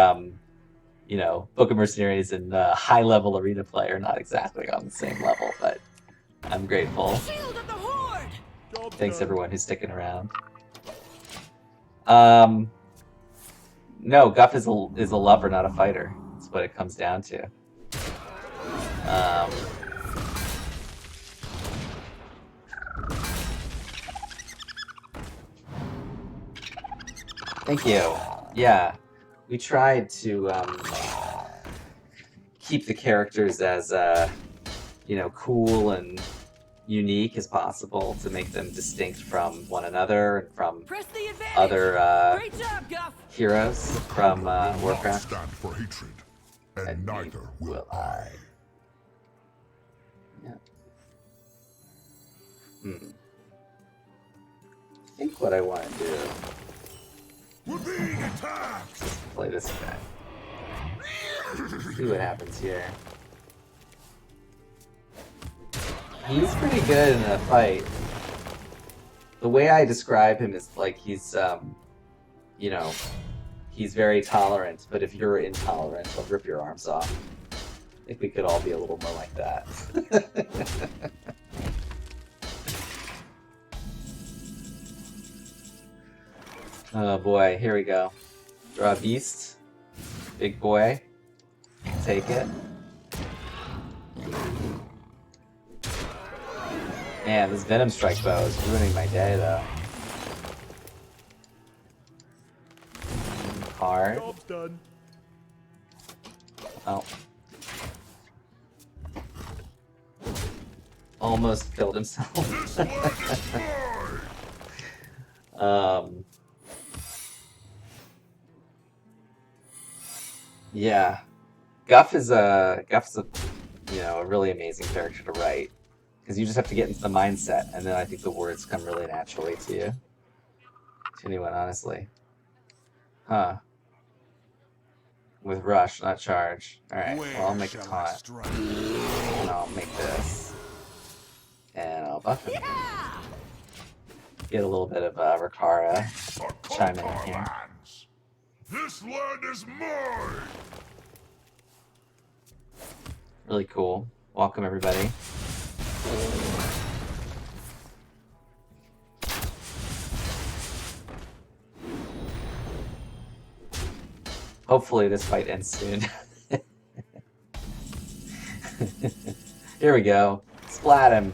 you know, Book of Mercenaries and high level arena play are not exactly on the same level, but I'm grateful. Shield of the Horde! Thanks everyone who's sticking around. No, Guff is a lover, not a fighter. That's what it comes down to. Thank you. Yeah, we tried to keep the characters as you know, cool and unique as possible to make them distinct from one another and from other Great job, Guff. heroes from Warcraft. Stand for hatred, and neither will I. Yeah. I think what I want to do. We're being attacked. Play this guy. See what happens here. He's pretty good in a fight. The way I describe him is like he's, you know, he's very tolerant, but if you're intolerant, he'll rip your arms off. I think we could all be a little more like that. Oh boy, here we go. Draw a beast. Big boy. Take it. Man, this Venom Strike bow is ruining my day, though. Card. Job's done. Oh. Almost killed himself. Yeah. Guff is a you know, a really amazing character to write. Because you just have to get into the mindset, and then I think the words come really naturally to you. To anyone, honestly. Huh. With rush, not charge. Alright, well, I'll make a taunt. And I'll make this. And I'll buff him. Get a little bit of Rikara chiming in here. This land is mine. Really cool. Welcome, everybody. Hopefully this fight ends soon. Here we go. Splat him.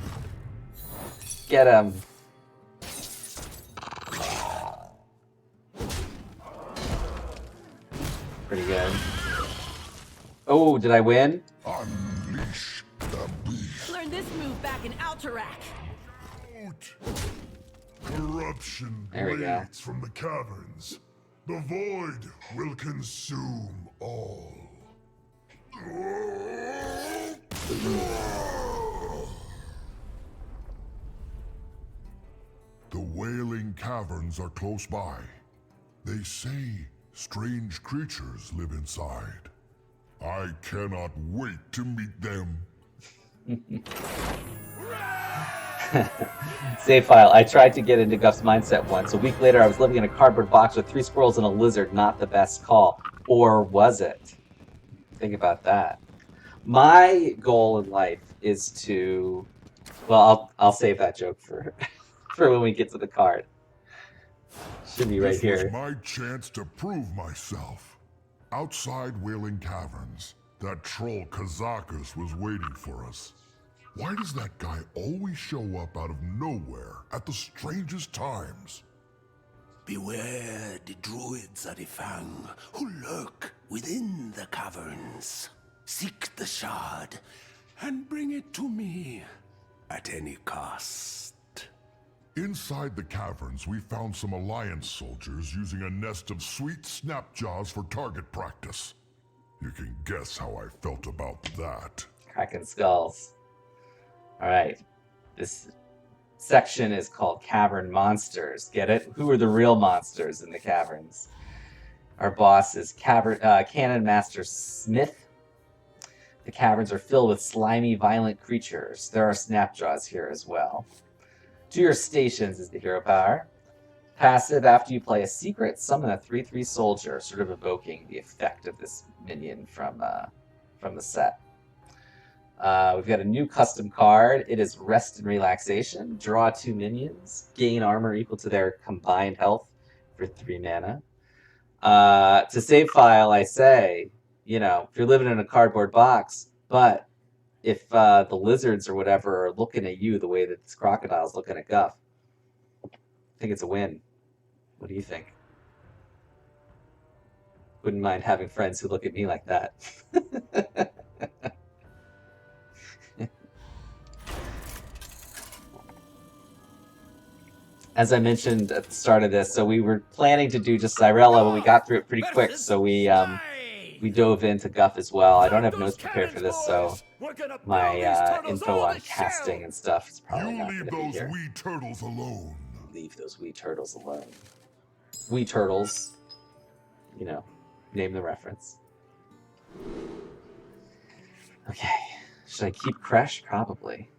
Get him. Pretty good. Oh, did I win? Unleash the beast. Learn this move back in Alterac. Corruption blades from the caverns. The void will consume all. The Wailing Caverns are close by. They say strange creatures live inside. I cannot wait to meet them. Save file. I tried to get into Guff's mindset once. A week later, I was living in a cardboard box with 3 squirrels and a lizard. Not the best call. Or was it? Think about that. My goal in life is to... Well, I'll save that joke for for when we get to the card. Should be right this here. was my chance to prove myself. Outside Wailing Caverns, that troll Kazakus was waiting for us. Why does that guy always show up out of nowhere at the strangest times? Beware the druids, Arifang, who lurk within the caverns. Seek the shard and bring it to me at any cost. Inside the caverns, we found some Alliance soldiers using a nest of sweet snapjaws for target practice. You can guess how I felt about that. Cracking skulls. Alright. This section is called Cavern Monsters. Get it? Who are the real monsters in the caverns? Our boss is Cannon Master Smith. The caverns are filled with slimy, violent creatures. There are snapjaws here as well. To your stations is the hero power. Passive, after you play a secret, summon a 3/3 soldier, sort of evoking the effect of this minion from the set. We've got a new custom card. It is Rest and Relaxation. Draw 2 minions. Gain armor equal to their combined health for 3 mana. To save file, I say, you know, if you're living in a cardboard box, but if the lizards or whatever are looking at you the way that this crocodile's looking at Guff, I think it's a win. What do you think? Wouldn't mind having friends who look at me like that. As I mentioned at the start of this, so we were planning to do just Cyrella, but we got through it pretty quick, so we dove into Guff as well. I don't have notes prepared for this, so my info on casting and stuff is probably not going to be here. Leave those wee turtles alone. Leave those wee turtles alone. Wee turtles, you know, name the reference. Okay, should I keep Kresh? Probably.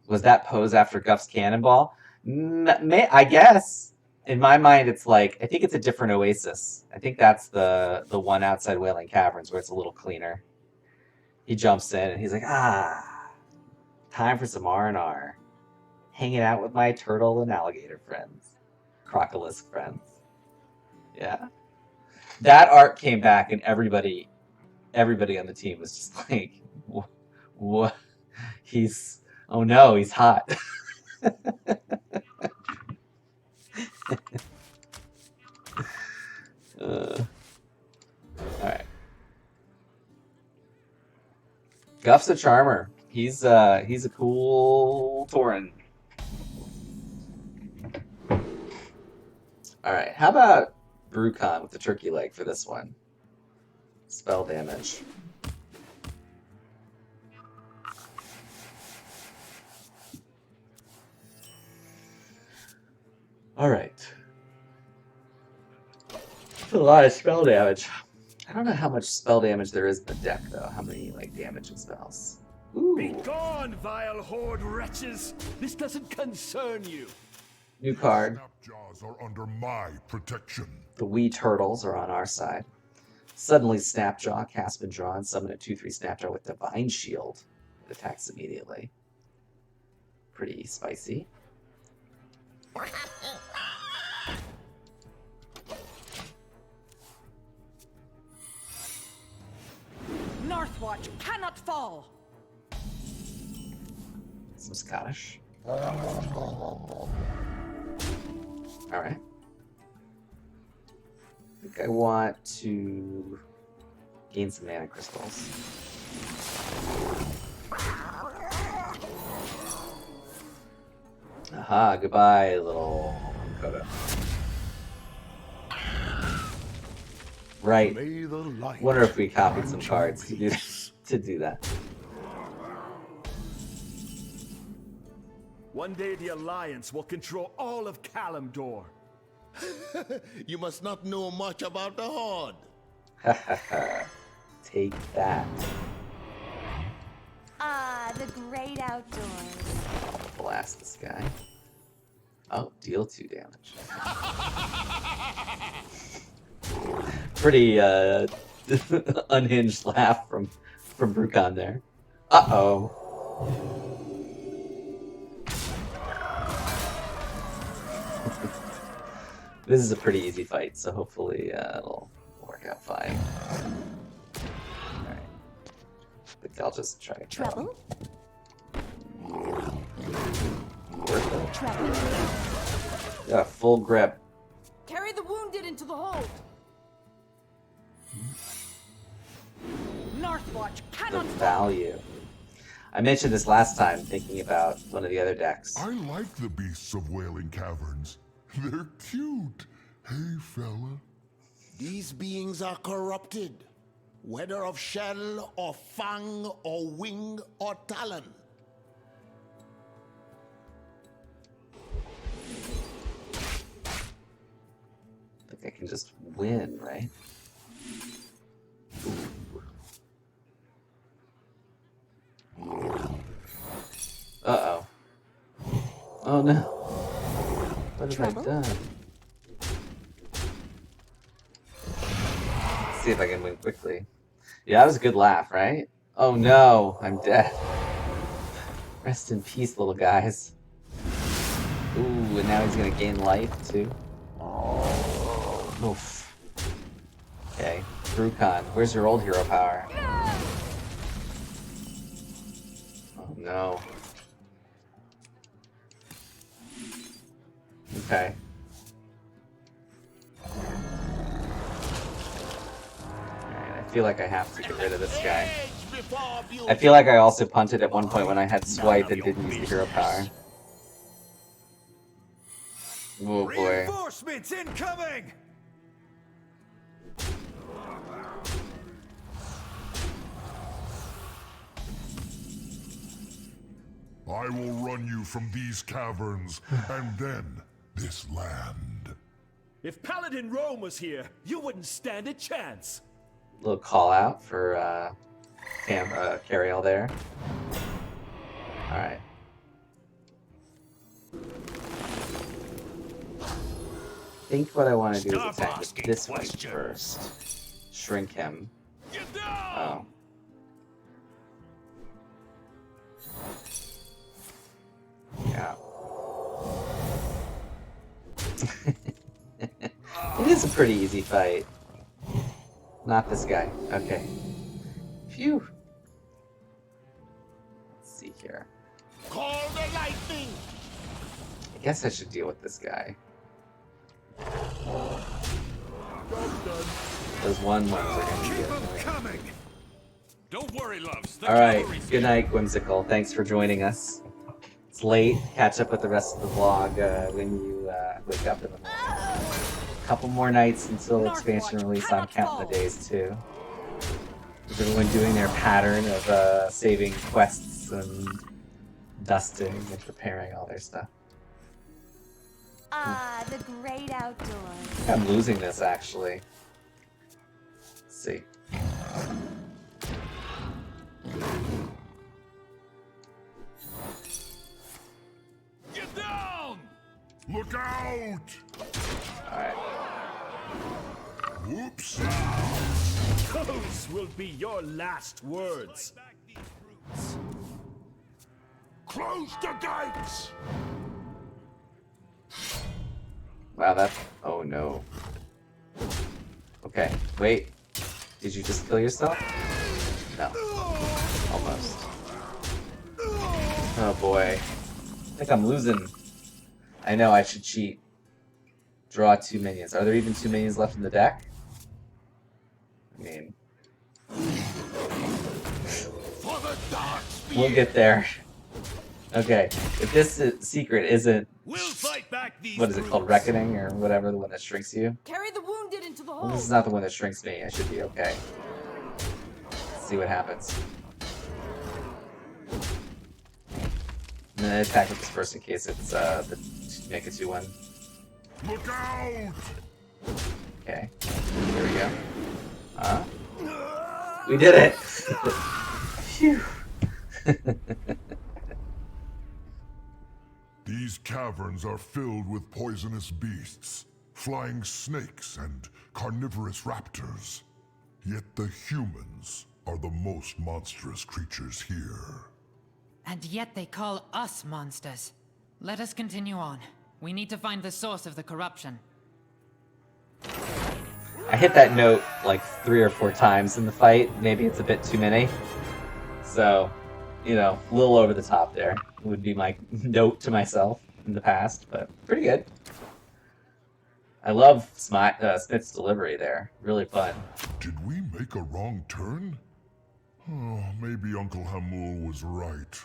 Was that pose after Guff's cannonball? I guess. In my mind, it's like, I think it's a different Oasis. I think that's the one outside Wailing Caverns where it's a little cleaner. He jumps in and he's like, time for some R&R. Hanging out with my turtle and alligator friends. Crocolisk friends. Yeah. That art came back and everybody on the team was just like, what? Oh no, he's hot. Alright. Guff's a charmer. He's a cool Tauren. Alright, how about Brucon with the turkey leg for this one? Spell damage. Alright. That's a lot of spell damage. I don't know how much spell damage there is in the deck, though. How many, like, damaging spells? Ooh. Be gone, vile horde wretches! This doesn't concern you. New card. Snapjaws are under my protection. The wee turtles are on our side. Suddenly, Snapjaw cast been drawn. Summon a 2/3 Snapjaw with Divine Shield. It attacks immediately. Pretty spicy. Northwatch cannot fall. Some Scottish. Alright. I think I want to gain some mana crystals. Aha, goodbye, little Coda. Right. Wonder if we copied some cards to do that. One day the Alliance will control all of Kalimdor. You must not know much about the Horde. Take that. Ah, the great outdoors. Blast this guy. Oh, deal 2 damage. Pretty unhinged laugh from Brucon there. Uh-oh. This is a pretty easy fight, so hopefully it'll work out fine. Alright. I think I'll just try to kill him. Trouble. Got a full grip. Carry the wounded into the hold. Northwatch The cannot value. I mentioned this last time, thinking about one of the other decks. I like the beasts of Wailing Caverns. They're cute. Hey, fella. These beings are corrupted, whether of shell or fang or wing or talon. I think I can just win, right? Uh-oh. Oh no. What have I done? Let's see if I can win quickly. Yeah, that was a good laugh, right? Oh no, I'm dead. Rest in peace, little guys. Ooh, and now he's gonna gain life too. Oof. Okay, Brucon, where's your old hero power? Oh no. Okay. Alright, I feel like I have to get rid of this guy. I feel like I also punted at one point when I had swipe and didn't use the hero power. Oh boy. Reinforcements incoming! I will run you from these caverns, and then this land. If Paladin Rome was here, you wouldn't stand a chance. Little call out for Cariel there. Alright. I think what I want to do is attack with this one first. Shrink him. Oh. Yeah. It is a pretty easy fight. Not this guy. Okay. Phew. Let's see here. Call the lightning. I guess I should deal with this guy. Those ones are gonna be annoying. Don't worry, loves. Alright, good night, Whimsical. Thanks for joining us. It's late. Catch up with the rest of the vlog when you wake up in the morning. A couple more nights until expansion release. I'm counting the days too. Is everyone doing their pattern of saving quests and dusting and preparing all their stuff? Ah, the great outdoors. I'm losing this actually. Let's see. Get down! Look out! Alright. Whoops. Those will be your last words. Close the gates! Wow, that... Oh no. Okay, wait. Did you just kill yourself? No. Almost. Oh boy. I think I'm losing. I know, I should cheat. Draw 2 minions. Are there even 2 minions left in the deck? I mean... We'll get there. Okay, if this secret isn't... What is it called? Reckoning or whatever, the one that shrinks you? Carry the wounded into the Well, hold. this is not the one that shrinks me. I should be okay. Let's see what happens. And then I attack with this first in case it's make a 2-1. Look out! Okay, here we go. We did it! Phew. These caverns are filled with poisonous beasts, flying snakes and carnivorous raptors. Yet the humans are the most monstrous creatures here. And yet they call us monsters. Let us continue on. We need to find the source of the corruption. I hit that note like 3 or 4 times in the fight. Maybe it's a bit too many. So, you know, a little over the top there would be my note to myself in the past, but pretty good. I love Smith's delivery there. Really fun. Did we make a wrong turn? Oh, maybe Uncle Hamul was right.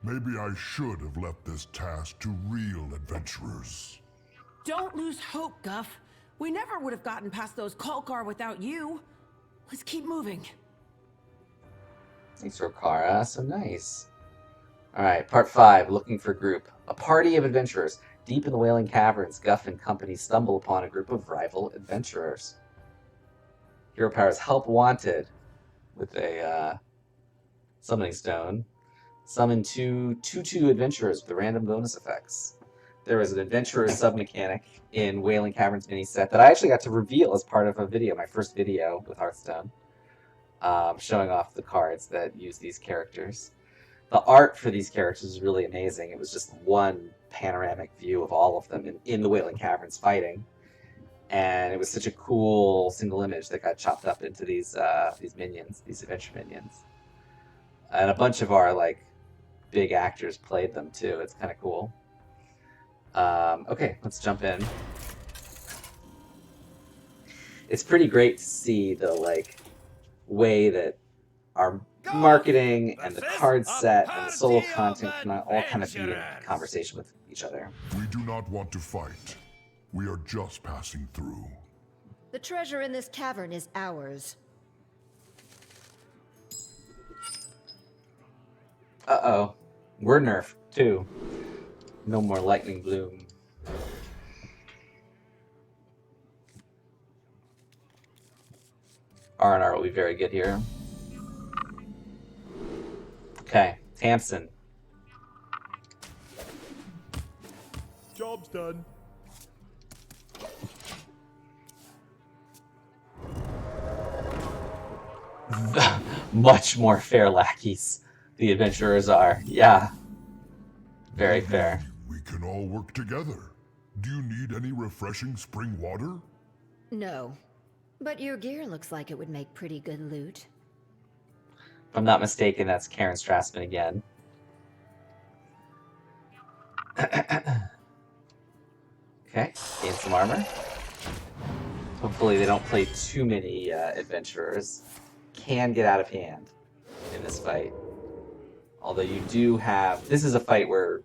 Maybe I should have left this task to real adventurers. Don't lose hope, Guff. We never would have gotten past those Kalkar without you. Let's keep moving. Thanks, Rokara. So nice. Alright, part 5, looking for group. A party of adventurers. Deep in the Wailing Caverns, Guff and company stumble upon a group of rival adventurers. Hero powers help wanted with a summoning stone. Summon 2/2 adventurers with random bonus effects. There was an adventurer sub-mechanic in Wailing Caverns mini set that I actually got to reveal as part of a video, my first video with Hearthstone, showing off the cards that use these characters. The art for these characters is really amazing. It was just one panoramic view of all of them in the Wailing Caverns fighting, and it was such a cool single image that got chopped up into these minions, these adventure minions, and a bunch of our like big actors played them too. It's kind of cool. Okay, let's jump in. It's pretty great to see the like way that our marketing and the card set and the solo content can all kind of be in conversation with each other. We do not want to fight. We are just passing through. The treasure in this cavern is ours. Uh-oh. We're nerfed, too. No more lightning bloom. R&R will be very good here. Okay, Tamsin. Job's done. Much more fair lackeys the adventurers are. Yeah. Very fair. We can all work together. Do you need any refreshing spring water? No. But your gear looks like it would make pretty good loot. If I'm not mistaken, that's Karen Strassman again. Okay, gain some armor. Hopefully they don't play too many adventurers. Can get out of hand in this fight. Although you do have... This is a fight where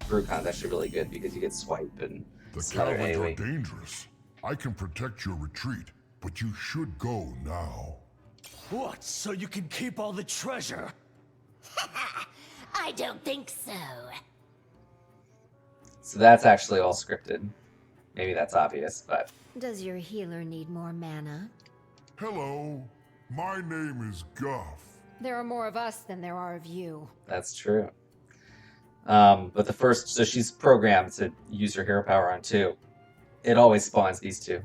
Brucon's actually really good because you get swipe and some other caverns AoE. are dangerous. I can protect your retreat, but you should go now. What? So you can keep all the treasure? I don't think so. So that's actually all scripted. Maybe that's obvious, but... Does your healer need more mana? Hello, my name is Guff. There are more of us than there are of you. That's true. But the first... So she's programmed to use her hero power on 2. It always spawns these 2.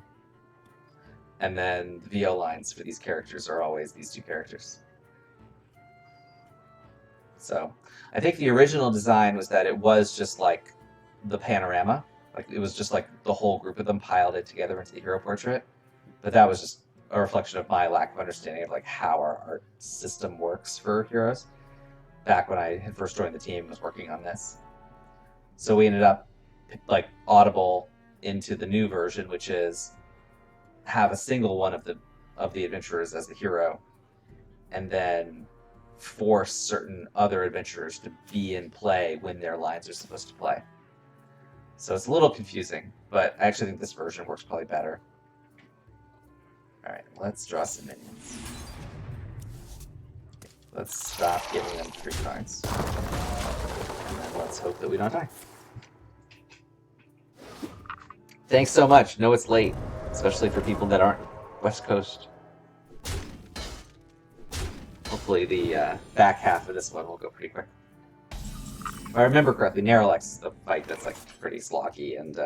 And then the VO lines for these characters are always these 2 characters. So, I think the original design was that it was just like the panorama. Like, it was just like the whole group of them piled it together into the hero portrait. But that was just a reflection of my lack of understanding of like how our art system works for heroes. Back when I had first joined the team and was working on this. So we ended up like audible into the new version, which is have a single one of the adventurers as the hero, and then force certain other adventurers to be in play when their lines are supposed to play. So it's a little confusing, but I actually think this version works probably better. Alright, let's draw some minions. Let's stop giving them 3 cards. And then let's hope that we don't die. Thanks so much. Know it's late, especially for people that aren't West Coast. Hopefully the back half of this one will go pretty quick. If I remember correctly, Narrowlex is the fight that's like pretty sloggy, and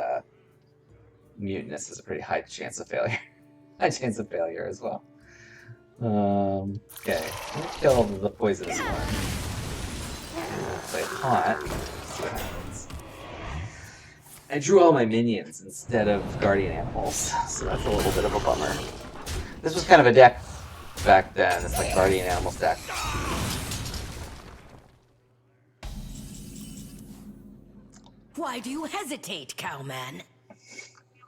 Mutinous is a pretty high chance of failure. High chance of failure as well. Okay, I'm gonna kill the poisonous one. Play hot. See what happens. I drew all my minions instead of guardian animals, so that's a little bit of a bummer. This was kind of a deck back then. It's like guardian animals deck. Why do you hesitate, cowman?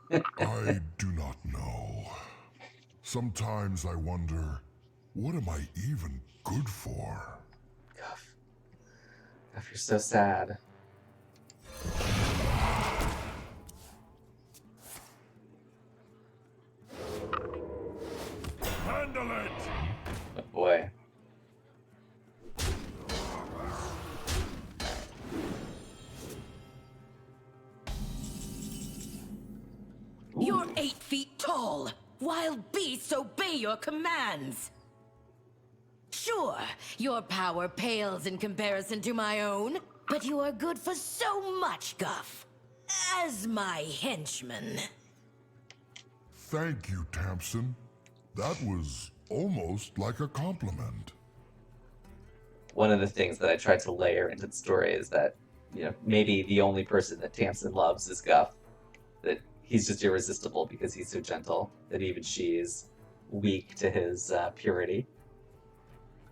I do not know. Sometimes I wonder, what am I even good for? Guff, you're so sad. Handle it! Oh boy. You're 8 feet tall. Wild beasts obey your commands. Sure, your power pales in comparison to my own, but you are good for so much, Guff. As my henchman. Thank you, Tamsin. That was almost like a compliment. One of the things that I tried to layer into the story is that, you know, maybe the only person that Tamsin loves is Guff. That he's just irresistible because he's so gentle, that even she is weak to his purity.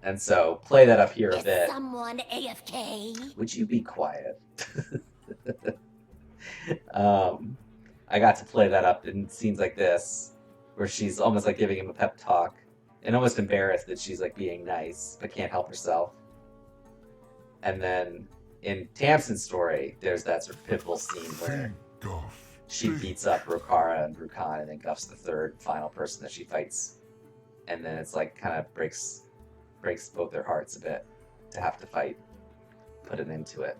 And so, play that up here a bit. Someone AFK? Would you be quiet? I got to play that up in scenes like this, where she's almost like giving him a pep talk, and almost embarrassed that she's like being nice, but can't help herself. And then in Tamsin's story, there's that sort of pivotal scene where she beats up Rokara and Rukan, and then Guff's the third final person that she fights. And then it's like kind of breaks both their hearts a bit to have to fight, put an end to it.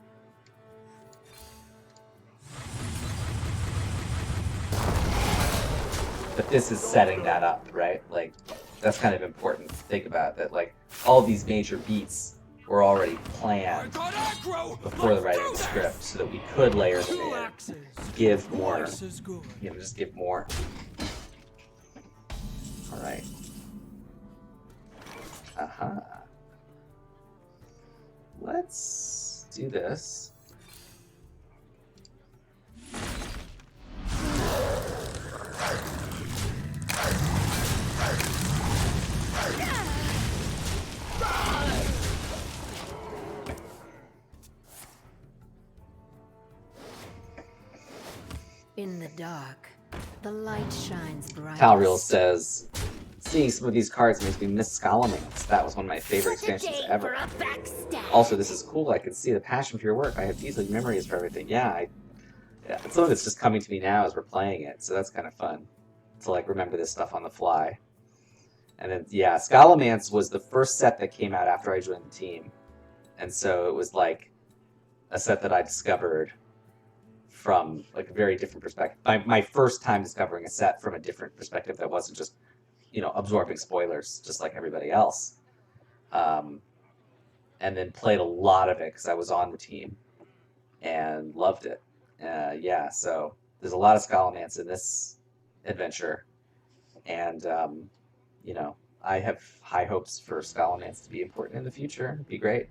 But this is setting that up, right? Like, that's kind of important to think about, that like all these major beats were already planned before the writing of the script, so that we could layer them in, give more, you know, just give more. All right. Let's do this. In the dark, the light shines bright. Talreal says, seeing some of these cards makes me miss Scholomance. That was one of my favorite expansions ever. Also, this is cool. I can see the passion for your work. I have easily memories for everything. Yeah, some of it's just coming to me now as we're playing it, so that's kind of fun to like remember this stuff on the fly. And then, yeah, Scholomance was the first set that came out after I joined the team, and so it was like a set that I discovered from like a very different perspective. My first time discovering a set from a different perspective that wasn't just, you know, absorbing spoilers just like everybody else. And then played a lot of it because I was on the team and loved it. Yeah, so there's a lot of Scholomance in this adventure, and you know, I have high hopes for Scholomance to be important in the future. It'd be great.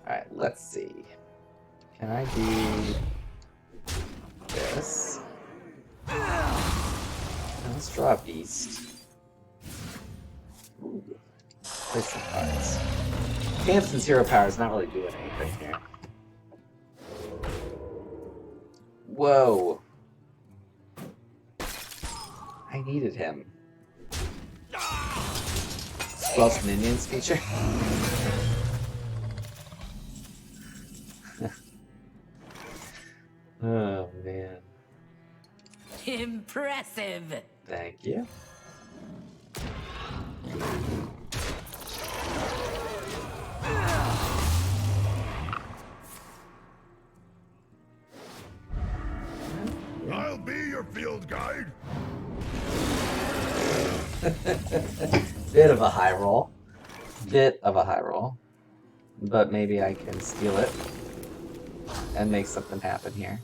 All right, let's see. Can I do this? Let's draw a beast. Ooh. Play some cards. Tamsin's hero power is not really doing anything here. Whoa. I needed him. Squelch Minions feature? Oh, man. Impressive. Thank you. I'll be your field guide. Bit of a high roll. Bit of a high roll. But maybe I can steal it and make something happen here.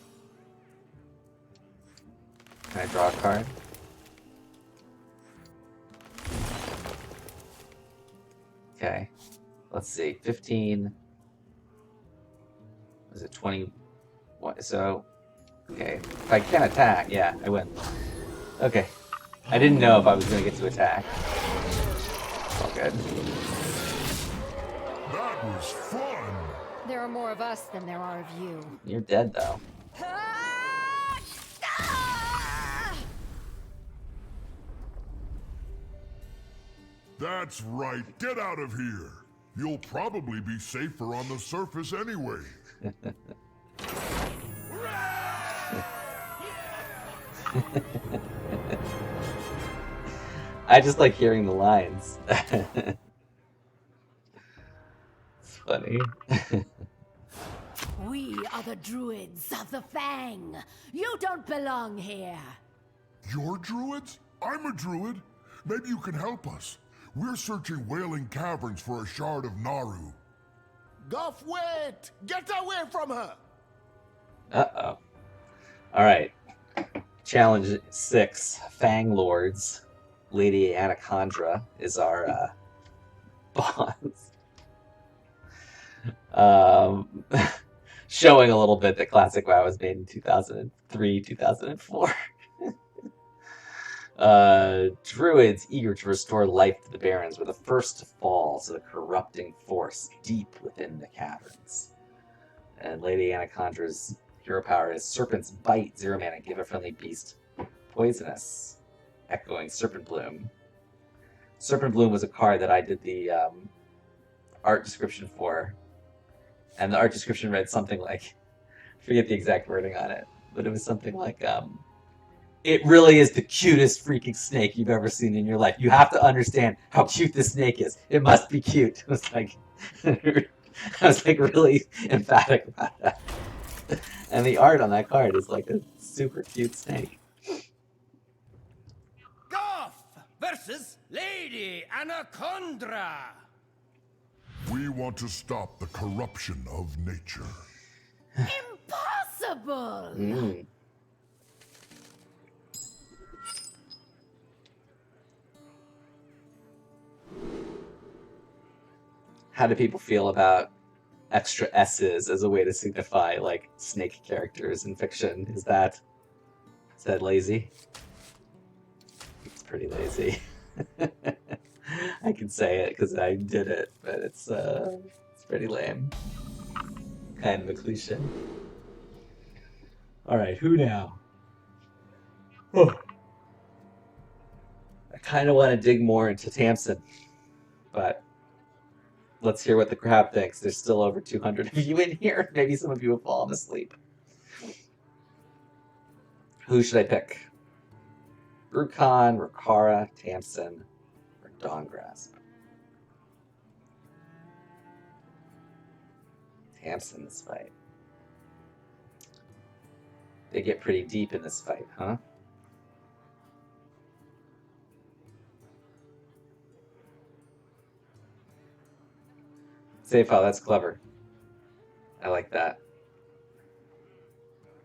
Can I draw a card? Okay. Let's see. 15. Was it 20? What? So, okay. If I can't attack, yeah, I win. Okay. I didn't know if I was going to get to attack. It's all good. That was fun! There are more of us than there are of you. You're dead, though. That's right. Get out of here. You'll probably be safer on the surface anyway. I just like hearing the lines. It's funny. We are the druids of the Fang. You don't belong here. You're druids? I'm a druid. Maybe you can help us. We're searching Wailing Caverns for a shard of Naru. Guff, wait! Get away from her! Uh-oh. Alright. Challenge 6. Fang Lords. Lady Anacondra is our boss. Showing a little bit that Classic WoW was made in 2003, 2004. Druids eager to restore life to the Barrens were the first to fall to the corrupting force deep within the caverns. And Lady Anacondra's hero power is Serpent's Bite, 0 mana, give a friendly beast poisonous, echoing Serpent Bloom. Serpent Bloom was a card that I did the art description for, and the art description read something like, I forget the exact wording on it, but it was something like, it really is the cutest freaking snake you've ever seen in your life. You have to understand how cute this snake is. It must be cute. It was like, I was like really emphatic about that. And the art on that card is like a super cute snake. Goff versus Lady Anacondra. We want to stop the corruption of nature. Impossible! How do people feel about extra S's as a way to signify like snake characters in fiction? Is that lazy? It's pretty lazy. I can say it because I did it, but it's pretty lame. Kind of a cliche. Alright, who now? Oh. I kind of want to dig more into Tamsin, but let's hear what the crowd thinks. There's still over 200 of you in here. Maybe some of you have fallen asleep. Who should I pick? Rukon, Rukara, Tamsin, or Dawngrasp? Tamsin this fight. They get pretty deep in this fight, huh? Save file, that's clever. I like that.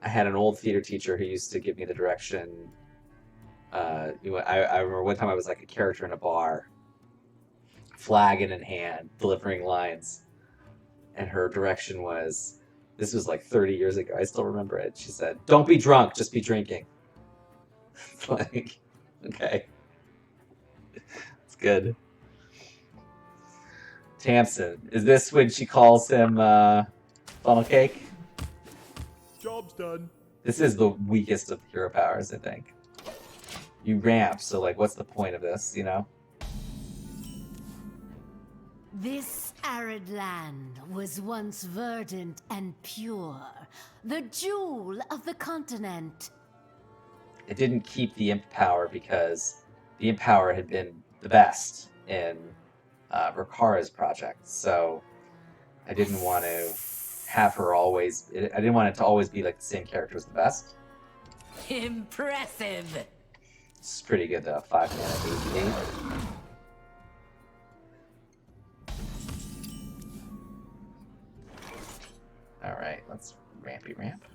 I had an old theater teacher who used to give me the direction. I remember one time I was like a character in a bar, flagon in hand, delivering lines. And her direction was, this was like 30 years ago, I still remember it. She said, "Don't be drunk, just be drinking." It's like, okay. It's good. Tamsin, is this when she calls him funnel cake? Job's done. This is the weakest of hero powers, I think. You ramp, so like, what's the point of this, you know? This arid land was once verdant and pure, the jewel of the continent. It didn't keep the imp power because the imp power had been the best in Rukara's project, so I didn't want to have her always. I didn't want it to always be like the same character as the best. Impressive. It's pretty good though. 5 mana, 8. All right, let's rampy ramp.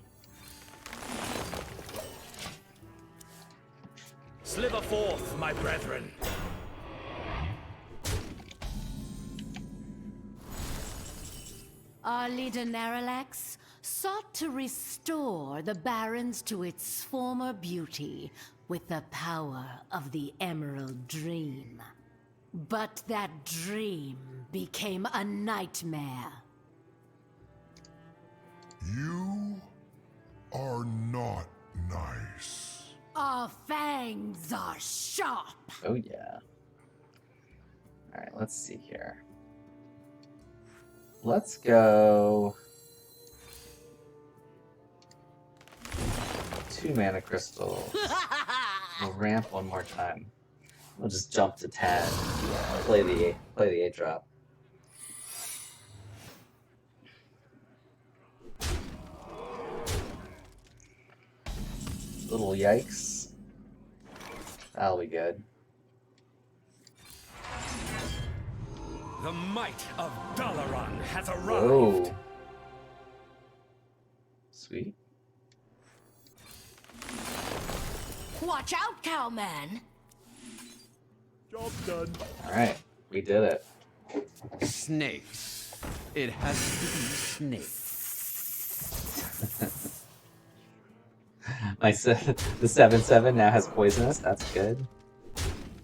Sliver forth, my brethren. Our leader Naralax, sought to restore the Barrens to its former beauty with the power of the Emerald Dream. But that dream became a nightmare. You are not nice. Our fangs are sharp. Oh, yeah. Alright, let's see here. Let's go 2 mana crystals. We'll ramp one more time. We'll just jump to 10. Play the 8-drop. Little yikes. That'll be good. The might of Dalaran has arrived. Whoa. Sweet. Watch out, cowman! Job done. Alright, we did it. Snakes. It has to be snakes. The 7/7 now has poisonous. That's good.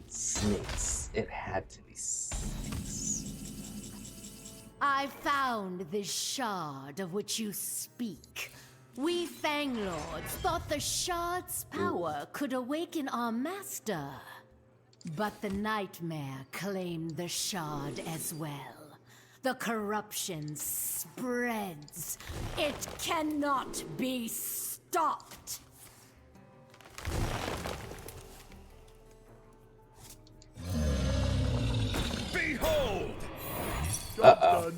Snakes. It had to be snakes. I found this shard of which you speak. We Fang Lords thought the shard's power could awaken our master. But the nightmare claimed the shard as well. The corruption spreads. It cannot be stopped. Behold! Uh-oh.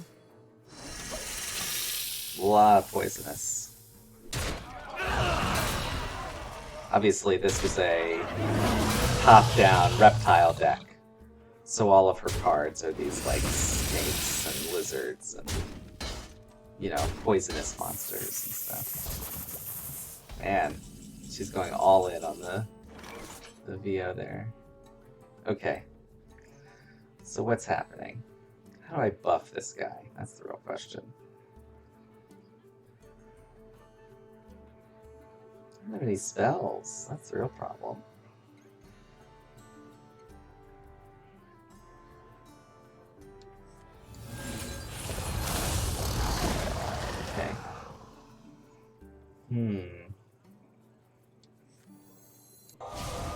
A lot of poisonous. Obviously, this was a top-down reptile deck. So all of her cards are these, like, snakes and lizards and, you know, poisonous monsters and stuff. Man, she's going all in on the VO there. Okay. So what's happening? How do I buff this guy? That's the real question. I don't have any spells. That's the real problem. Okay.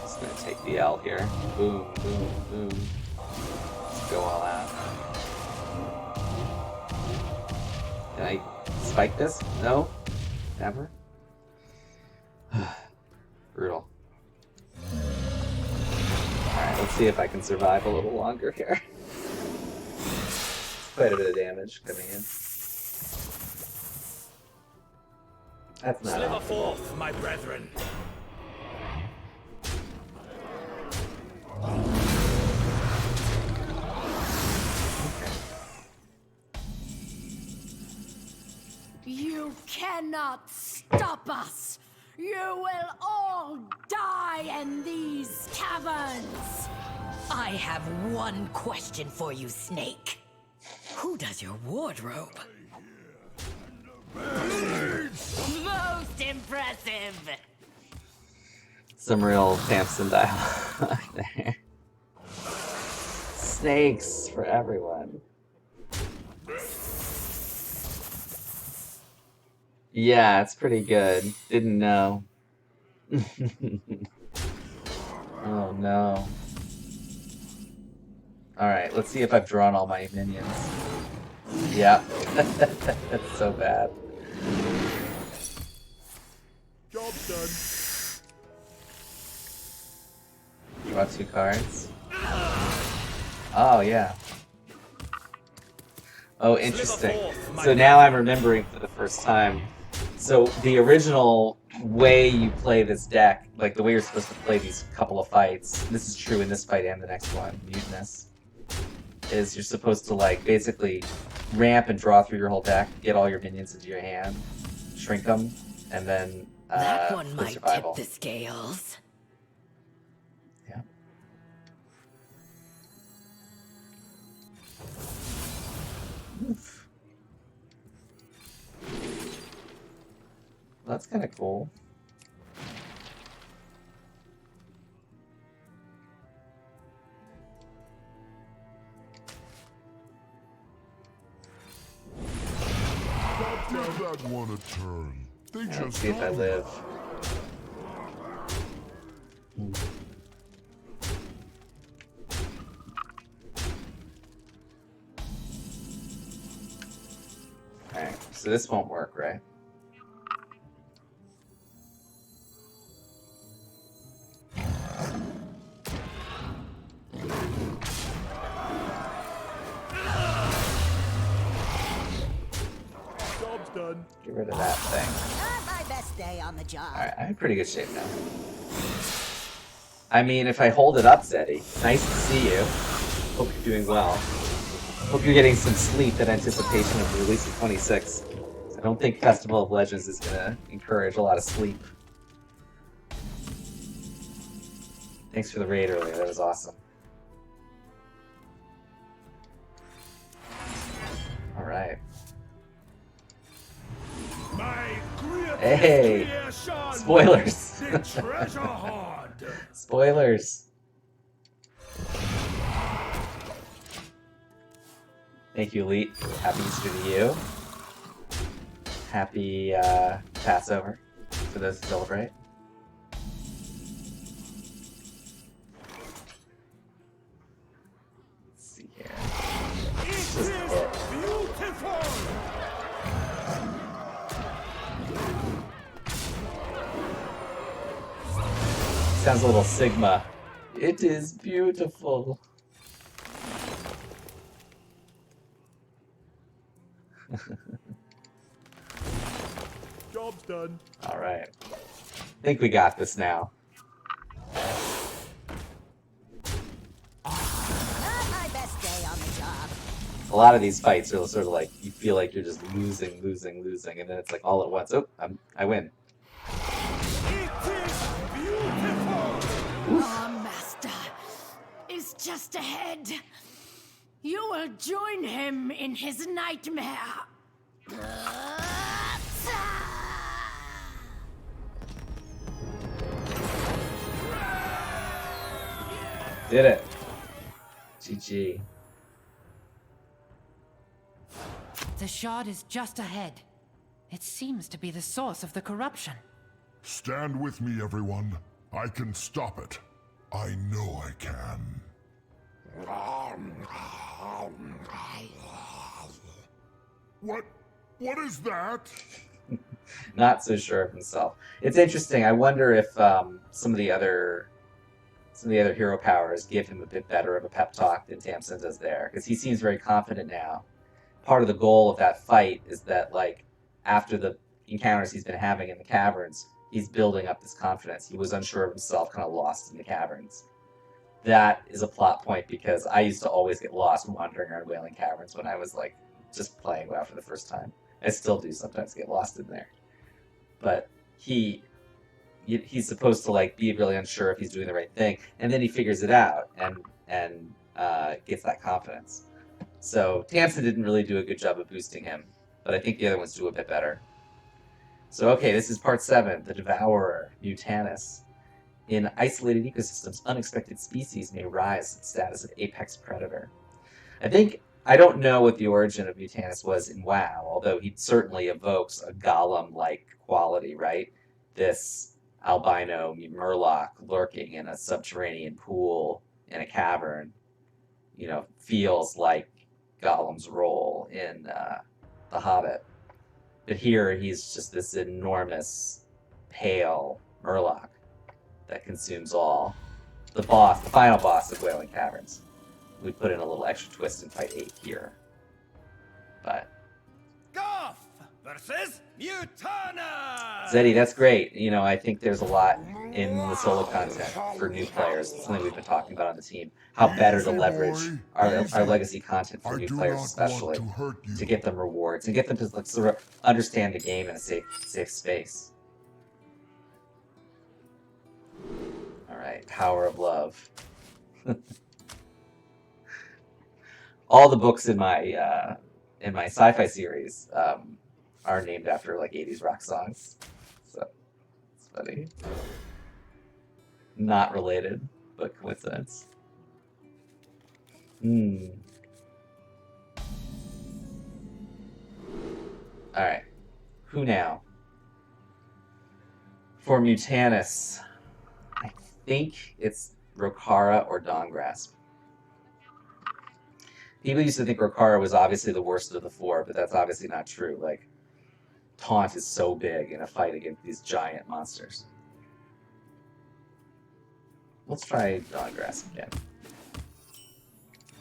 Just gonna take the L here. Boom, boom, boom. Let's go all out. Can I spike this? No? Never? Brutal. Alright, let's see if I can survive a little longer here. Quite a bit of damage coming in. That's not Sliver optimal. forth, my brethren. You cannot stop us! You will all die in these caverns! I have one question for you, Snake. Who does your wardrobe? Most impressive! Some real Samson dialogue there. Snakes for everyone. Yeah, it's pretty good. Didn't know. Oh no. Alright, let's see if I've drawn all my minions. Yep. That's so bad. Job done. Draw 2 cards. Oh, yeah. Oh, interesting. So now I'm remembering for the first time. So the original way you play this deck, like the way you're supposed to play these couple of fights, this is true in this fight and the next one, Mutinous, is you're supposed to like basically ramp and draw through your whole deck, get all your minions into your hand, shrink them, and then That one play might survival. tip the scales. Yeah. Oof. That's kind of cool. Give that one a turn. They just Let's see if I live. Alright, so this won't work, right? Job's done. Get rid of that thing. Not my best day on the job. Alright, I'm in pretty good shape now. I mean, if I hold it up, Zeddy, nice to see you. Hope you're doing well. Hope you're getting some sleep in anticipation of the release of 26. I don't think Festival of Legends is going to encourage a lot of sleep. Thanks for the raid earlier, that was awesome. Alright. Hey! Spoilers! Spoilers! Thank you, Elite. Happy Easter to you. Happy Passover for those who celebrate. Let's see here. Just hit. Sounds a little Sigma. It is beautiful. Job's done. All right. I think we got this now. Not my best day on the job. A lot of these fights are sort of like you feel like you're just losing, and then it's like all at once. Oh, I win. Our master is just ahead. You will join him in his nightmare. Did it. GG. The shard is just ahead. It seems to be the source of the corruption. Stand with me, everyone. I can stop it. I know I can. What is that? Not so sure of himself. It's interesting. I wonder if some of the other hero powers give him a bit better of a pep talk than Tamsin does there, because he seems very confident now. Part of the goal of that fight is that, like, after the encounters he's been having in the caverns, he's building up this confidence. He was unsure of himself, kind of lost in the caverns. That is a plot point, because I used to always get lost wandering around Wailing Caverns when I was, like, just playing WoW for the first time. I still do sometimes get lost in there. But he's supposed to, like, be really unsure if he's doing the right thing, and then he figures it out and gets that confidence. So Tamsin didn't really do a good job of boosting him, but I think the other ones do a bit better. So okay, this is part 7, the Devourer, Mutanus. In isolated ecosystems, unexpected species may rise to the status of apex predator. I don't know what the origin of Mutanus was in WoW, although he certainly evokes a golem-like quality, right? This albino murloc lurking in a subterranean pool in a cavern, you know, feels like Gollum's role in The Hobbit. But here he's just this enormous, pale murloc that consumes all. The final boss of Wailing Caverns. We put in a little extra twist in Fight 8 here. But Goff versus Mutanus! Zeddy, that's great. You know, I think there's a lot in the solo content for new players. It's something we've been talking about on the team. How better to leverage our legacy content for new players, especially to get them rewards and get them to, like, sort of understand the game in a safe space. All right, Power of Love. All the books in my sci-fi series are named after, like, 80s rock songs. funny. Not related, but coincidence. Alright. Who now? For Mutanus, I think it's Rokara or Dawngrasp. People used to think Rokara was obviously the worst of the four, but that's obviously not true. Like, Taunt is so big in a fight against these giant monsters. Let's try Dawngrasp again.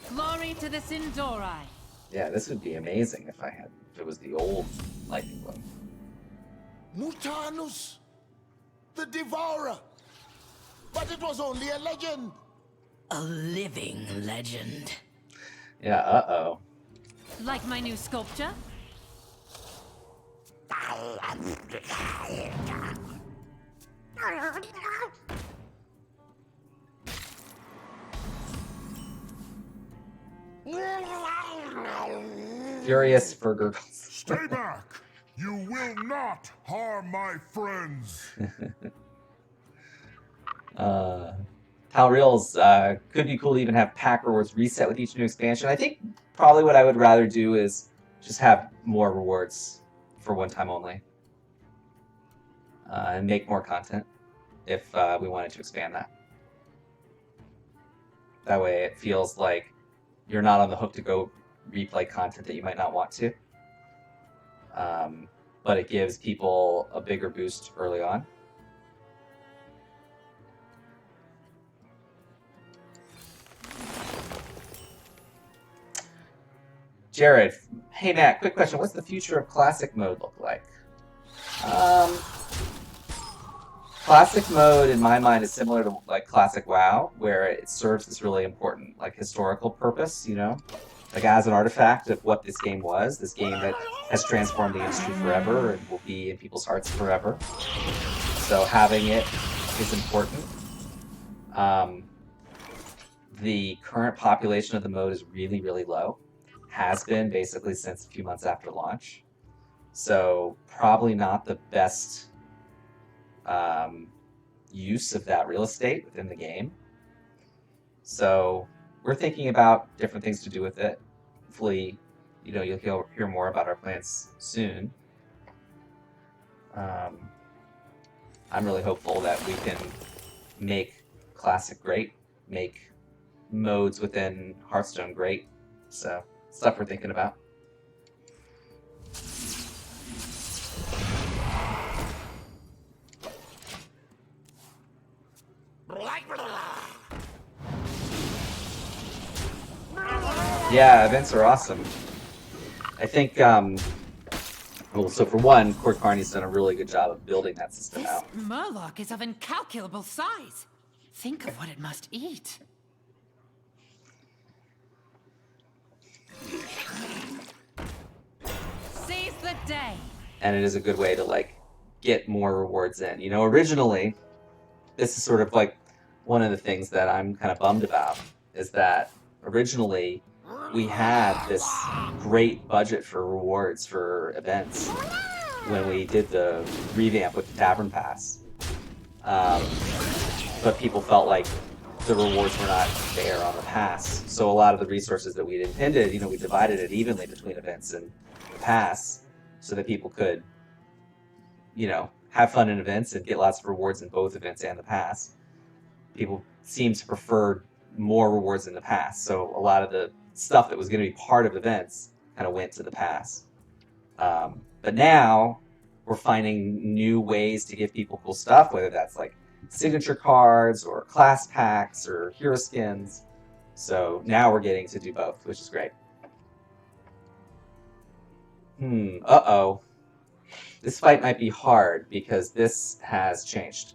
Glory to the Sindori. Yeah, this would be amazing if it was the old lightning blow. Mutanus, the Devourer. But it was only a legend. A living legend. Yeah, uh-oh. Like my new sculpture? Furious for gurgles. Stay back! You will not harm my friends! Palreals, could be cool to even have pack rewards reset with each new expansion. I think probably what I would rather do is just have more rewards for one time only. And make more content if we wanted to expand that. That way it feels like you're not on the hook to go replay content that you might not want to. But it gives people a bigger boost early on. Jared, hey Matt, quick question. What's the future of Classic mode look like? Classic mode, in my mind, is similar to like Classic WoW, where it serves this really important like historical purpose, you know? Like as an artifact of what this game was, this game that has transformed the industry forever and will be in people's hearts forever. So having it is important. The current population of the mode is really, really low. Has been basically since a few months after launch. So probably not the best use of that real estate within the game. So we're thinking about different things to do with it. Hopefully, you know, you'll hear more about our plans soon. I'm really hopeful that we can make Classic great, make modes within Hearthstone great. So stuff we're thinking about. Yeah, events are awesome. I think, well, so for one, Court Carney's done a really good job of building that system out. Murloc is of incalculable size. Think of what it must eat. Seize the day. And it is a good way to, like, get more rewards in. You know, originally, this is sort of like one of the things that I'm kind of bummed about, is that originally we had this great budget for rewards for events when we did the revamp with the Tavern Pass. But people felt like the rewards were not there on the pass. So a lot of the resources that we'd intended, you know, we divided it evenly between events and the pass so that people could, you know, have fun in events and get lots of rewards in both events and the pass. People seem to prefer more rewards in the pass. So a lot of the stuff that was going to be part of events kind of went to the pass. But now we're finding new ways to give people cool stuff, whether that's like signature cards or class packs or hero skins. So now we're getting to do both, which is great. Uh-oh. This fight might be hard because this has changed.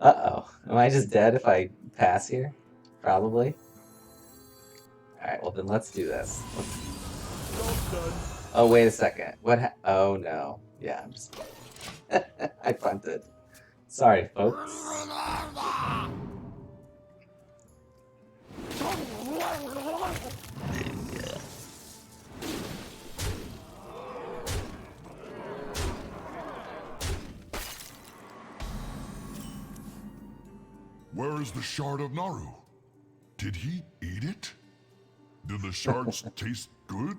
Uh-oh. Am I just dead if I pass here? Probably. Alright, well then let's do this. Oh, wait a second. What oh no. Yeah, I'm just... I punted. Sorry, folks. Where is the shard of Naru? Did he eat it? Do the shards taste good?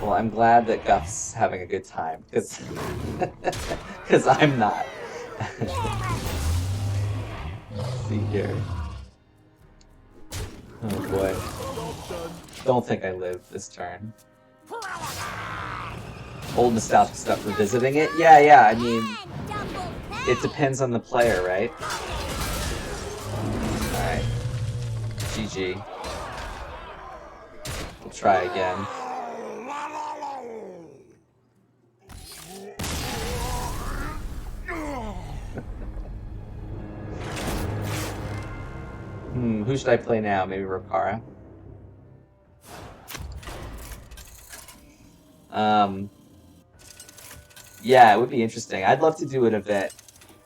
Well, I'm glad that Guff's having a good time, because I'm not. Let's see here. Oh boy. Don't think I live this turn. Old nostalgic stuff, revisiting it? Yeah, I mean, it depends on the player, right? Alright. GG. We'll try again. Who should I play now? Maybe Rokara? Yeah, it would be interesting. I'd love to do an event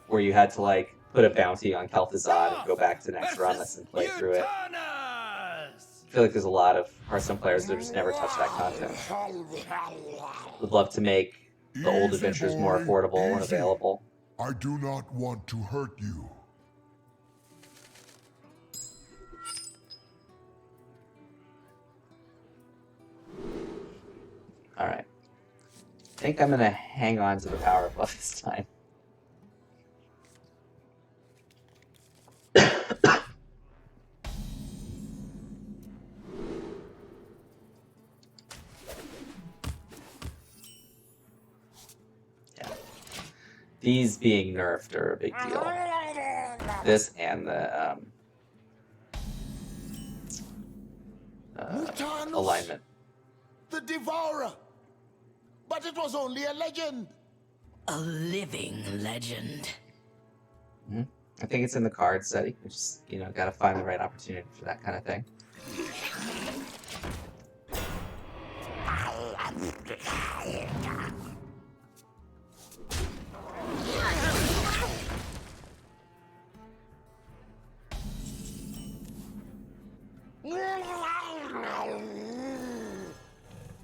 where you had to, like, put a bounty on Kel'Thuzad and go back to the next run and play through it. I feel like there's a lot of Hearthstone players that have just never touched that content. Would love to make the old adventures more affordable and available. I do not want to hurt you. Alright. I think I'm gonna hang on to the power buff this time. Yeah. These being nerfed are a big deal. This and the alignment. The Devourer! But it was only a legend! A living legend. I think it's in the cards that you just, gotta find the right opportunity for that kind of thing.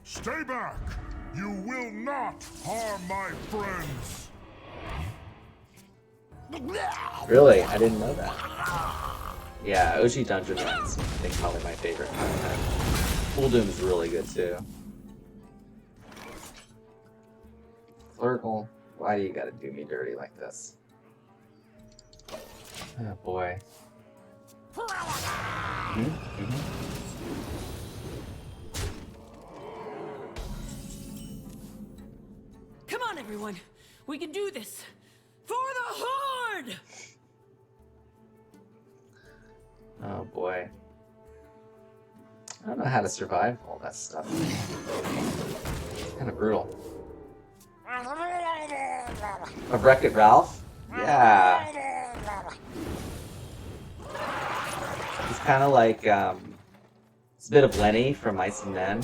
Stay back! You will not harm my friends! Really? I didn't know that. Yeah, OG Dungeon Runs, I think, probably my favorite content. Full Doom is really good, too. Flurgle, why do you gotta do me dirty like this? Oh, boy. Come on, everyone. We can do this. For the Horde! Oh, boy. I don't know how to survive all that stuff. It's kind of brutal. A Wreck-It Ralph? Yeah. He's kind of like, it's a bit of Lenny from Mice and Men.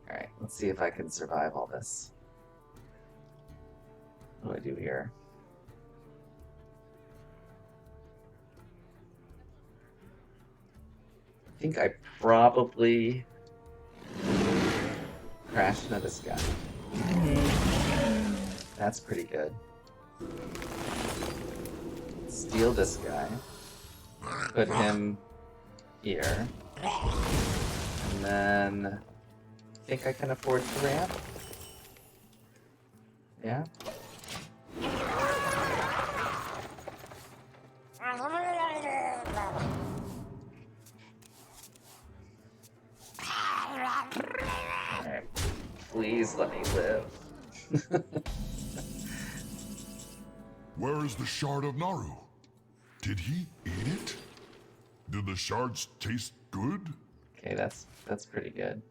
Alright, let's see if I can survive all this. What do I do here? I think I probably crashed into this guy. That's pretty good. Steal this guy. Put him here. And then I think I can afford to ramp. Yeah. Alright. Please let me live. Where is the shard of Naru? Did he eat it? Do the shards taste good? Okay, that's pretty good.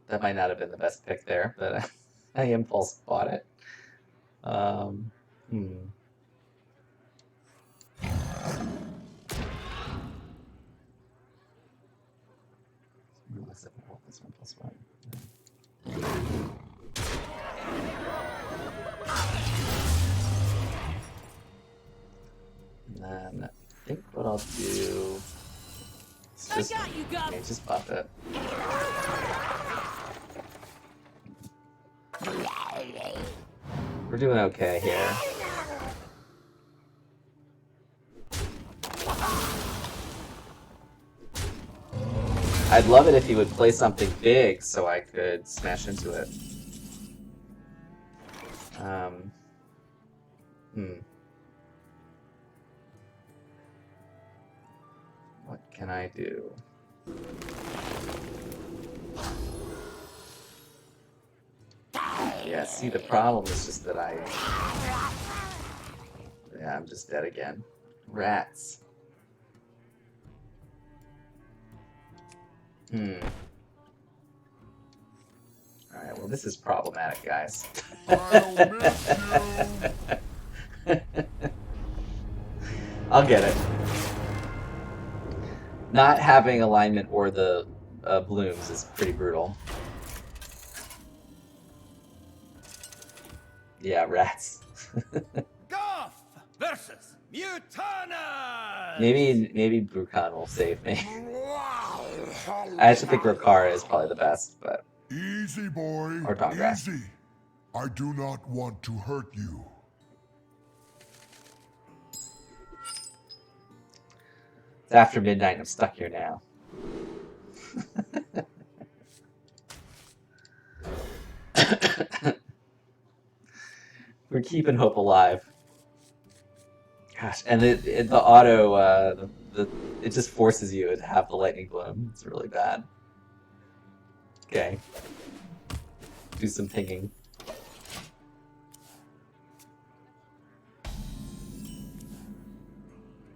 That might not have been the best pick there, but I impulse bought it. This one plus one. And then I think what I'll do is just, I got you, Guff. okay, just buff it. We're doing okay here. I'd love it if he would play something big so I could smash into it. What can I do? Yeah, see, the problem is just that yeah, I'm just dead again. Rats. Alright, well, this is problematic, guys. I'll get it. Not having alignment or the blooms is pretty brutal. Yeah, rats. Goff versus Mutana. Maybe Brukan will save me. I actually think Rokara is probably the best, but easy, boy. Or Dongrass. Easy. I do not want to hurt you. It's after midnight and I'm stuck here now. We're keeping hope alive. Gosh, and the auto, it just forces you to have the lightning bloom. It's really bad. Okay. Do some pinging.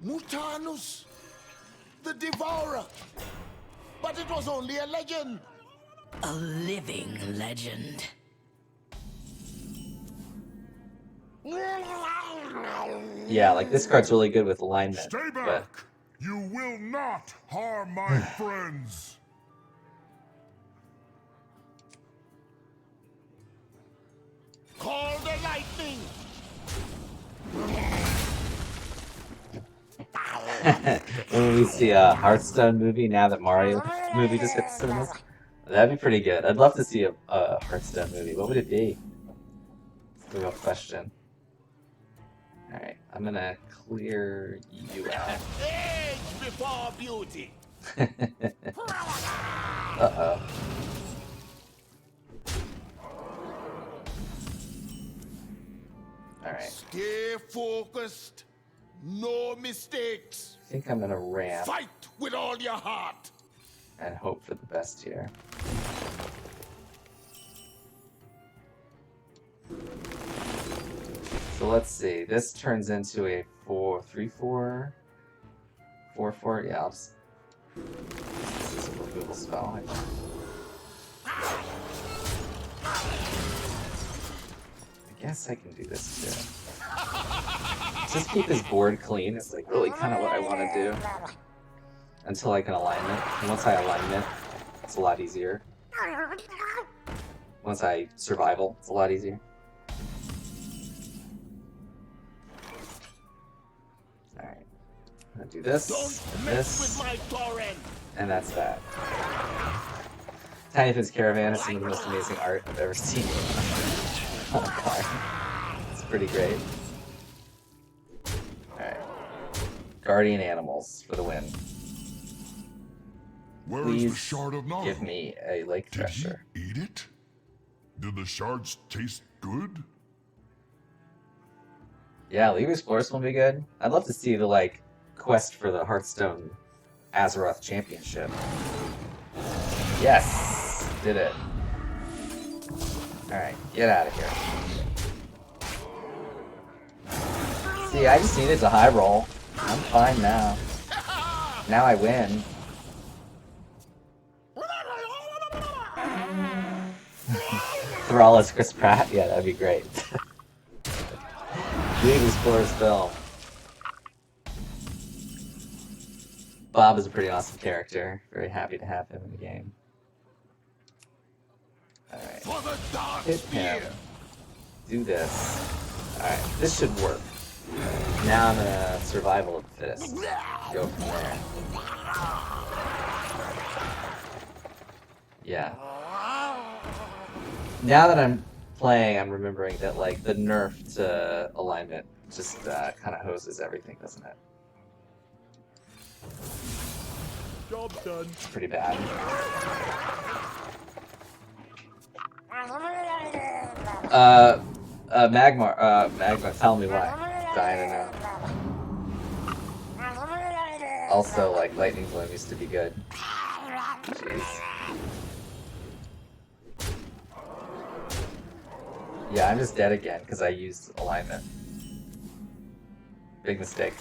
Mutanus, the Devourer. But it was only a legend. A living legend. Yeah, like this card's really good with alignment. Stay back! But... You will not harm my friends. Call the lightning. When we see a Hearthstone movie now that Mario movie just hit the cinemas, that'd be pretty good. I'd love to see a Hearthstone movie. What would it be? That's the real question. Alright, I'm gonna clear you out. Age before beauty. Uh-oh. Alright. Stay focused. No mistakes. I think I'm gonna ramp. Fight with all your heart. And hope for the best here. So let's see. This turns into a 4/3/4. 4/4. Yeah, I'll just. This is a removal spell. I guess I can do this too. Just keep his board clean. It's like really kind of what I want to do. Until I can align it. And once I align it, it's a lot easier. Once I survival, it's a lot easier. Alright. I'm gonna do this, and this, and that's that. Tiny Finn's Caravan is some of the most amazing art I've ever seen on a card. It's pretty great. Alright. Guardian Animals for the win. Where Please is the shard of knowledge? give me a Lake Thresher. Did he eat it? Did the shards taste good? Yeah, League of Explorers will be good. I'd love to see the like quest for the Hearthstone Azeroth Championship. Yes, did it. All right, get out of here. See, I just needed to high roll. I'm fine now. Now I win. Thrall Chris Pratt? Yeah, that'd be great. League of Explorers film. Bob is a pretty awesome character. Very happy to have him in the game. Alright. Hit him. Do this. Alright, this should work. Now I'm gonna survival of the fittest. Go from there. Yeah. Now that I'm playing, I'm remembering that like the nerf to alignment just kind of hoses everything, doesn't it? Job done. It's pretty bad. Magma, tell me why. Dying to know. Also, like, Lightning Bloom used to be good. Jeez. Yeah, I'm just dead again because I used alignment. Big mistake.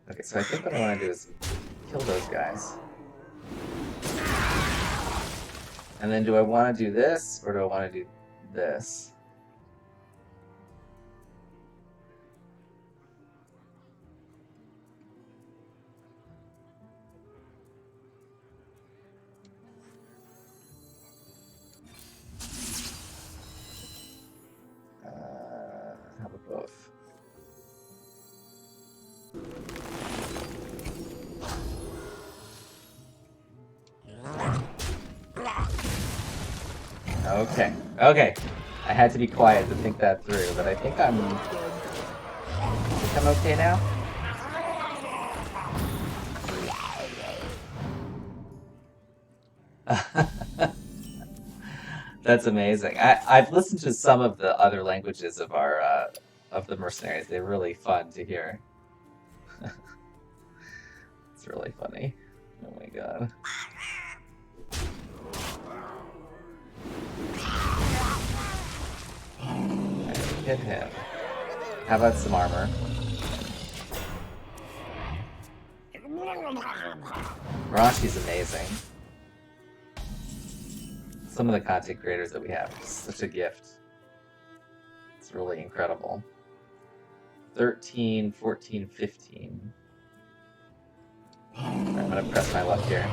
Okay, so I think what I want to do is kill those guys. And then do I want to do this, or do I want to do this? How about both? Okay, okay. I had to be quiet to think that through, but I think I'm okay now. That's amazing. I've listened to some of the other languages of our of the Mercenaries. They're really fun to hear. It's really funny. Oh my god. Hit him. How about some armor? Rashi's amazing. Some of the content creators that we have, such a gift. It's really incredible. 13, 14, 15. I'm gonna press my luck here.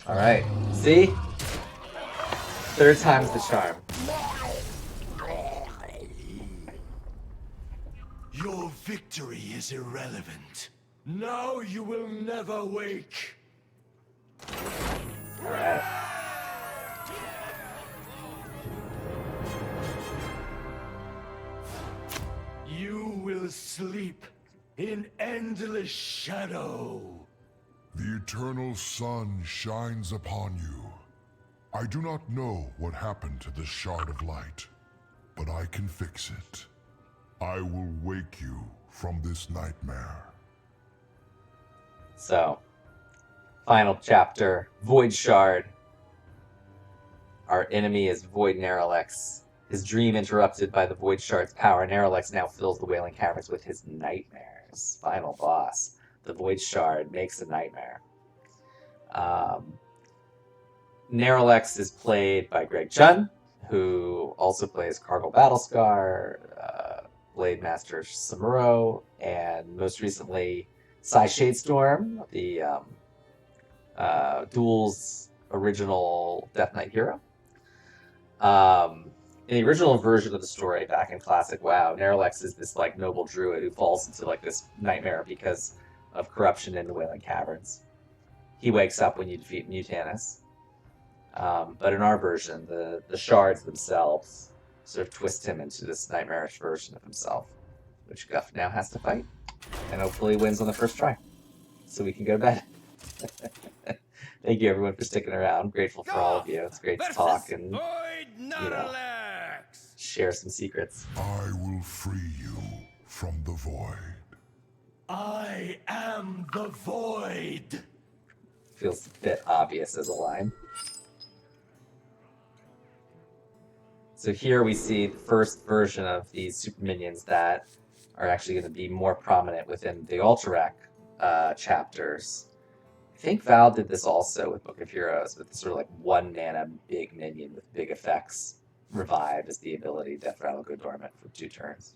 Alright, see? Third time's the charm. Your victory is irrelevant. Now you will never wake. Alright. You will sleep in endless shadow. The eternal sun shines upon you. I do not know what happened to this shard of light, but I can fix it. I will wake you from this nightmare. So, final chapter, Void Shard. Our enemy is Void Neralex. His dream interrupted by the Void Shard's power. Neralex now fills the Wailing Caverns with his nightmares. Final boss. The Void Shard makes a nightmare. Neralex is played by Greg Chun, who also plays Cargill Battlescar, Blade Master Samuro, and most recently Sai Shadestorm, the Duel's original Death Knight hero. In the original version of the story back in Classic WoW, Neralex is this like noble druid who falls into like this nightmare because of corruption in the Wailing Caverns. He wakes up when you defeat Mutanus. But in our version, the shards themselves sort of twist him into this nightmarish version of himself, which Guff now has to fight, and hopefully wins on the first try, so we can go to bed. Thank you everyone for sticking around. Grateful for all of you. It's great to talk and share some secrets. I will free you from the void. I am the void. Feels a bit obvious as a line. So here we see the first version of these super minions that are actually going to be more prominent within the Alterac chapters. I think Val did this also with Book of Heroes, with this sort of like 1 mana big minion with big effects. Revive is the ability, Death Rattle go dormant for 2 turns.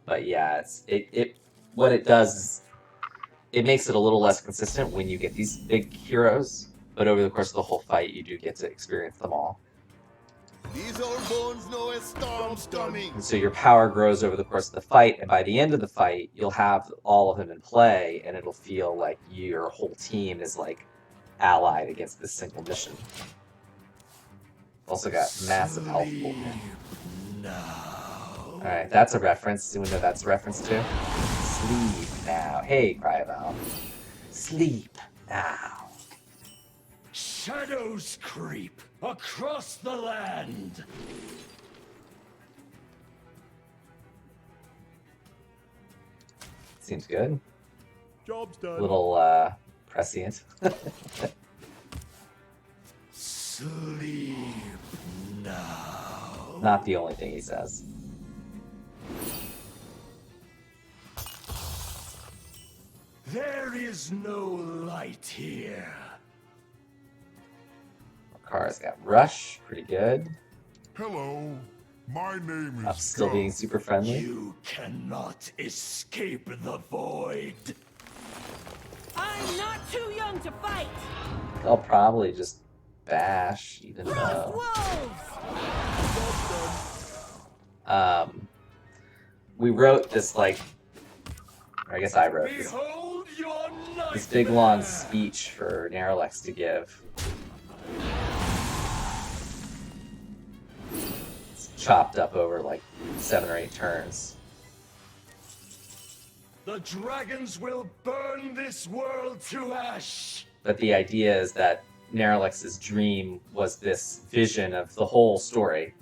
But yeah, what it does is it makes it a little less consistent when you get these big heroes, but over the course of the whole fight, you do get to experience them all. These old bones know a storm's coming. And so your power grows over the course of the fight, and by the end of the fight, you'll have all of them in play, and it'll feel like your whole team is like allied against this single mission. Also got massive health pool. Alright, that's a reference. Do we know that's a reference to? Sleep now. Hey, Cryoval. Sleep now. Shadows creep across the land. Seems good. Job's done. A little, prescient. Sleep now. Not the only thing he says. There is no light here. Car's got Rush, pretty good. Hello, my name is Still being super friendly. You cannot escape the void. I'm not too young to fight. I'll probably just bash, even though. We wrote this, like, I guess I wrote this big long speech for Narlex to give. It's chopped up over like 7 or 8 turns. The dragons will burn this world to ash. But the idea is that Narlex's dream was this vision of the whole story.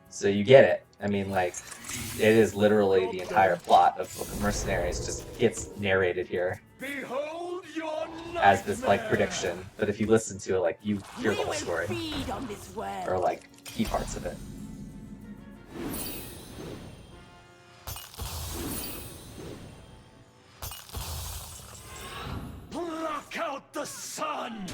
So you get it. I mean, like, it is literally the entire plot of Book of Mercenaries just gets narrated here Behold your as this, like, prediction. But if you listen to it, like, you hear the whole story. Feed on this world. Or, like, key parts of it. Block out the sun.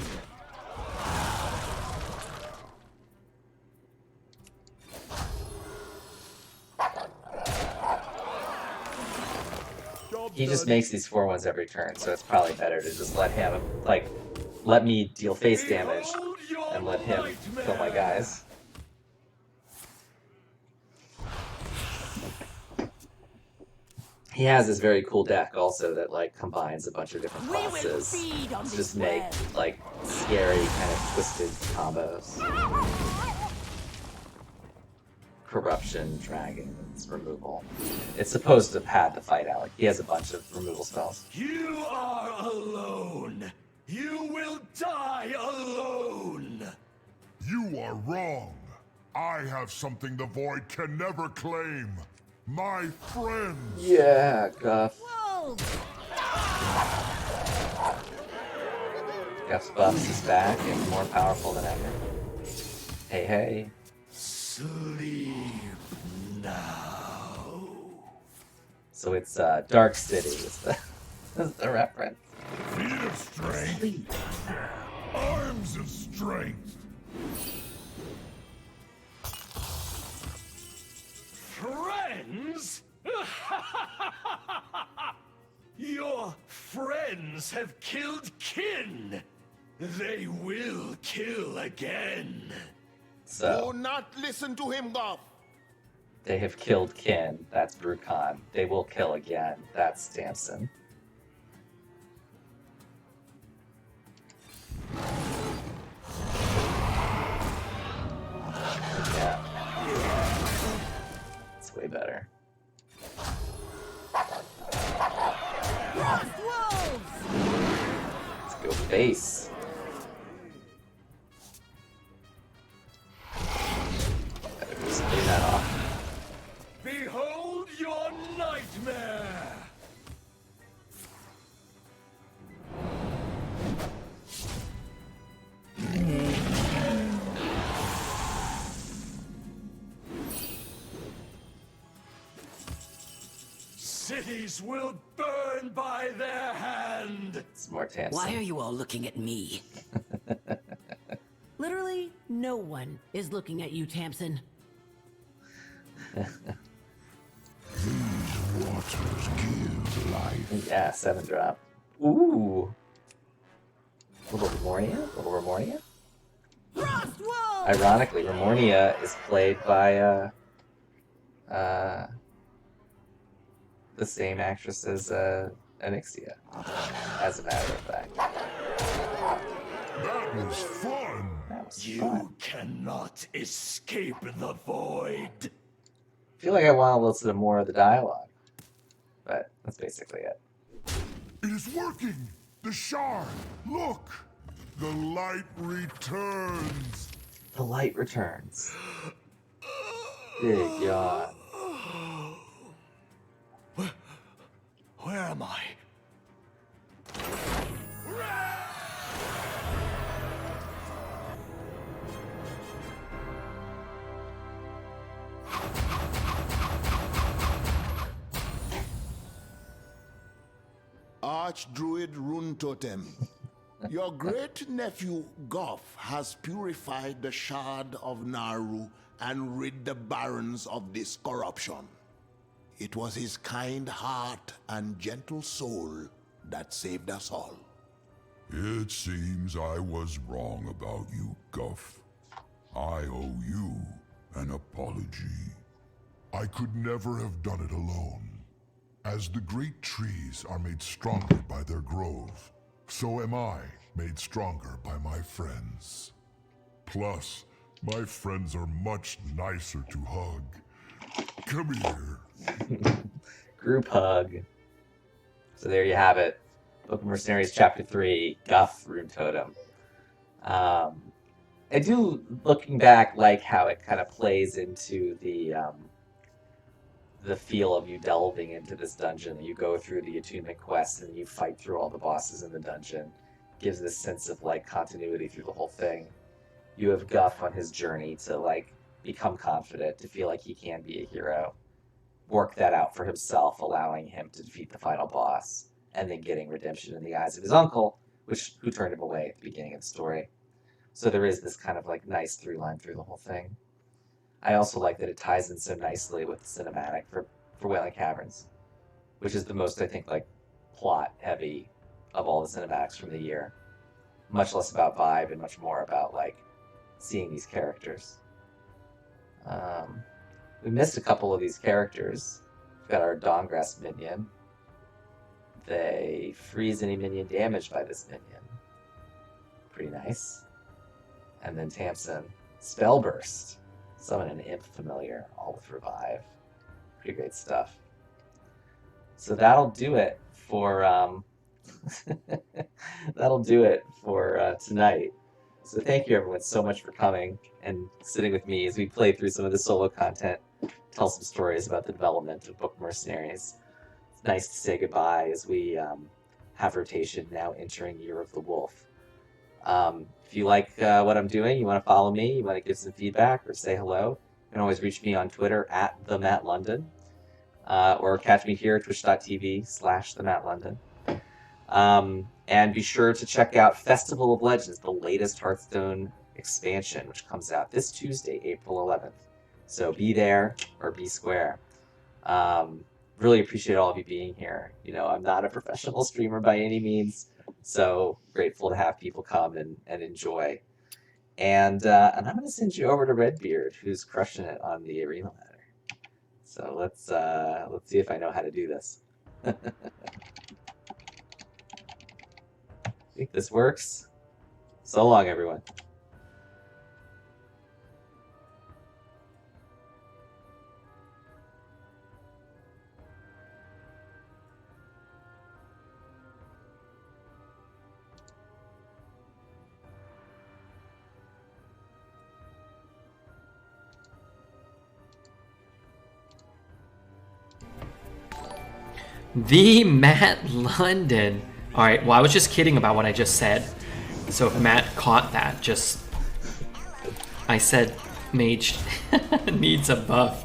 He just makes these 4-1s every turn, so it's probably better to just let him, like, let me deal face damage and let him kill my guys. He has this very cool deck also that, like, combines a bunch of different classes to just make, like, scary kind of twisted combos. Corruption, dragons, removal. It's supposed to pad the fight out. Like, he has a bunch of removal spells. You are alone. You will die alone. You are wrong. I have something the Void can never claim. My friends. Yeah, Guff. Guff's buffs is back and more powerful than ever. Hey, hey. Sleep now. So it's Dark City is the reference. Feet of strength. Arms of strength. Friends? Your friends have killed kin. They will kill again. So do not listen to him, Goff. They have killed kin. That's Brucon. They will kill again. That's Damson. Yeah. It's way better. Let's go face. Better just clean that off. Behold your nightmare! Cities will burn by their hand! It's more Tamsin. Why are you all looking at me? Literally, no one is looking at you, Tamsin. These waters give life. Yeah, 7-drop. Ooh. Little Remornia? Ironically, Remornia is played by the same actress as Onyxia, as a matter of fact. That was fun! You cannot escape the void. I feel like I want to listen to more of the dialogue, but that's basically it. It is working! The shard! Look! The light returns! The light returns. Big yawn. Where am I? Archdruid Rune Totem. Your great-nephew Goff has purified the Shard of Naru and rid the barons of this corruption. It was his kind heart and gentle soul that saved us all. It seems I was wrong about you, Guff. I owe you an apology. I could never have done it alone. As the great trees are made stronger by their grove, so am I made stronger by my friends. Plus, my friends are much nicer to hug. Come here. Group hug. So there you have it. Book of Mercenaries Chapter 3, Guff, Rune Totem. I do, looking back, like how it kind of plays into the feel of you delving into this dungeon. You go through the attunement quest and you fight through all the bosses in the dungeon. Gives this sense of like continuity through the whole thing. You have Guff on his journey to like become confident, to feel like he can be a hero. Work that out for himself, allowing him to defeat the final boss, and then getting redemption in the eyes of his uncle, who turned him away at the beginning of the story. So there is this kind of like nice through line through the whole thing. I also like that it ties in so nicely with the cinematic for Wailing Caverns, which is the most, I think, like plot heavy of all the cinematics from the year. Much less about vibe and much more about like seeing these characters. We missed a couple of these characters. We've got our Dawngrass minion. They freeze any minion damaged by this minion. Pretty nice. And then Tamsin, Spellburst. Summon an imp familiar, all with revive. Pretty great stuff. So that'll do it for tonight. So thank you everyone so much for coming and sitting with me as we play through some of the solo content, tell some stories about the development of Book of Mercenaries. It's nice to say goodbye as we have rotation now entering Year of the Wolf. If you like what I'm doing, you want to follow me, you want to give some feedback or say hello, you can always reach me on Twitter at @TheMattLondon, or catch me here at twitch.tv/TheMattLondon. And be sure to check out Festival of Legends, the latest Hearthstone expansion, which comes out this Tuesday, April 11th. So be there or be square. Really appreciate all of you being here. You know, I'm not a professional streamer by any means, so grateful to have people come and enjoy. And I'm going to send you over to Redbeard, who's crushing it on the arena ladder. So let's see if I know how to do this. I think this works. So long, everyone. The Matt London. Alright, well, I was just kidding about what I just said. So if Matt caught that, I said mage needs a buff.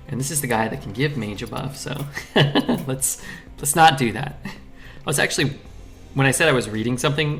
And this is the guy that can give mage a buff, so let's not do that. I was actually, when I said I was reading something,